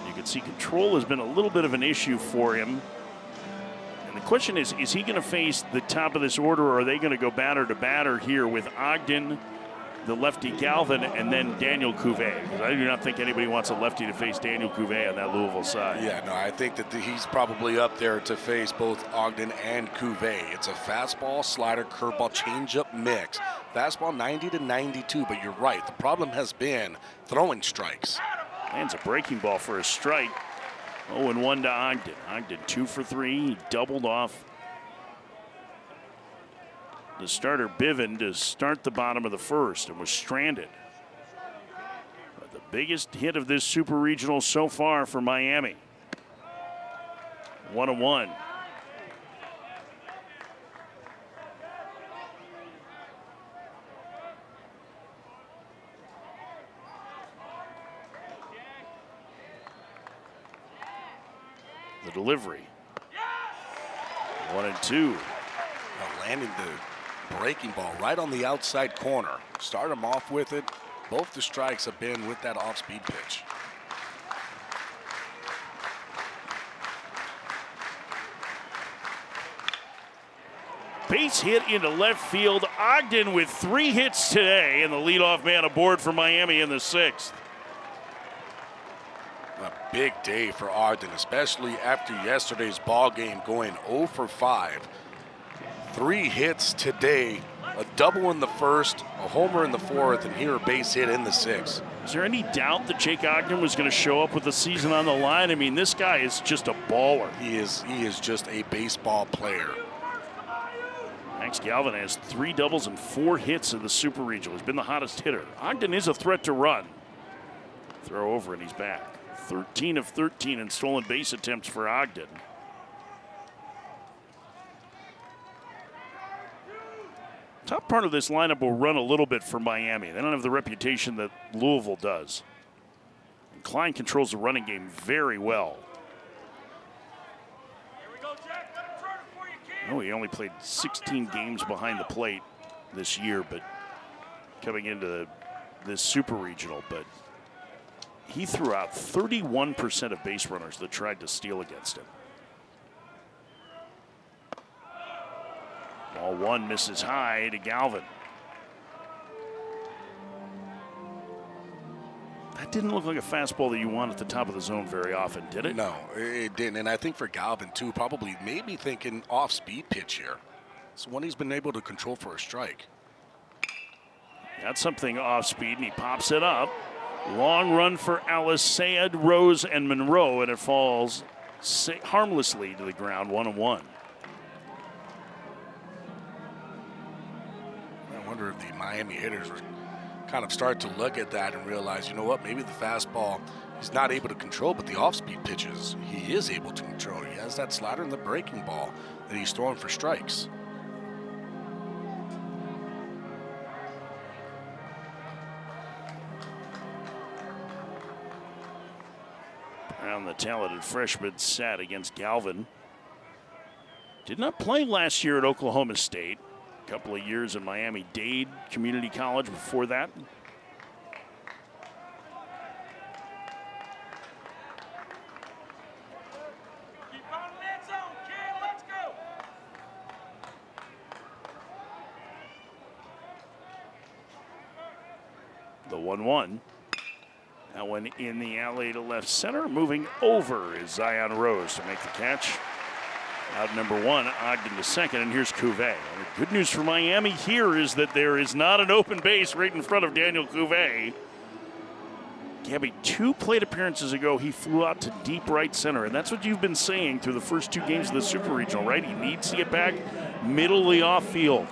You can see control has been a little bit of an issue for him. And the question is he going to face the top of this order, or are they going to go batter to batter here with Ogden, the lefty Galvin, and then Daniel Cuvée? Because I do not think anybody wants a lefty to face Daniel Cuvée on that Louisville side. Yeah, no, I think that he's probably up there to face both Ogden and Cuvée. It's a fastball, slider, curveball, changeup mix. Fastball 90 to 92, but you're right. The problem has been throwing strikes. Lands a breaking ball for a strike. 0-1 to Ogden. Ogden 2 for 3. He doubled off the starter Bivin to start the bottom of the 1st and was stranded. But the biggest hit of this Super Regional so far for Miami. 1-1. The delivery. 1-2. Now landing the breaking ball right on the outside corner. Start him off with it. Both the strikes have been with that off-speed pitch. Base hit into left field. Ogden with 3 hits today, and the leadoff man aboard for Miami in the 6th. A big day for Ogden, especially after yesterday's ball game going 0 for 5. 3 hits today, a double in the first, a homer in the 4th, and here a base hit in the 6th. Is there any doubt that Jake Ogden was going to show up with the season on the line? I mean, this guy is just a baller. He is just a baseball player. Max Galvin has 3 doubles and 4 hits in the Super Regional. He's been the hottest hitter. Ogden is a threat to run. Throw over and he's back. 13 of 13 in stolen base attempts for Ogden. Top part of this lineup will run a little bit for Miami. They don't have the reputation that Louisville does. And Klein controls the running game very well. Oh, he only played 16 games behind the plate this year, but coming into this Super Regional, but he threw out 31% of base runners that tried to steal against him. Ball 1 misses high to Galvin. That didn't look like a fastball that you want at the top of the zone very often, did it? No, it didn't. And I think for Galvin, too, probably maybe thinking off-speed pitch here. It's one he's been able to control for a strike. Got something off-speed, and he pops it up. Long run for Alice, Sayed, Rose, and Monroe, and it falls harmlessly to the ground, 1-1. I wonder if the Miami hitters are kind of start to look at that and realize, you know what, maybe the fastball he's not able to control, but the off-speed pitches he is able to control. He has that slider and the breaking ball that he's throwing for strikes. Brown, the talented freshman, sat against Galvin. Did not play last year at Oklahoma State. A couple of years in Miami-Dade Community College before that. The 1-1. That one in the alley to left center. Moving over is Zion Rose to make the catch. Out number 1, Ogden to second, and here's Cuvée. The good news for Miami here is that there is not an open base right in front of Daniel Cuvée. Gabby, 2 plate appearances ago, he flew out to deep right center, and that's what you've been saying through the first 2 games of the Super Regional, right? He needs to get back middle of the off-field.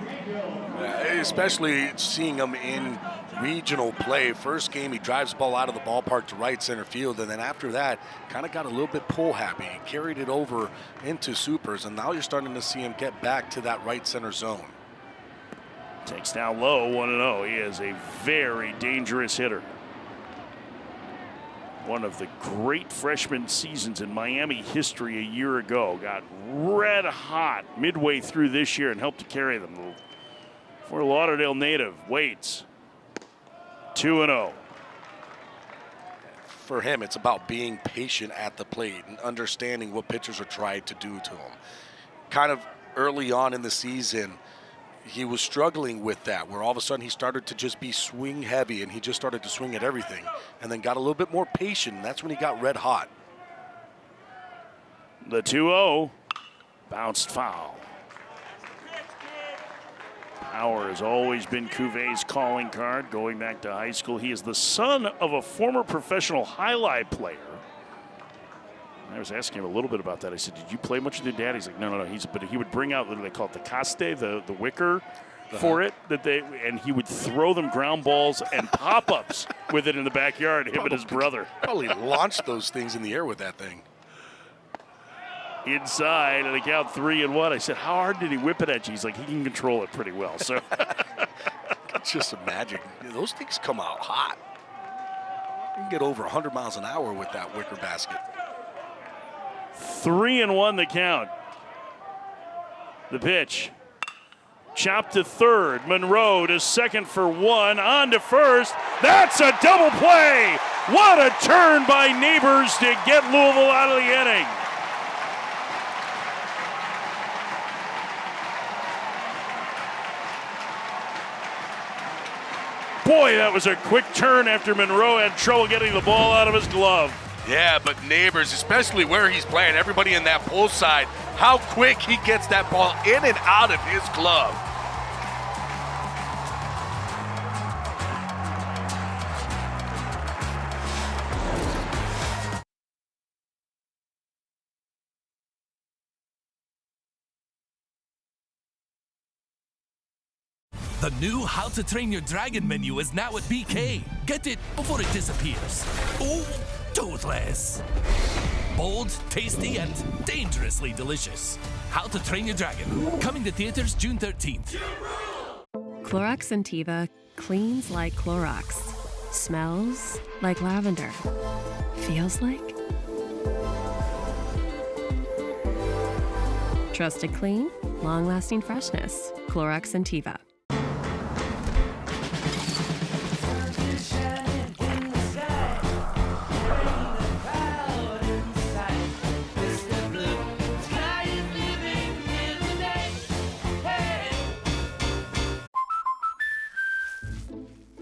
Especially seeing him in regional play. First game, he drives the ball out of the ballpark to right center field, and then after that, kind of got a little bit pull happy. He carried it over into Supers, and now you're starting to see him get back to that right center zone. Takes down low, 1-0. He is a very dangerous hitter. One of the great freshman seasons in Miami history a year ago. Got red hot midway through this year and helped to carry them. Fort Lauderdale native waits. 2-0. For him, it's about being patient at the plate and understanding what pitchers are trying to do to him. Kind of early on in the season, he was struggling with that, where all of a sudden he started to just be swing heavy, and he just started to swing at everything, and then got a little bit more patient, and that's when he got red hot. The 2-0, bounced foul. Power has always been Cuvé's calling card going back to high school. He is the son of a former professional highlight player. I was asking him a little bit about that. I said, did you play much with your dad? He's like, no. But he would bring out, what do they call it, the caste, the wicker for it, and he would throw them ground balls and pop-ups with it in the backyard, him and his brother. Probably launched those things in the air with that thing. Inside, and they count 3-1. I said, how hard did he whip it at you? He's like, he can control it pretty well. So just imagine, those things come out hot. You can get over 100 miles an hour with that wicker basket. 3-1 the count. The pitch. Chopped to third. Monroe to second for one. On to first. That's a double play. What a turn by Neighbors to get Louisville out of the inning. Boy, that was a quick turn after Monroe had trouble getting the ball out of his glove. Yeah, but Neighbors, especially where he's playing, everybody in that pull side, how quick he gets that ball in and out of his glove. The new How to Train Your Dragon menu is now at BK. Get it before it disappears. Ooh, toothless. Bold, tasty, and dangerously delicious. How to Train Your Dragon. Coming to theaters June 13th. Clorox Sentiva cleans like Clorox. Smells like lavender. Feels like trusted clean, long-lasting freshness. Clorox Sentiva.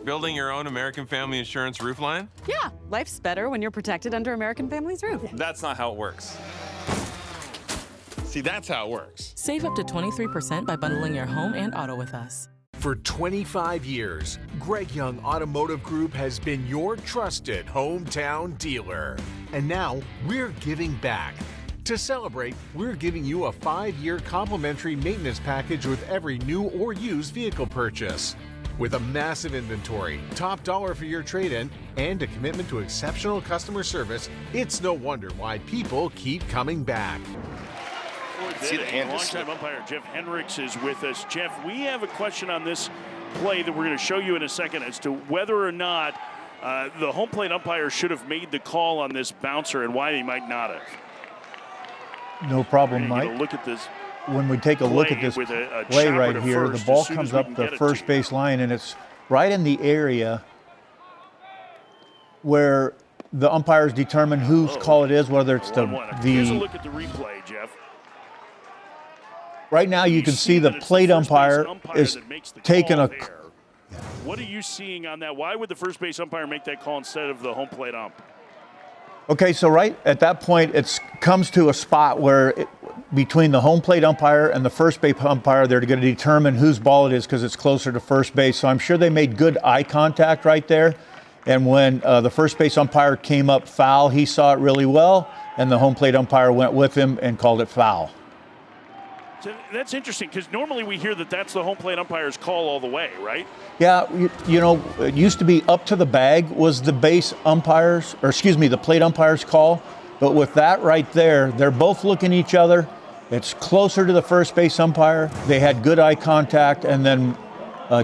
Building your own American Family Insurance roof line? Yeah, life's better when you're protected under American Family's roof. That's not how it works. See, that's how it works. Save up to 23% by bundling your home and auto with us. For 25 years, Greg Young Automotive Group has been your trusted hometown dealer. And now we're giving back. To celebrate, we're giving you a 5-year complimentary maintenance package with every new or used vehicle purchase. With a massive inventory, top dollar for your trade-in, and a commitment to exceptional customer service, it's no wonder why people keep coming back. See the hand. Longtime umpire Jeff Henricks is with us. Jeff, we have a question on this play that we're going to show you in a second as to whether or not the home plate umpire should have made the call on this bouncer and why they might not have. No problem, Mike. Look at this. When we take a look at this play right here, the ball comes up the first base line, and it's right in the area where the umpires determine whose call it is, whether it's Here's a look at the replay, Jeff. Right now you can see the plate umpire is taking a... What are you seeing on that? Why would the first base umpire make that call instead of the home plate ump? Okay, so right at that point, it comes to a spot where between the home plate umpire and the first base umpire, they're going to determine whose ball it is because it's closer to first base. So I'm sure they made good eye contact right there. And when the first base umpire came up foul, he saw it really well, and the home plate umpire went with him and called it foul. So that's interesting because normally we hear that that's the home plate umpire's call all the way, right? Yeah, you know, it used to be up to the bag was the the plate umpire's call. But with that right there, they're both looking at each other. It's closer to the first base umpire. They had good eye contact, and then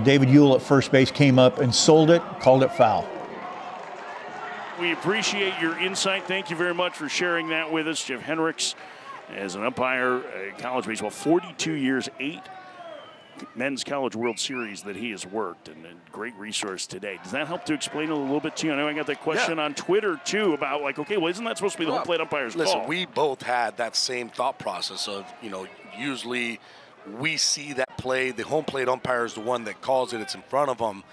David Ewell at first base came up and sold it, called it foul. We appreciate your insight. Thank you very much for sharing that with us. Jeff Henricks, as an umpire, college baseball, 42 years, 8 men's college World Series that he has worked, and a great resource today. Does that help to explain it a little bit to you? I know I got that question on Twitter, too, about like, okay, well, isn't that supposed to be the home plate umpire's call? Listen, we both had that same thought process of, usually we see that play, the home plate umpire is the one that calls it, it's in front of them.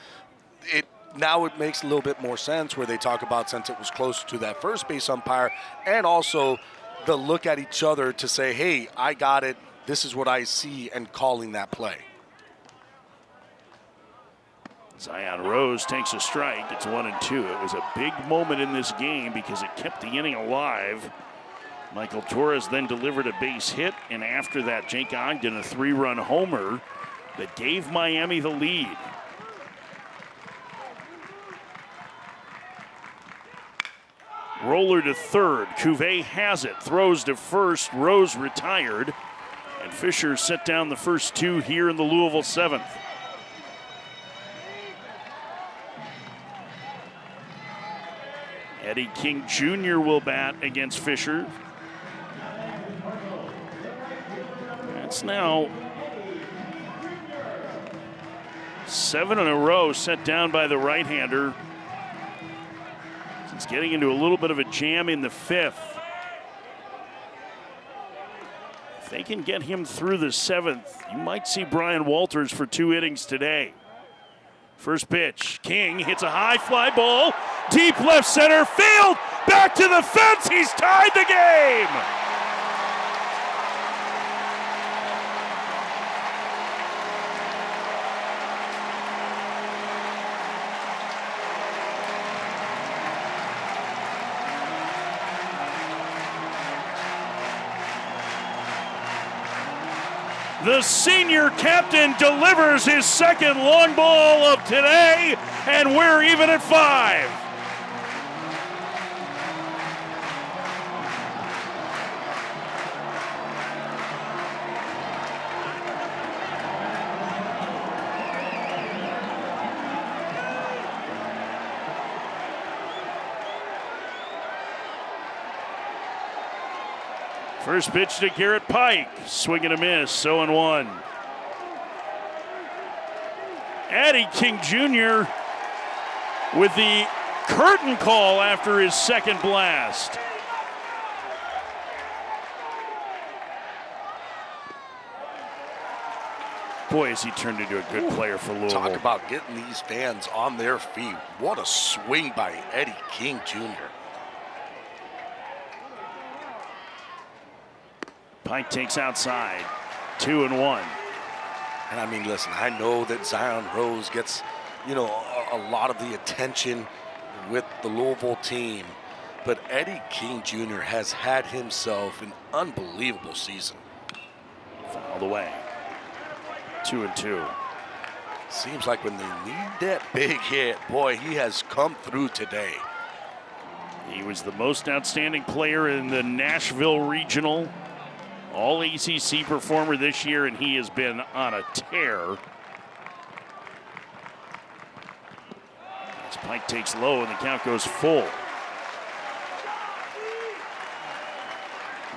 Now it makes a little bit more sense where they talk about since it was closer to that first base umpire, and also the look at each other to say, hey, I got it, this is what I see, and calling that play. Zion Rose takes a strike. It's 1-2. It was a big moment in this game because it kept the inning alive. Michael Torres then delivered a base hit, and after that, Jake Ogden, a 3-run homer that gave Miami the lead. Roller to third. Cuvée has it. Throws to first. Rose retired. And Fisher set down the first 2 here in the Louisville 7th. Eddie King Jr. will bat against Fisher. That's now 7 in a row set down by the right-hander. He's getting into a little bit of a jam in the 5th. If they can get him through the 7th, you might see Brian Walters for 2 innings today. First pitch, King hits a high fly ball, deep left center field, back to the fence, he's tied the game! The senior captain delivers his second long ball of today, and we're even at 5. First pitch to Garrett Pike, swing and a miss, 0-1. Eddie King Jr. with the curtain call after his second blast. Boy, has he turned into a good player for Louisville. Talk about getting these fans on their feet. What a swing by Eddie King Jr. Pike takes outside, 2-1. And I mean, listen, I know that Zion Rose gets, a lot of the attention with the Louisville team, but Eddie King Jr. has had himself an unbelievable season. Fouled away, 2-2. Seems like when they need that big hit, boy, he has come through today. He was the most outstanding player in the Nashville Regional. All ACC performer this year, and he has been on a tear. As Pike takes low and the count goes full.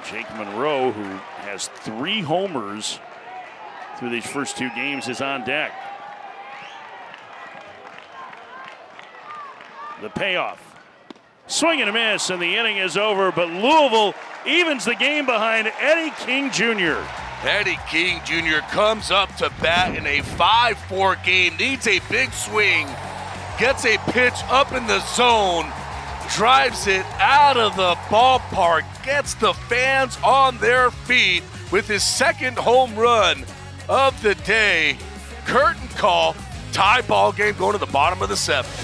Jake Monroe, who has 3 homers through these first 2 games, is on deck. The payoff. Swing and a miss, and the inning is over, but Louisville evens the game behind Eddie King Jr. Eddie King Jr. comes up to bat in a 5-4 game, needs a big swing, gets a pitch up in the zone, drives it out of the ballpark, gets the fans on their feet with his second home run of the day. Curtain call, tie ball game going to the bottom of the 7th.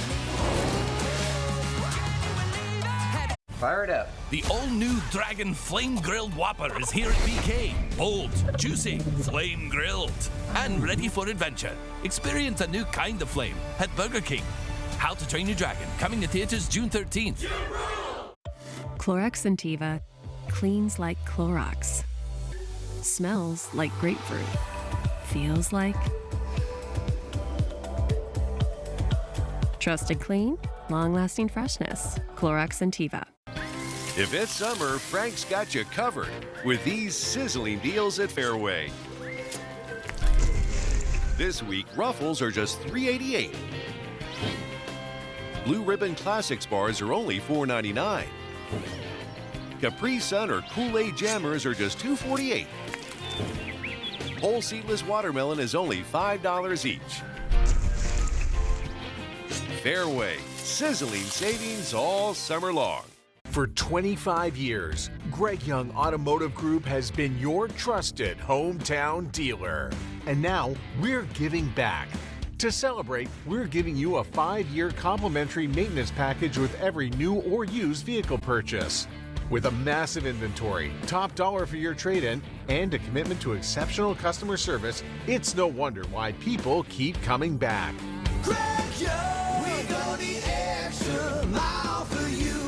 Fire it up. The all-new Dragon Flame Grilled Whopper is here at BK. Bold, juicy, flame grilled, and ready for adventure. Experience a new kind of flame at Burger King. How to Train Your Dragon, coming to theaters June 13th. Clorox Sentiva cleans like Clorox. Smells like grapefruit. Feels like trusted clean, long-lasting freshness. Clorox Sentiva. If it's summer, Frank's got you covered with these sizzling deals at Fairway. This week, Ruffles are just $3.88. Blue Ribbon Classics bars are only $4.99. Capri Sun or Kool-Aid Jammers are just $2.48. Whole seedless watermelon is only $5 each. Fairway, sizzling savings all summer long. For 25 years, Greg Young Automotive Group has been your trusted hometown dealer. And now we're giving back. To celebrate, we're giving you a 5-year complimentary maintenance package with every new or used vehicle purchase. With a massive inventory, top dollar for your trade-in, and a commitment to exceptional customer service, it's no wonder why people keep coming back. Greg Young, we go the extra mile for you.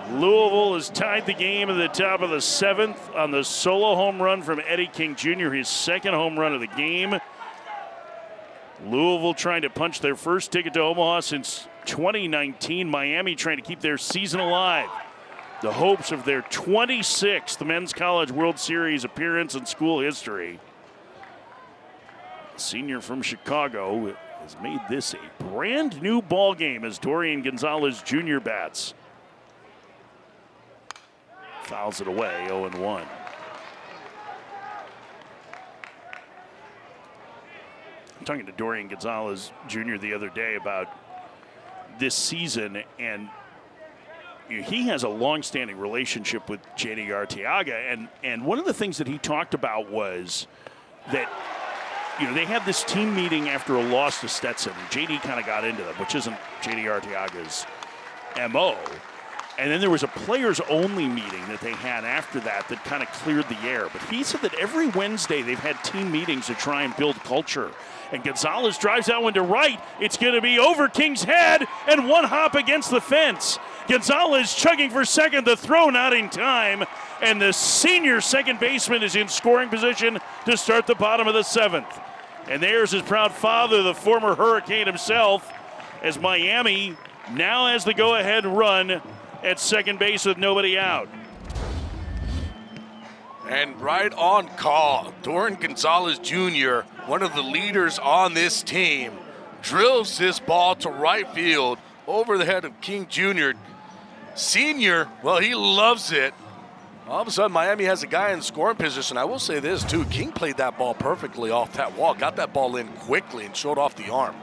Louisville has tied the game at the top of the 7th on the solo home run from Eddie King Jr., his second home run of the game. Louisville trying to punch their first ticket to Omaha since 2019. Miami trying to keep their season alive. The hopes of their 26th Men's College World Series appearance in school history. Senior from Chicago has made this a brand new ball game as Dorian Gonzalez Jr. bats. Fouls it away, 0-1. I'm talking to Dorian Gonzalez Jr. the other day about this season, and he has a long-standing relationship with J.D. Arteaga, and one of the things that he talked about was that, they had this team meeting after a loss to Stetson, and J.D. kind of got into them, which isn't J.D. Arteaga's M.O., and then there was a players-only meeting that they had after that kind of cleared the air. But he said that every Wednesday they've had team meetings to try and build culture. And Gonzalez drives that one to right. It's going to be over King's head and one hop against the fence. Gonzalez chugging for second. The throw not in time. And the senior second baseman is in scoring position to start the bottom of the seventh. And there's his proud father, the former Hurricane himself, as Miami now has the go-ahead run at second base with nobody out. And right on call, Dorian Gonzalez Jr., one of the leaders on this team, drills this ball to right field over the head of King Jr. Senior, well, he loves it. All of a sudden, Miami has a guy in scoring position. I will say this, too. King played that ball perfectly off that wall, got that ball in quickly and showed off the arm.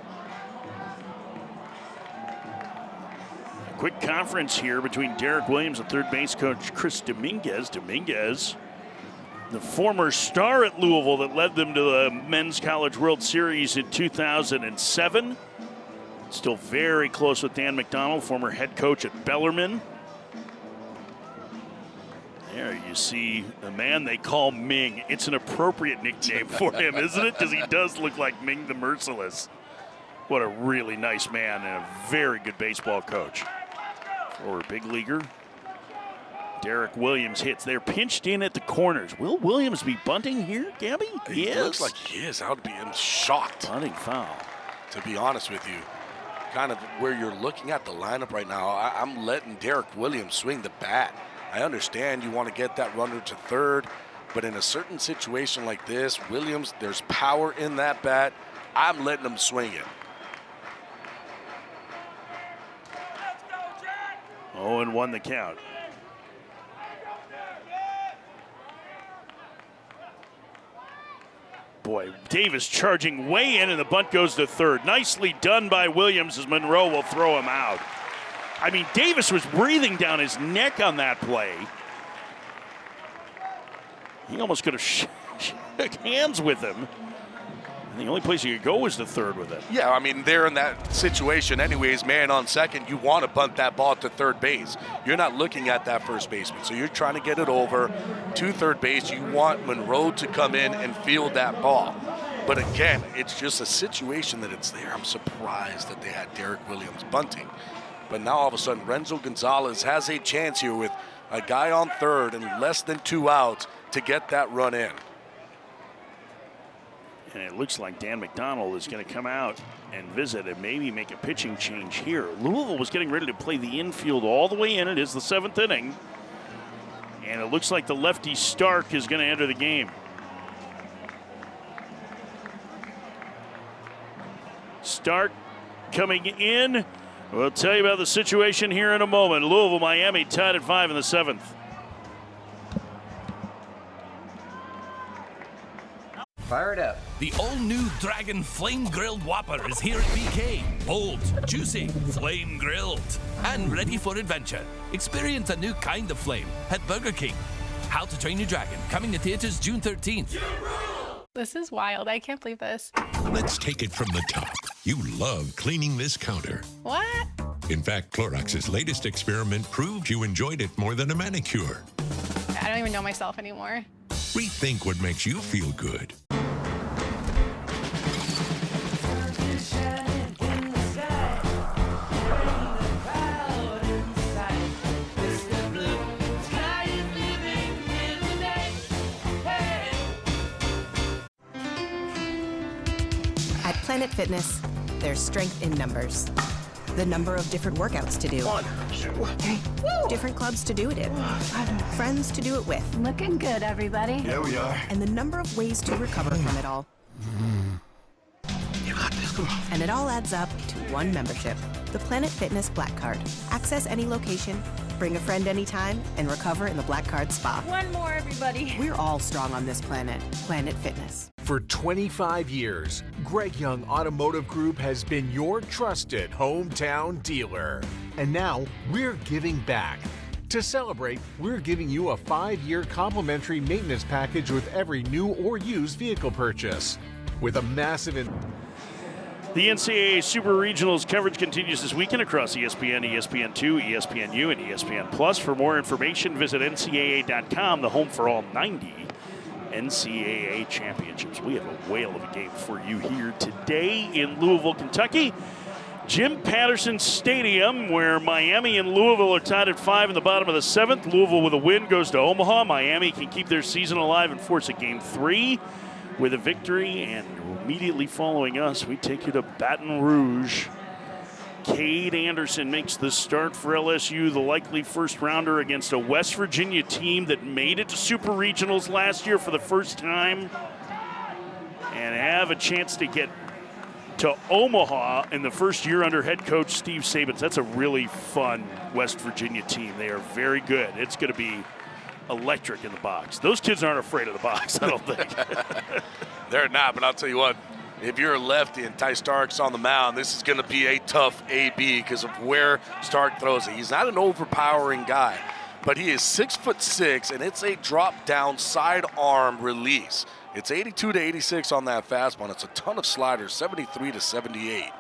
Quick conference here between Derek Williams and third base coach Chris Dominguez. Dominguez, the former star at Louisville that led them to the Men's College World Series in 2007. Still very close with Dan McDonald, former head coach at Bellarmine. There you see a man they call Ming. It's an appropriate nickname for him, isn't it? Because he does look like Ming the Merciless. What a really nice man and a very good baseball coach. Or a big leaguer. Derek Williams hits. They're pinched in at the corners. Will Williams be bunting here, Gabby? He looks like he is. I would be shocked. Bunting foul. To be honest with you, kind of where you're looking at the lineup right now, I'm letting Derek Williams swing the bat. I understand you want to get that runner to third, but in a certain situation like this, Williams, there's power in that bat. I'm letting him swing it. 0-1 the count. Boy, Davis charging way in, and the bunt goes to third. Nicely done by Williams as Monroe will throw him out. I mean, Davis was breathing down his neck on that play. He almost could have shook hands with him. And the only place you could go was the third with it. Yeah, I mean, they're in that situation anyways, man on second. You want to bunt that ball to third base. You're not looking at that first baseman. So you're trying to get it over to third base. You want Monroe to come in and field that ball. But again, it's just a situation that it's there. I'm surprised that they had Derek Williams bunting. But now all of a sudden, Renzo Gonzalez has a chance here with a guy on third and less than 2 outs to get that run in. And it looks like Dan McDonald is going to come out and visit and maybe make a pitching change here. Louisville was getting ready to play the infield all the way in. It is the 7th inning. And it looks like the lefty Stark is going to enter the game. Stark coming in. We'll tell you about the situation here in a moment. Louisville, Miami tied at 5 in the 7th. Fire it up. The all-new Dragon Flame Grilled Whopper is here at BK. Bold, juicy, flame grilled, and ready for adventure. Experience a new kind of flame at Burger King. How to Train Your Dragon, coming to theaters June 13th. This is wild. I can't believe this. Let's take it from the top. You love cleaning this counter. What? In fact, Clorox's latest experiment proved you enjoyed it more than a manicure. I don't even know myself anymore. Rethink what makes you feel good. At Planet Fitness, there's strength in numbers. The number of different workouts to do. 1, 2, 3. Different clubs to do it in. Friends to do it with. Looking good, everybody. Yeah, we are. And the number of ways to recover from it all. You got this. Come on. And it all adds up to one membership, the Planet Fitness Black Card. Access any location, bring a friend anytime, and recover in the Black Card Spa. One more, everybody. We're all strong on this planet. Planet Fitness. For 25 years, Greg Young Automotive Group has been your trusted hometown dealer. And now we're giving back. To celebrate, we're giving you a 5-year complimentary maintenance package with every new or used vehicle purchase. With a massive The NCAA Super Regionals coverage continues this weekend across ESPN, ESPN2, ESPNU, and ESPN Plus. For more information, visit ncaa.com, the home for all 90 NCAA championships. We have a whale of a game for you here today in Louisville, Kentucky. Jim Patterson Stadium, where Miami and Louisville are tied at 5 in the bottom of the 7th. Louisville with a win goes to Omaha. Miami can keep their season alive and force a game 3 with a victory. And immediately following us, we take you to Baton Rouge. Cade Anderson makes the start for LSU, the likely first rounder against a West Virginia team that made it to Super Regionals last year for the first time and have a chance to get to Omaha in the first year under head coach Steve Sabins. That's a really fun West Virginia team. They are very good. It's going to be electric in the box. Those kids aren't afraid of the box, I don't think. They're not, but I'll tell you what, if you're a lefty and Ty Stark's on the mound, this is going to be a tough AB because of where Stark throws it. He's not an overpowering guy, but he is 6'6", and it's a drop-down sidearm release. It's 82 to 86 on that fastball, and it's a ton of sliders, 73 to 78.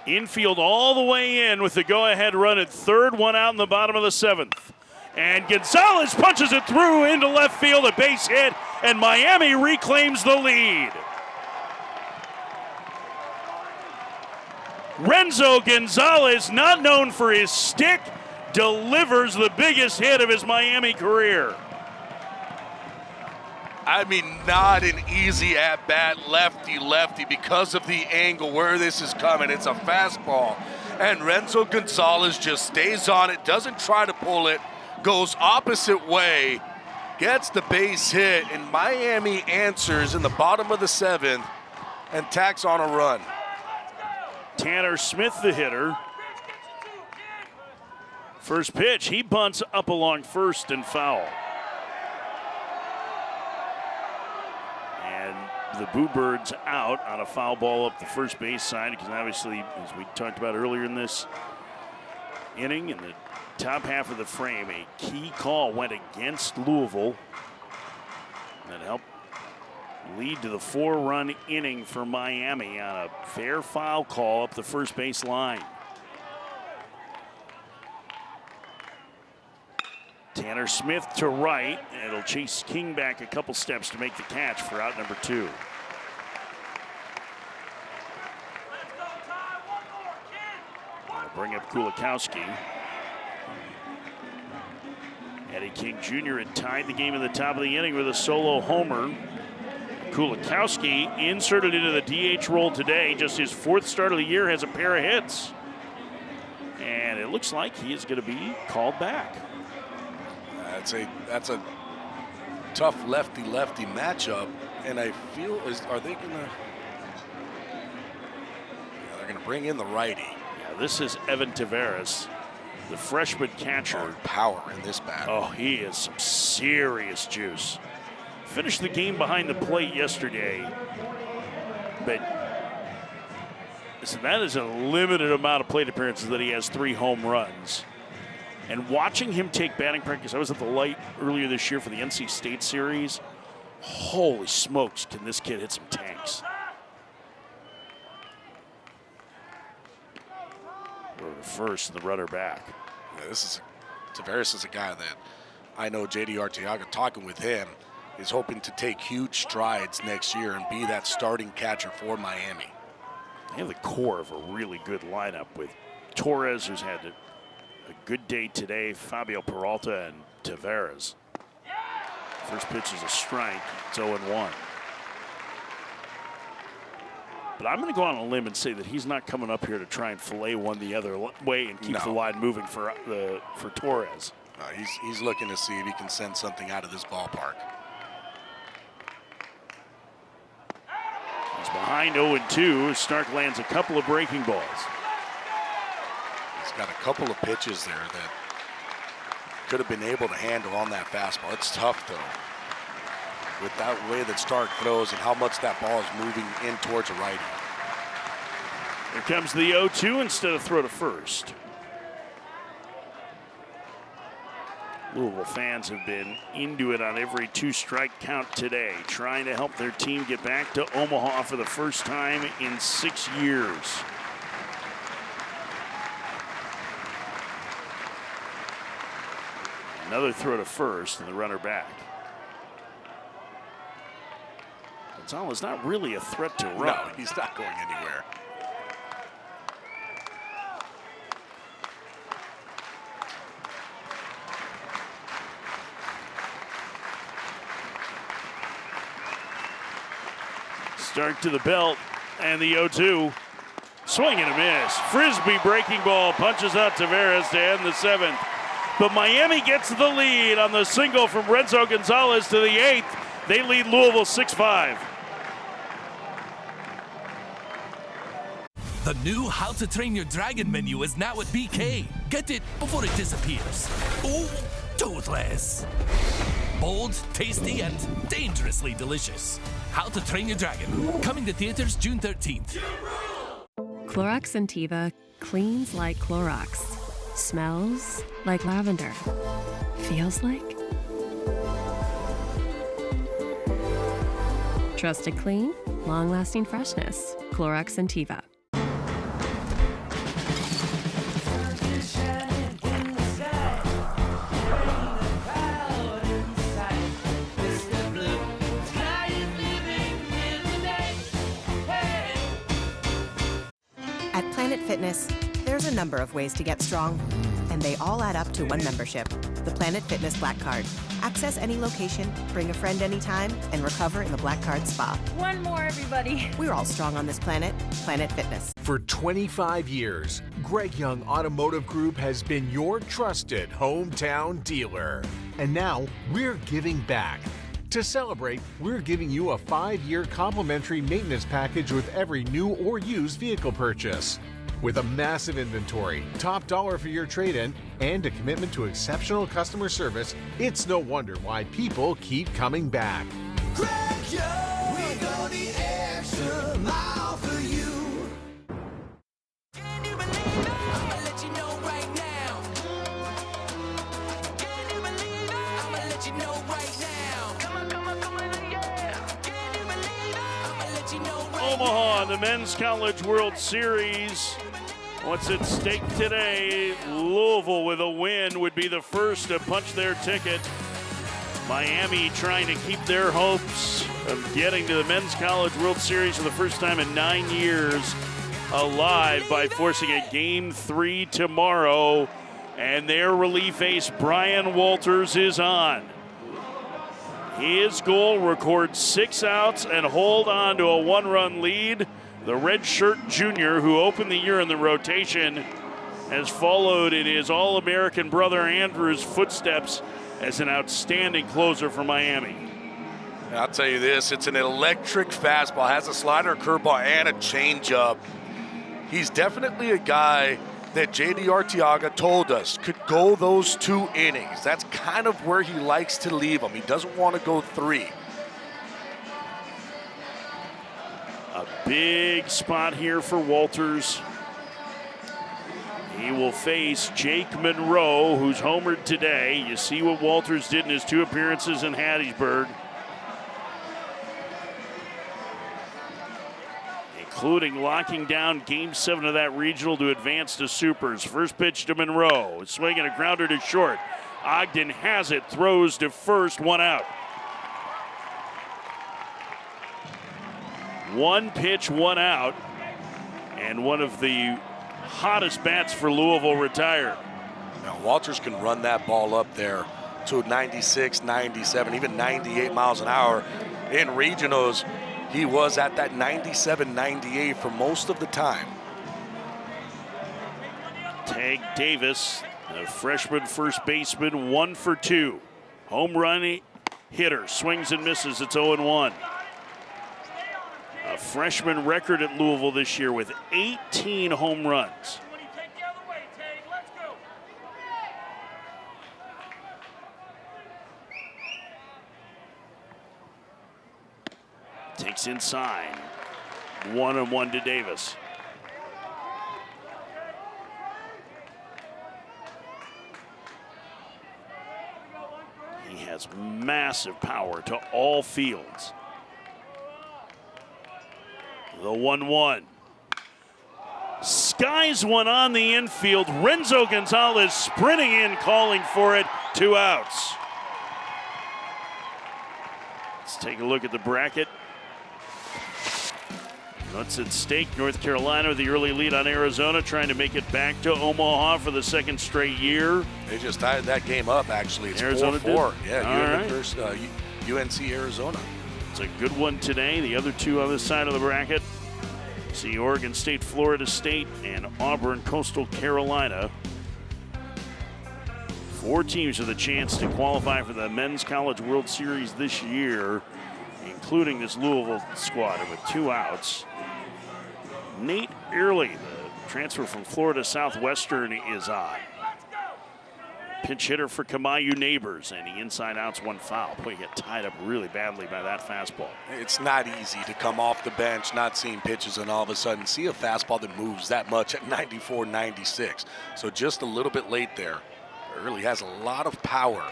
Infield all the way in with the go-ahead run at third, one out in the bottom of the 7th. And Gonzalez punches it through into left field, a base hit, and Miami reclaims the lead. Renzo Gonzalez, not known for his stick, delivers the biggest hit of his Miami career. I mean, not an easy at-bat, lefty, because of the angle where this is coming. It's a fastball, and Renzo Gonzalez just stays on it, doesn't try to pull it, goes opposite way, gets the base hit, and Miami answers in the bottom of the 7th and tacks on a run. Tanner Smith, the hitter. First pitch, he bunts up along first and foul. And the Bluebirds out on a foul ball up the first base side because obviously, as we talked about earlier in this inning, in the top half of the frame, a key call went against Louisville that helped lead to the 4-run inning for Miami on a fair foul call up the first base line. Tanner Smith to right, and it'll chase King back a couple steps to make the catch for out number 2. I'll bring up Kulikowski. Eddie King Jr. had tied the game in the top of the inning with a solo homer. Kulikowski inserted into the DH role today. Just his 4th start of the year, has a pair of hits. And it looks like he is going to be called back. That's a tough lefty-lefty matchup, and I feel they're gonna bring in the righty. Yeah, this is Evan Taveras, the freshman catcher. Power in this bat. Oh, he is some serious juice. Finished the game behind the plate yesterday, but listen, that is a limited amount of plate appearances that he has 3 home runs. And watching him take batting practice, I was at the Light earlier this year for the NC State series. Holy smokes, can this kid hit some tanks. We're first, the runner back. Yeah, Taveras is a guy that I know JD Arteaga, talking with him, is hoping to take huge strides next year and be that starting catcher for Miami. They have the core of a really good lineup with Torres, who's had a good day today, Fabio Peralta, and Taveras. First pitch is a strike. It's 0-1. But I'm going to go on a limb and say that he's not coming up here to try and fillet one the other way and keep the line moving for Torres. He's looking to see if he can send something out of this ballpark. He's behind 0-2. Stark lands a couple of breaking balls. He's got a couple of pitches there that could have been able to handle on that fastball. It's tough, though, with that way that Stark throws and how much that ball is moving in towards a righty. Here comes the 0-2 instead of throw to first. Louisville fans have been into it on every 2-strike count today, trying to help their team get back to Omaha for the first time in 6 years. Another throw to first and the runner back. Gonzalez not really a threat to run. No, he's not going anywhere. Stark to the belt, and the 0-2. Swing and a miss. Frisbee breaking ball punches out Taveras to end the 7th. But Miami gets the lead on the single from Renzo Gonzalez to the 8th. They lead Louisville 6-5. The new How to Train Your Dragon menu is now at BK. Get it before it disappears. Ooh, toothless. Bold, tasty, and dangerously delicious. How to Train Your Dragon. Coming to theaters June 13th. Clorox Sentiva cleans like Clorox. Smells like lavender. Feels like. Trusted clean, long-lasting freshness. Clorox Sentiva. At Planet Fitness, there's a number of ways to get strong, and they all add up to one membership, the Planet Fitness Black Card. Access any location, bring a friend anytime, and recover in the Black Card Spa. One more, everybody. We're all strong on this planet, Planet Fitness. For 25 years, Greg Young Automotive Group has been your trusted hometown dealer. And now we're giving back. To celebrate, we're giving you a 5-year complimentary maintenance package with every new or used vehicle purchase. With a massive inventory, top dollar for your trade-in, and a commitment to exceptional customer service, it's no wonder why people keep coming back. Greg Young, we go the extra mile for you. Can you believe it? I'ma let you know right now. Can you believe it? I'ma let you know right now. Come on, yeah. Can you believe it? I'ma let you know right Omaha, the Men's College World Series. What's at stake today? Louisville with a win would be the first to punch their ticket. Miami trying to keep their hopes of getting to the Men's College World Series for the first time in 9 years alive by forcing a Game 3 tomorrow. And their relief ace, Brian Walters, is on. His goal records 6 outs and hold on to a 1-run lead. The redshirt junior, who opened the year in the rotation, has followed in his All-American brother Andrew's footsteps as an outstanding closer for Miami. I'll tell you this, it's an electric fastball, has a slider, curveball, and a changeup. He's definitely a guy that J.D. Arteaga told us could go those 2 innings. That's kind of where he likes to leave them. He doesn't want to go 3. A big spot here for Walters. He will face Jake Monroe, who's homered today. You see what Walters did in his 2 appearances in Hattiesburg, including locking down Game 7 of that regional to advance to Supers. First pitch to Monroe, swinging a grounder to short. Ogden has it, throws to first, 1 out. 1 pitch, 1 out, and one of the hottest bats for Louisville retired. Now, Walters can run that ball up there to 96, 97, even 98 miles an hour in regionals. he was at that 97-98 for most of the time. Tag Davis, a freshman first baseman, 1 for 2. Home run hitter, swings and misses, it's 0-1. A freshman record at Louisville this year with 18 home runs. Takes inside. 1-1 to Davis. He has massive power to all fields. The 1-1. Skies one on the infield. Renzo Gonzalez sprinting in, calling for it. 2 outs. Let's take a look at the bracket. What's at stake? North Carolina, the early lead on Arizona, trying to make it back to Omaha for the 2nd straight year. They just tied that game up, actually. It's Arizona 4-4. did? Yeah, All right. UNC Arizona. It's a good one today. The other 2 on this side of the bracket. See Oregon State, Florida State, and Auburn, Coastal Carolina. 4 teams with a chance to qualify for the Men's College World Series this year, including this Louisville squad. And with 2 outs, Nate Early, the transfer from Florida Southwestern, is on. Pinch hitter for Kamayu Neighbors, and he inside outs 1 foul. Boy, he got tied up really badly by that fastball. It's not easy to come off the bench, not seeing pitches, and all of a sudden see a fastball that moves that much at 94, 96. So just a little bit late there. Early has a lot of power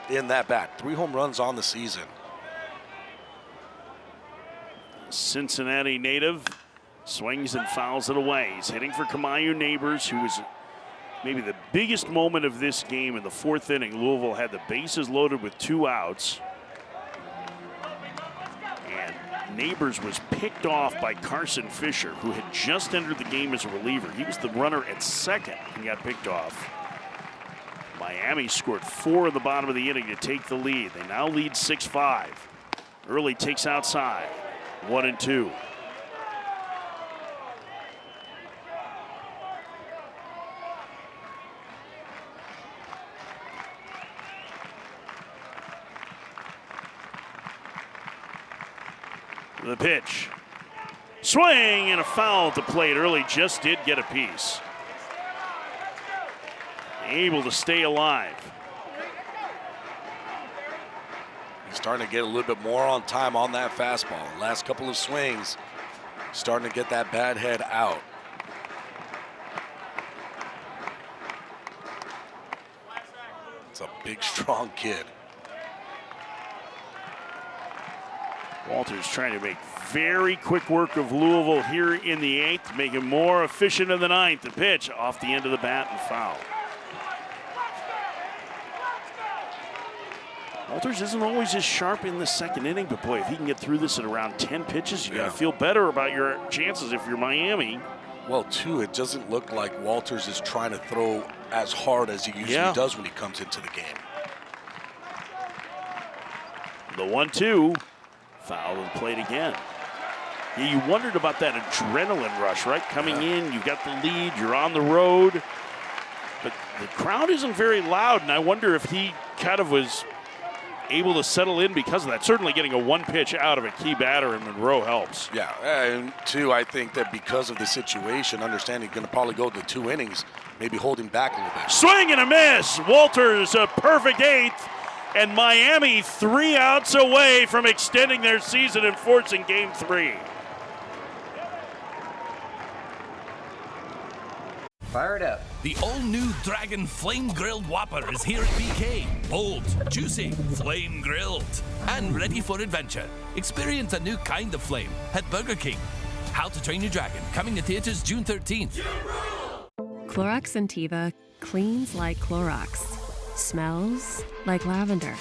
in that bat. 3 home runs on the season. Cincinnati native swings and fouls it away. He's hitting for Kamayu Neighbors, who was maybe the biggest moment of this game in the 4th inning. Louisville had the bases loaded with 2 outs. And Neighbors was picked off by Carson Fisher, who had just entered the game as a reliever. He was the runner at second and got picked off. Miami scored 4 in the bottom of the inning to take the lead. They now lead 6-5. Early takes outside. 1-2. The pitch. Swing and a foul at the plate. Early just did get a piece. Able to stay alive. He's starting to get a little bit more on time on that fastball. Last couple of swings, starting to get that bad head out. It's a big, strong kid. Walters trying to make very quick work of Louisville here in the 8th, make him more efficient in the 9th. The pitch off the end of the bat and foul. Walters isn't always as sharp in the 2nd inning, but boy, if he can get through this at around 10 pitches, you got to feel better about your chances if you're Miami. Well, too, it doesn't look like Walters is trying to throw as hard as he usually does when he comes into the game. The 1-2. Foul and played again. You wondered about that adrenaline rush, right? Coming in, you've got the lead, you're on the road. But the crowd isn't very loud, and I wonder if he kind of was able to settle in because of that. Certainly getting a 1 pitch out of a key batter in Monroe helps. Yeah, and 2, I think that because of the situation, understanding going to probably go to 2 innings, maybe holding back a little bit. Swing and a miss. Walters a perfect 8th. And Miami 3 outs away from extending their season and forcing Game 3. Fire it up. The all-new Dragon Flame Grilled Whopper is here at BK. Bold, juicy, flame grilled, and ready for adventure. Experience a new kind of flame at Burger King. How to Train Your Dragon, coming to theaters June 13th. Clorox Sentiva cleans like Clorox. Smells like lavender.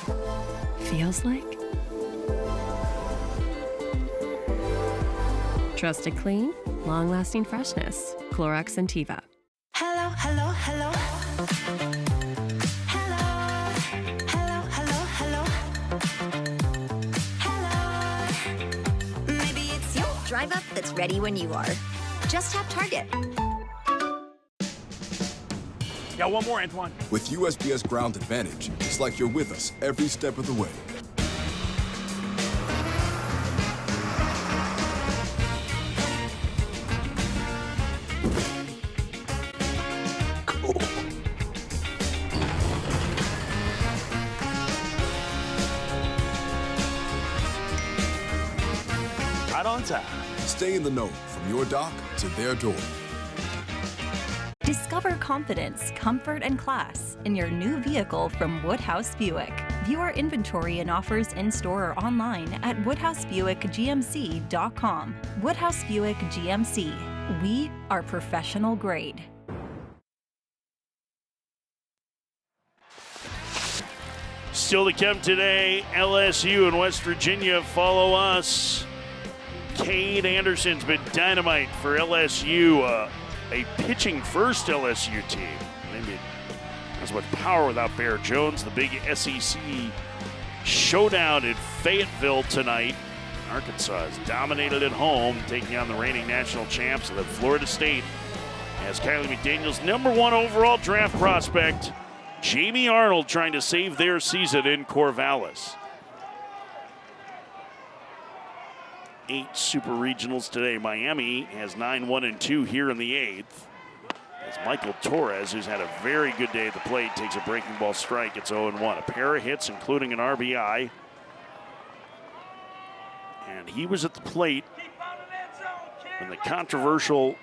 Feels like? Trusted clean, long-lasting freshness. Clorox Sentiva. Hello, hello, hello. Hello, hello, hello, hello. Hello. Maybe drive up that's ready when you are. Just tap Target. Got one more, Antoine. With USPS Ground Advantage, it's like you're with us every step of the way. Right on time. Stay in the know from your dock to their door. Discover confidence, comfort, and class in your new vehicle from Woodhouse Buick. View our inventory and offers in-store or online at WoodhouseBuickGMC.com. Woodhouse Buick GMC. We are professional grade. Still to come today, LSU and West Virginia follow us. Cade Anderson's been dynamite for LSU. A pitching first LSU team. Maybe not as much power without Bear Jones. The big SEC showdown in Fayetteville tonight. Arkansas has dominated at home, taking on the reigning national champs. And then Florida State has Kylie McDaniel's #1 overall draft prospect, Jamie Arnold, trying to save their season in Corvallis. 8 super regionals today. Miami has 9-1-2 here in the 8th. As Michael Torres, who's had a very good day at the plate, takes a breaking ball strike. It's 0-1. A pair of hits, including an RBI. And he was at the plate when the controversial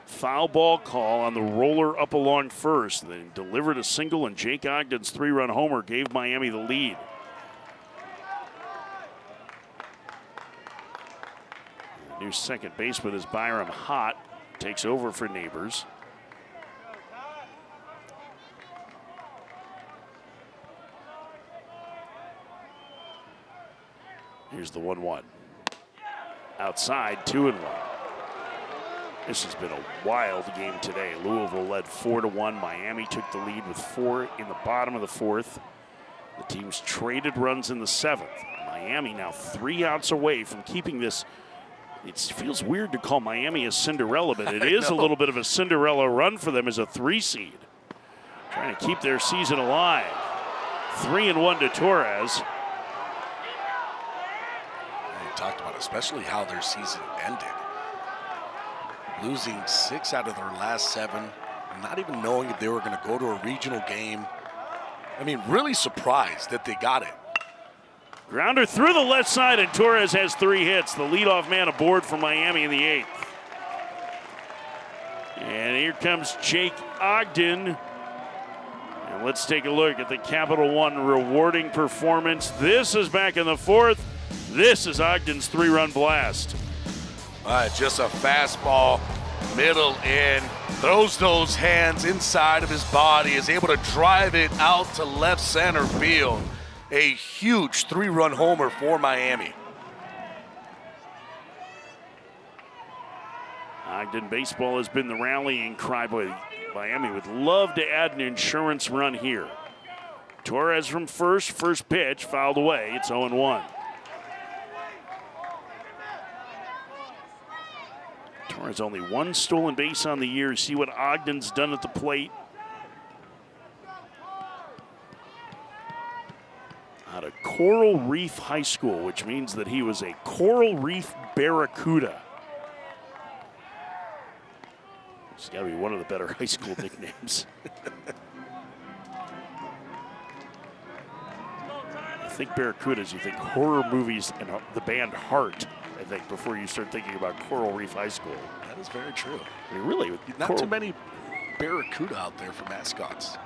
foul ball call on the roller up along first. They delivered a single, and Jake Ogden's 3-run homer gave Miami the lead. New second baseman is Byram Hott. Takes over for Neighbors. Here's the 1-1. Outside, 2-1. This has been a wild game today. Louisville led 4-1. Miami took the lead with 4 in the bottom of the 4th. The teams traded runs in the 7th. Miami now 3 outs away from keeping this. It feels weird to call Miami a Cinderella, but it is a little bit of a Cinderella run for them as a 3 seed. Trying to keep their season alive. 3-1 to Torres. We talked about especially how their season ended. Losing 6 out of their last 7, not even knowing if they were going to go to a regional game. I mean, really surprised that they got it. Grounder through the left side, and Torres has 3 hits. The leadoff man aboard for Miami in the 8th. And here comes Jake Ogden. And let's take a look at the Capital One rewarding performance. This is back in the 4th. This is Ogden's 3-run blast. Just a fastball, middle in, throws those hands inside of his body, is able to drive it out to left center field. A huge 3-run homer for Miami. Ogden baseball has been the rallying cry, but Miami would love to add an insurance run here. Torres from first pitch, fouled away. It's 0-1. Torres only 1 stolen base on the year. See what Ogden's done at the plate. Out of Coral Reef High School, which means that he was a Coral Reef Barracuda. It's got to be one of the better high school nicknames. You think Barracudas, you think horror movies and the band Heart, I think, before you start thinking about Coral Reef High School. That is very true. I mean, really, not too many Barracuda out there for mascots.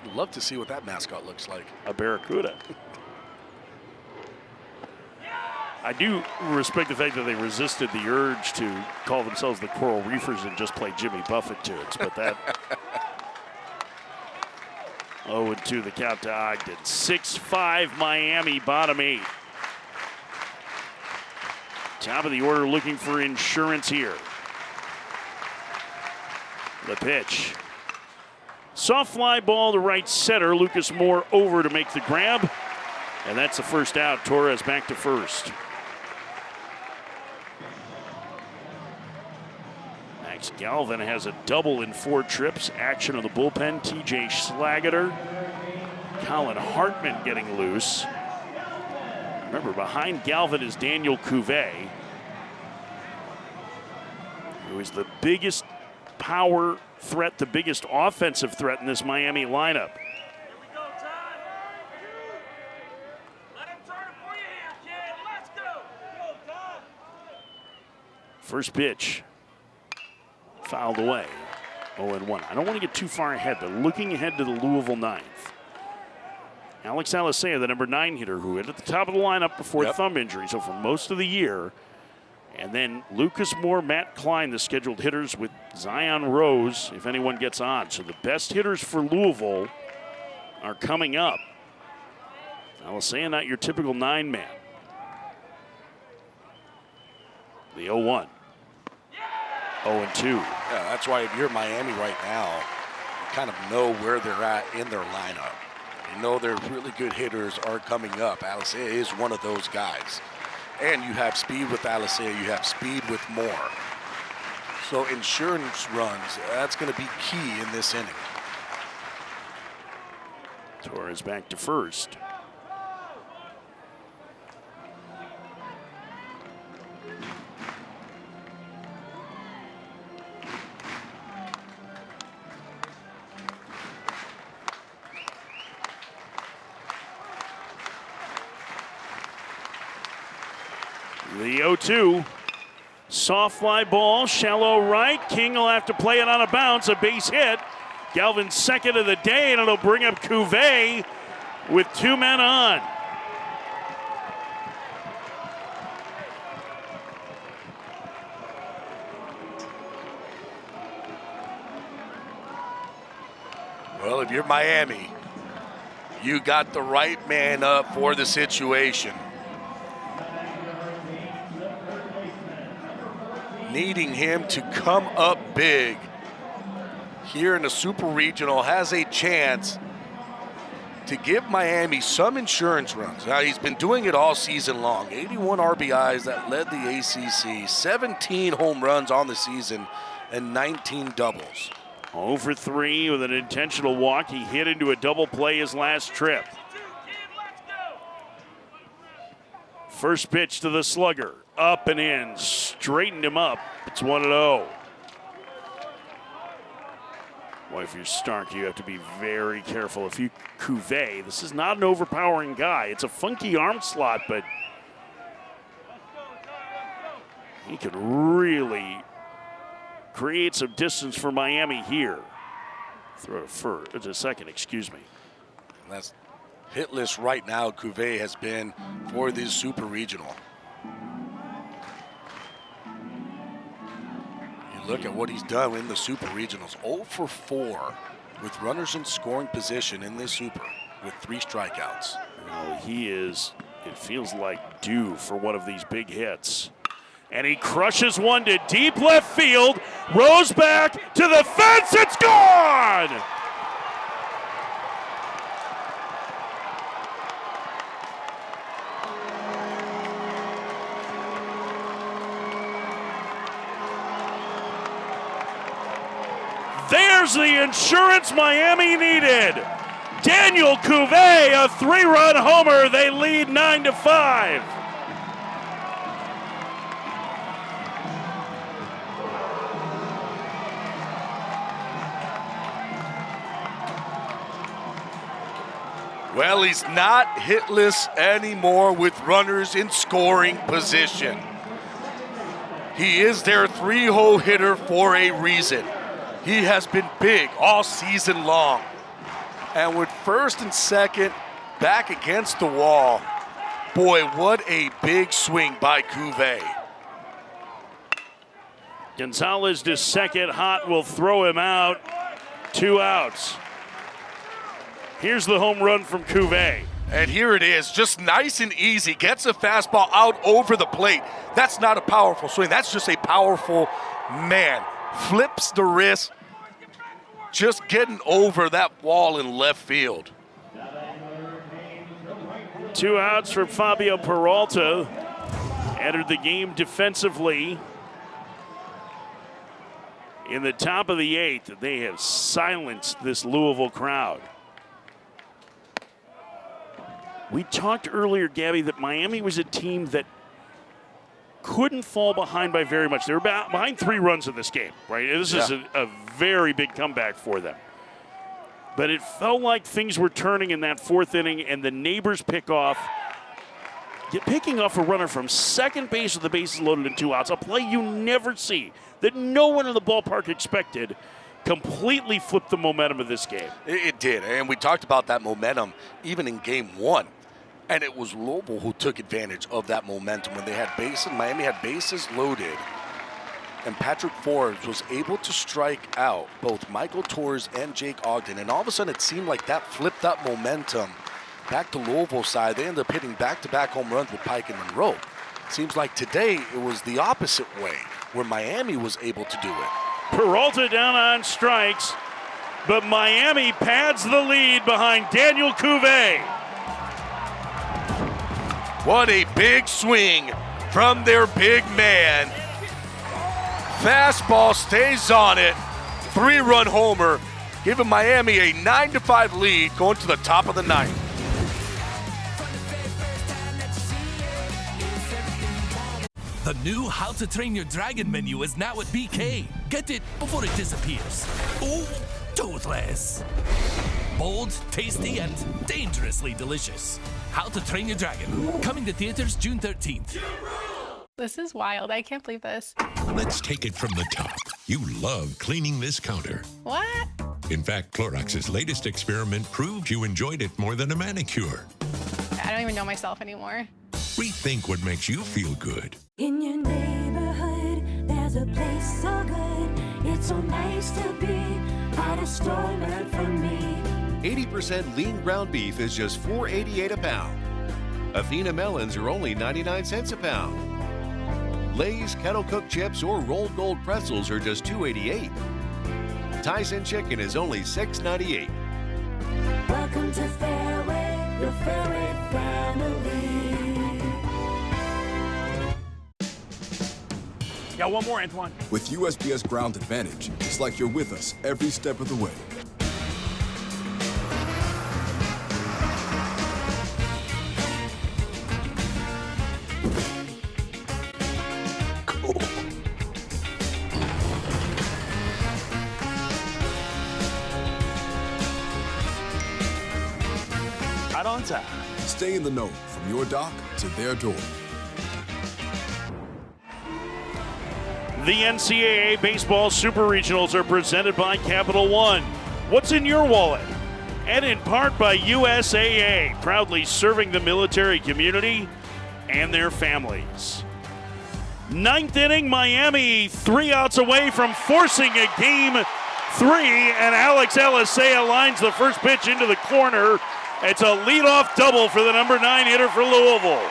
I'd love to see what that mascot looks like. A Barracuda. I do respect the fact that they resisted the urge to call themselves the Coral Reefers and just play Jimmy Buffett tunes, but that 0-2 the count to Ogden. 6-5 Miami, bottom 8. Top of the order looking for insurance here. The pitch. Soft fly ball to right center. Lucas Moore over to make the grab. And that's the first out. Torres back to first. Max Galvin has a double in 4 trips. Action of the bullpen, TJ Schlageter. Colin Hartman getting loose. Remember, behind Galvin is Daniel Cuvée, who is the biggest power threat, the biggest offensive threat in this Miami lineup. First pitch, fouled away, 0-1. I don't want to get too far ahead, but looking ahead to the Louisville ninth. Alex Alicea, the number 9 hitter, who hit at the top of the lineup before thumb injury, so for most of the year. And then Lucas Moore, Matt Klein, the scheduled hitters, with Zion Rose, if anyone gets on. So the best hitters for Louisville are coming up. Alicea, not your typical 9-man. The 0-1. 0-2. Yeah, that's why if you're Miami right now, you kind of know where they're at in their lineup. You know their really good hitters are coming up. Alicea is one of those guys. And you have speed with Alicea, you have speed with Moore. So insurance runs, that's going to be key in this inning. Torres back to first. The 0-2, soft fly ball, shallow right. King will have to play it on a bounce, a base hit. Galvin's second of the day, and it'll bring up Cuvée with 2 men on. Well, if you're Miami, you got the right man up for the situation. Needing him to come up big here in the Super Regional, has a chance to give Miami some insurance runs. Now, he's been doing it all season long. 81 RBIs that led the ACC, 17 home runs on the season, and 19 doubles. 0 for 3 with an intentional walk. He hit into a double play his last trip. First pitch to the slugger. Up and in, straightened him up. It's 1-0. Boy, if you're Stark, you have to be very careful. If you Cuvée, this is not an overpowering guy. It's a funky arm slot, but he could really create some distance for Miami here. Throw to second, excuse me. That's hitless right now. Cuvée has been for this Super Regional. Look at what he's done in the Super Regionals. 0 for 4 with runners in scoring position in this Super with 3 strikeouts. Oh, he is, it feels like, due for one of these big hits. And he crushes one to deep left field. Rose back to the fence. It's gone! There's the insurance Miami needed. Daniel Cuvée, a 3-run homer. They lead 9-5. Well, he's not hitless anymore with runners in scoring position. He is their 3-hole hitter for a reason. He has been big all season long. And with first and second back against the wall, boy, what a big swing by Cuvée. Gonzalez to second. Hot will throw him out. 2 outs. Here's the home run from Cuvée. And here it is, just nice and easy. Gets a fastball out over the plate. That's not a powerful swing. That's just a powerful man. Flips the wrist, just getting over that wall in left field. 2 outs from Fabio Peralta. Entered the game defensively. In the top of the 8th, they have silenced this Louisville crowd. We talked earlier, Gabby, that Miami was a team that couldn't fall behind by very much. They were behind 3 runs in this game, right? This is a very big comeback for them. But it felt like things were turning in that 4th inning, and the Neighbors picking off a runner from second base with the bases loaded and 2 outs, a play you never see, that no one in the ballpark expected, completely flipped the momentum of this game. It did, and we talked about that momentum even in game 1. And it was Louisville who took advantage of that momentum when they had Miami had bases loaded, and Patrick Forbes was able to strike out both Michael Torres and Jake Ogden. And all of a sudden, it seemed like that flipped up momentum back to Louisville's side. They ended up hitting back-to-back home runs with Pike and Monroe. Seems like today it was the opposite way, where Miami was able to do it. Peralta down on strikes, but Miami pads the lead behind Daniel Cuvée. What a big swing from their big man. Fastball stays on it. 3-run homer, giving Miami a 9-5 lead going to the top of the 9th. The new How to Train Your Dragon menu is now at BK. Get it before it disappears. Ooh, toothless. Bold, tasty, and dangerously delicious. How to Train Your Dragon. Coming to theaters June 13th. This is wild. I can't believe this. Let's take it from the top. You love cleaning this counter. What? In fact, Clorox's latest experiment proved you enjoyed it more than a manicure. I don't even know myself anymore. Rethink what makes you feel good. In your neighborhood, there's a place so good. It's so nice to be part of store learn from me. 80% lean ground beef is just $4.88 a pound. Athena melons are only 99 cents a pound. Lay's kettle cooked chips or rolled gold pretzels are just $2.88. Tyson chicken is only $6.98. Welcome to Fairway, your Fairway family. Got one more, Antoine. With USPS Ground Advantage, it's like you're with us every step of the way. Right on time. Stay in the know from your dock to their door. The NCAA Baseball Super Regionals are presented by Capital One. What's in your wallet? And in part by USAA, proudly serving the military community and their families. 9th inning, Miami 3 outs away from forcing a game 3, and Alex Alisea lines the first pitch into the corner. It's a leadoff double for the number 9 hitter for Louisville.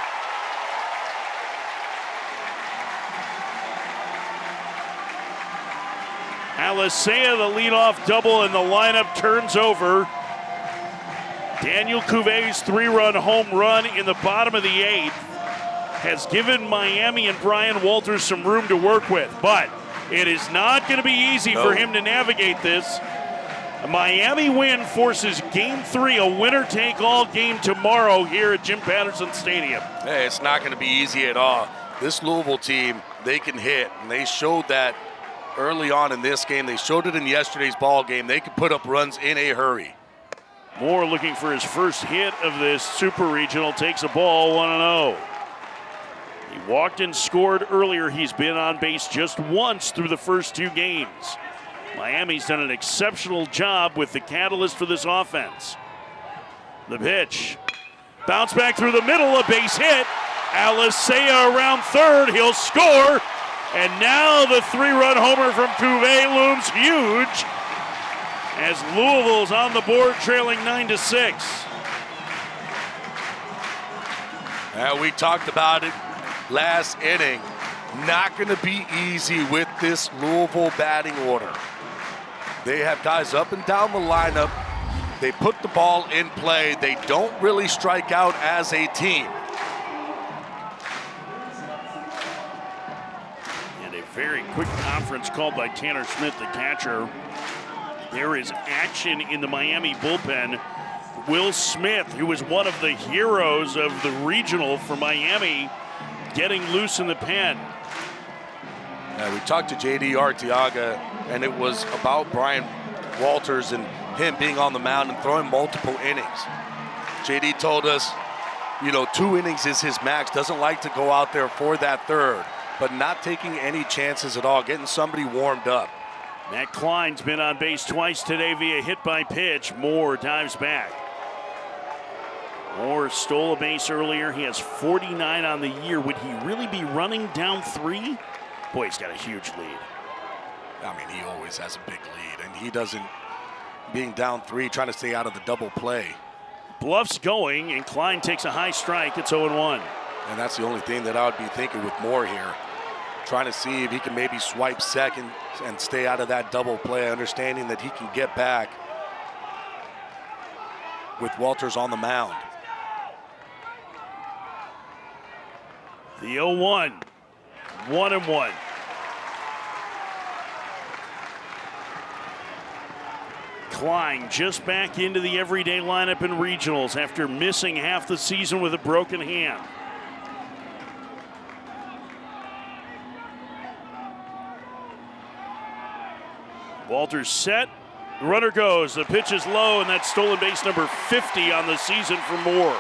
Alisea, the leadoff double, and the lineup turns over. Daniel Cuvé's 3-run home run in the bottom of the 8th has given Miami and Brian Walters some room to work with, but it is not going to be easy for him to navigate this. A Miami win forces Game 3, a winner-take-all game tomorrow here at Jim Patterson Stadium. Hey, it's not going to be easy at all. This Louisville team, they can hit, and they showed that early on in this game. They showed it in yesterday's ball game. They could put up runs in a hurry. Moore looking for his first hit of this Super Regional, takes a ball 1-0. He walked and scored earlier. He's been on base just once through the first 2 games. Miami's done an exceptional job with the catalyst for this offense. The pitch. Bounce back through the middle, a base hit. Alisea around third, he'll score. And now the 3-run homer from Cuvée looms huge as Louisville's on the board trailing 9-6. We talked about it last inning. Not going to be easy with this Louisville batting order. They have guys up and down the lineup. They put the ball in play. They don't really strike out as a team. Very quick conference called by Tanner Smith, the catcher. There is action in the Miami bullpen. Will Smith, who was one of the heroes of the regional for Miami, getting loose in the pen. Yeah, we talked to JD Arteaga, and it was about Brian Walters and him being on the mound and throwing multiple innings. JD told us, 2 innings is his max. Doesn't like to go out there for that third, but not taking any chances at all, getting somebody warmed up. Matt Klein's been on base twice today via hit by pitch. Moore dives back. Moore stole a base earlier. He has 49 on the year. Would he really be running down 3? Boy, he's got a huge lead. I mean, he always has a big lead, and he doesn't, being down 3, trying to stay out of the double play. Bluff's going, and Klein takes a high strike. It's 0-1. And that's the only thing that I would be thinking with Moore here. Trying to see if he can maybe swipe second and stay out of that double play, understanding that he can get back with Walters on the mound. The 0-1, 1-1. Klein just back into the everyday lineup in regionals after missing half the season with a broken hand. Walters set, the runner goes, the pitch is low, and that's stolen base number 50 on the season for Moore.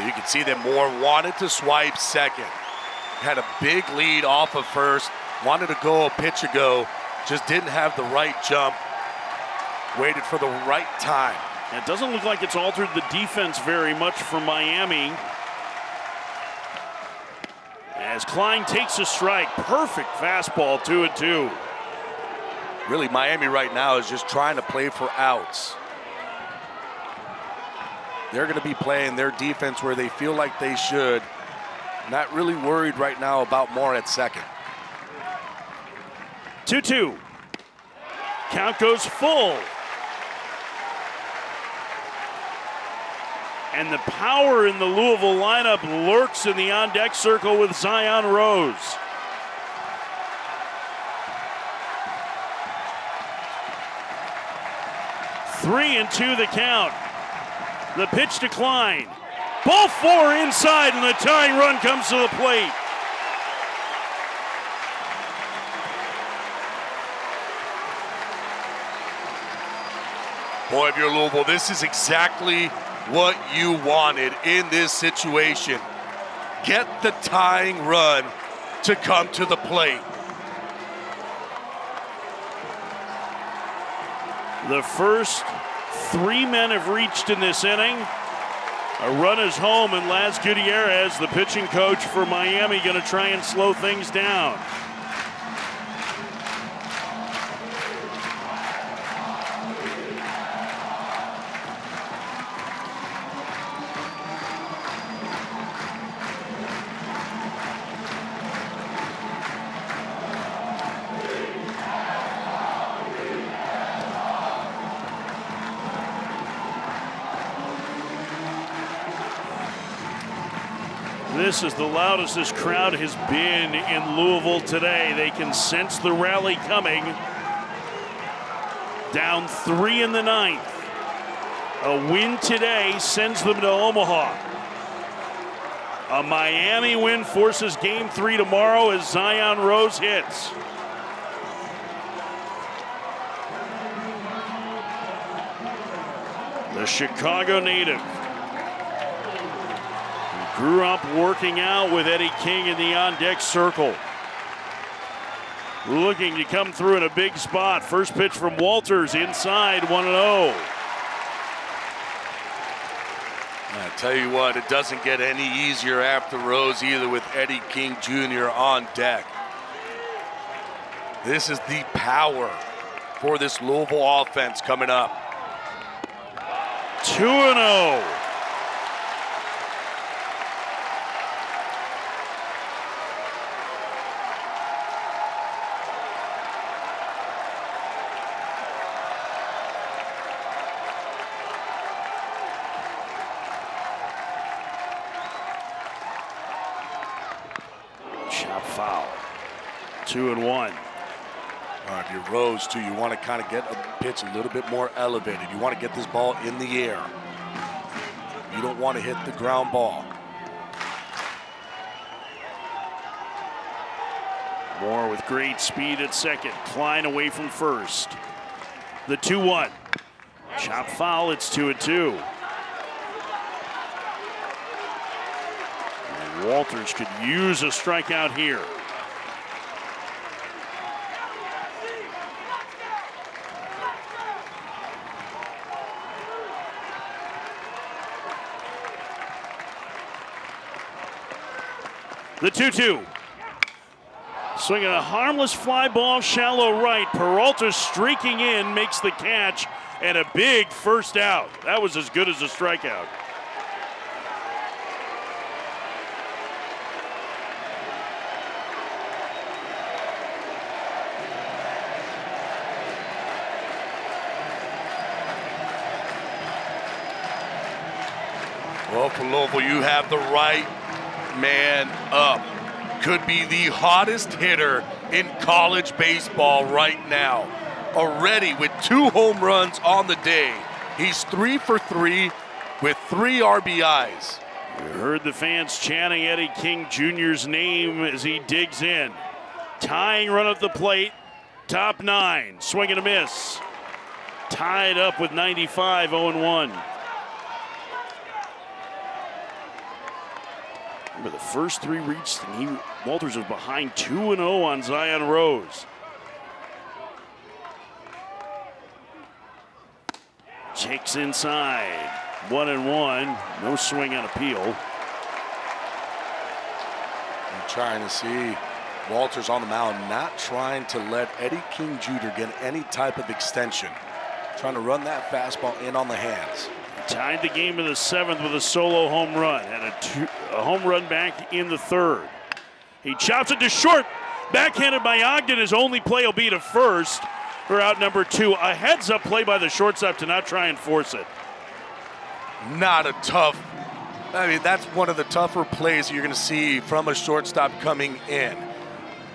You can see that Moore wanted to swipe second. Had a big lead off of first, wanted to go a pitch ago, just didn't have the right jump, waited for the right time. It doesn't look like it's altered the defense very much for Miami. As Klein takes a strike, perfect fastball, 2-2. Really, Miami right now is just trying to play for outs. They're going to be playing their defense where they feel like they should. Not really worried right now about Moore at second. 2-2. Count goes full. And the power in the Louisville lineup lurks in the on-deck circle with Zion Rose. Three and 2 the count. The pitch to Klein. Ball 4 inside, and the tying run comes to the plate. Boy, if you're Louisville, this is exactly what you wanted in this situation. Get the tying run to come to the plate. The first 3 men have reached in this inning. A run is home, and Laz Gutierrez, the pitching coach for Miami, going to try and slow things down. This is the loudest this crowd has been in Louisville today. They can sense the rally coming. Down 3 in the 9th. A win today sends them to Omaha. A Miami win forces Game 3 tomorrow as Zion Rose hits. The Chicago native. Grew up working out with Eddie King in the on-deck circle. Looking to come through in a big spot. First pitch from Walters, inside, 1-0. I tell you what, it doesn't get any easier after Rose either with Eddie King Jr. on deck. This is the power for this Louisville offense coming up. 2-0. foul. 2-1. All right, your rows too. You want to kind of get a pitch a little bit more elevated. You want to get this ball in the air. You don't want to hit the ground ball. Moore with great speed at second. Klein away from first. The 2-1. Chop foul, it's 2-2. And Walters could use a strikeout here. The 2-2. Swinging a harmless fly ball, shallow right. Peralta streaking in, makes the catch, and a big first out. That was as good as a strikeout. Well, for Louisville, you have the right man up. Could be the hottest hitter in college baseball right now. Already with 2 home runs on the day. He's 3 for 3 with 3 RBIs. You heard the fans chanting Eddie King Jr.'s name as he digs in. Tying run at the plate, top 9, swing and a miss. Tied up with 95, 0-1. Remember the first 3 reached, and Walters was behind 2-0 on Zion Rose. Takes inside, 1-1, no swing on appeal. I'm trying to see Walters on the mound, not trying to let Eddie King Jr. get any type of extension. Trying to run that fastball in on the hands. Tied the game in the 7th with a solo home run and a home run back in the 3rd. He chops it to short. Backhanded by Ogden. His only play will be to first for out number 2. A heads-up play by the shortstop to not try and force it. Not a tough, I mean, that's one of the tougher plays you're going to see from a shortstop coming in.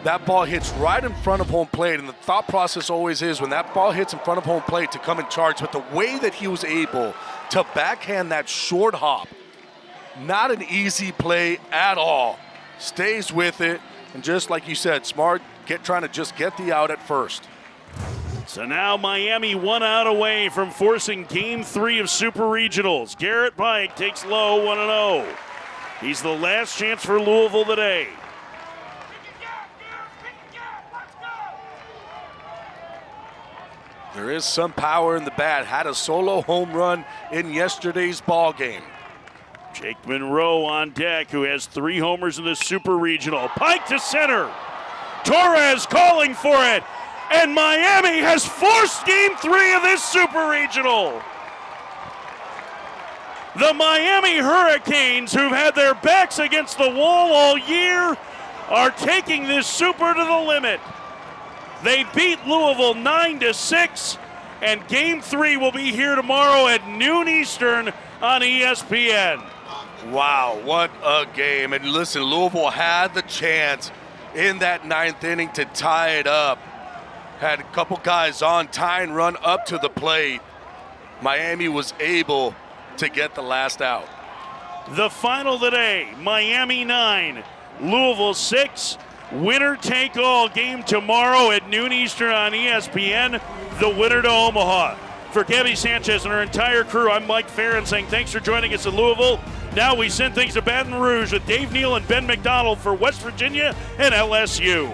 That ball hits right in front of home plate, and the thought process always is when that ball hits in front of home plate to come in charge. But the way that he was able to backhand that short hop, not an easy play at all. Stays with it, and just like you said, smart, trying to just get the out at first. So now Miami 1 out away from forcing Game 3 of Super Regionals. Garrett Pike takes low, 1-0. He's the last chance for Louisville today. There is some power in the bat. Had a solo home run in yesterday's ball game. Jake Monroe on deck, who has 3 homers in the Super Regional. Pike to center. Torres calling for it. And Miami has forced Game 3 of this Super Regional. The Miami Hurricanes, who've had their backs against the wall all year, are taking this Super to the limit. They beat Louisville 9-6, and Game 3 will be here tomorrow at noon Eastern on ESPN. Wow, what a game. And listen, Louisville had the chance in that 9th inning to tie it up. Had a couple guys on, tie and run up to the plate. Miami was able to get the last out. The final today, Miami 9, Louisville 6. Winner take all game tomorrow at noon Eastern on ESPN. The winner to Omaha. For Gabby Sanchez and her entire crew, I'm Mike Farron saying thanks for joining us in Louisville. Now we send things to Baton Rouge with Dave Neal and Ben McDonald for West Virginia and LSU.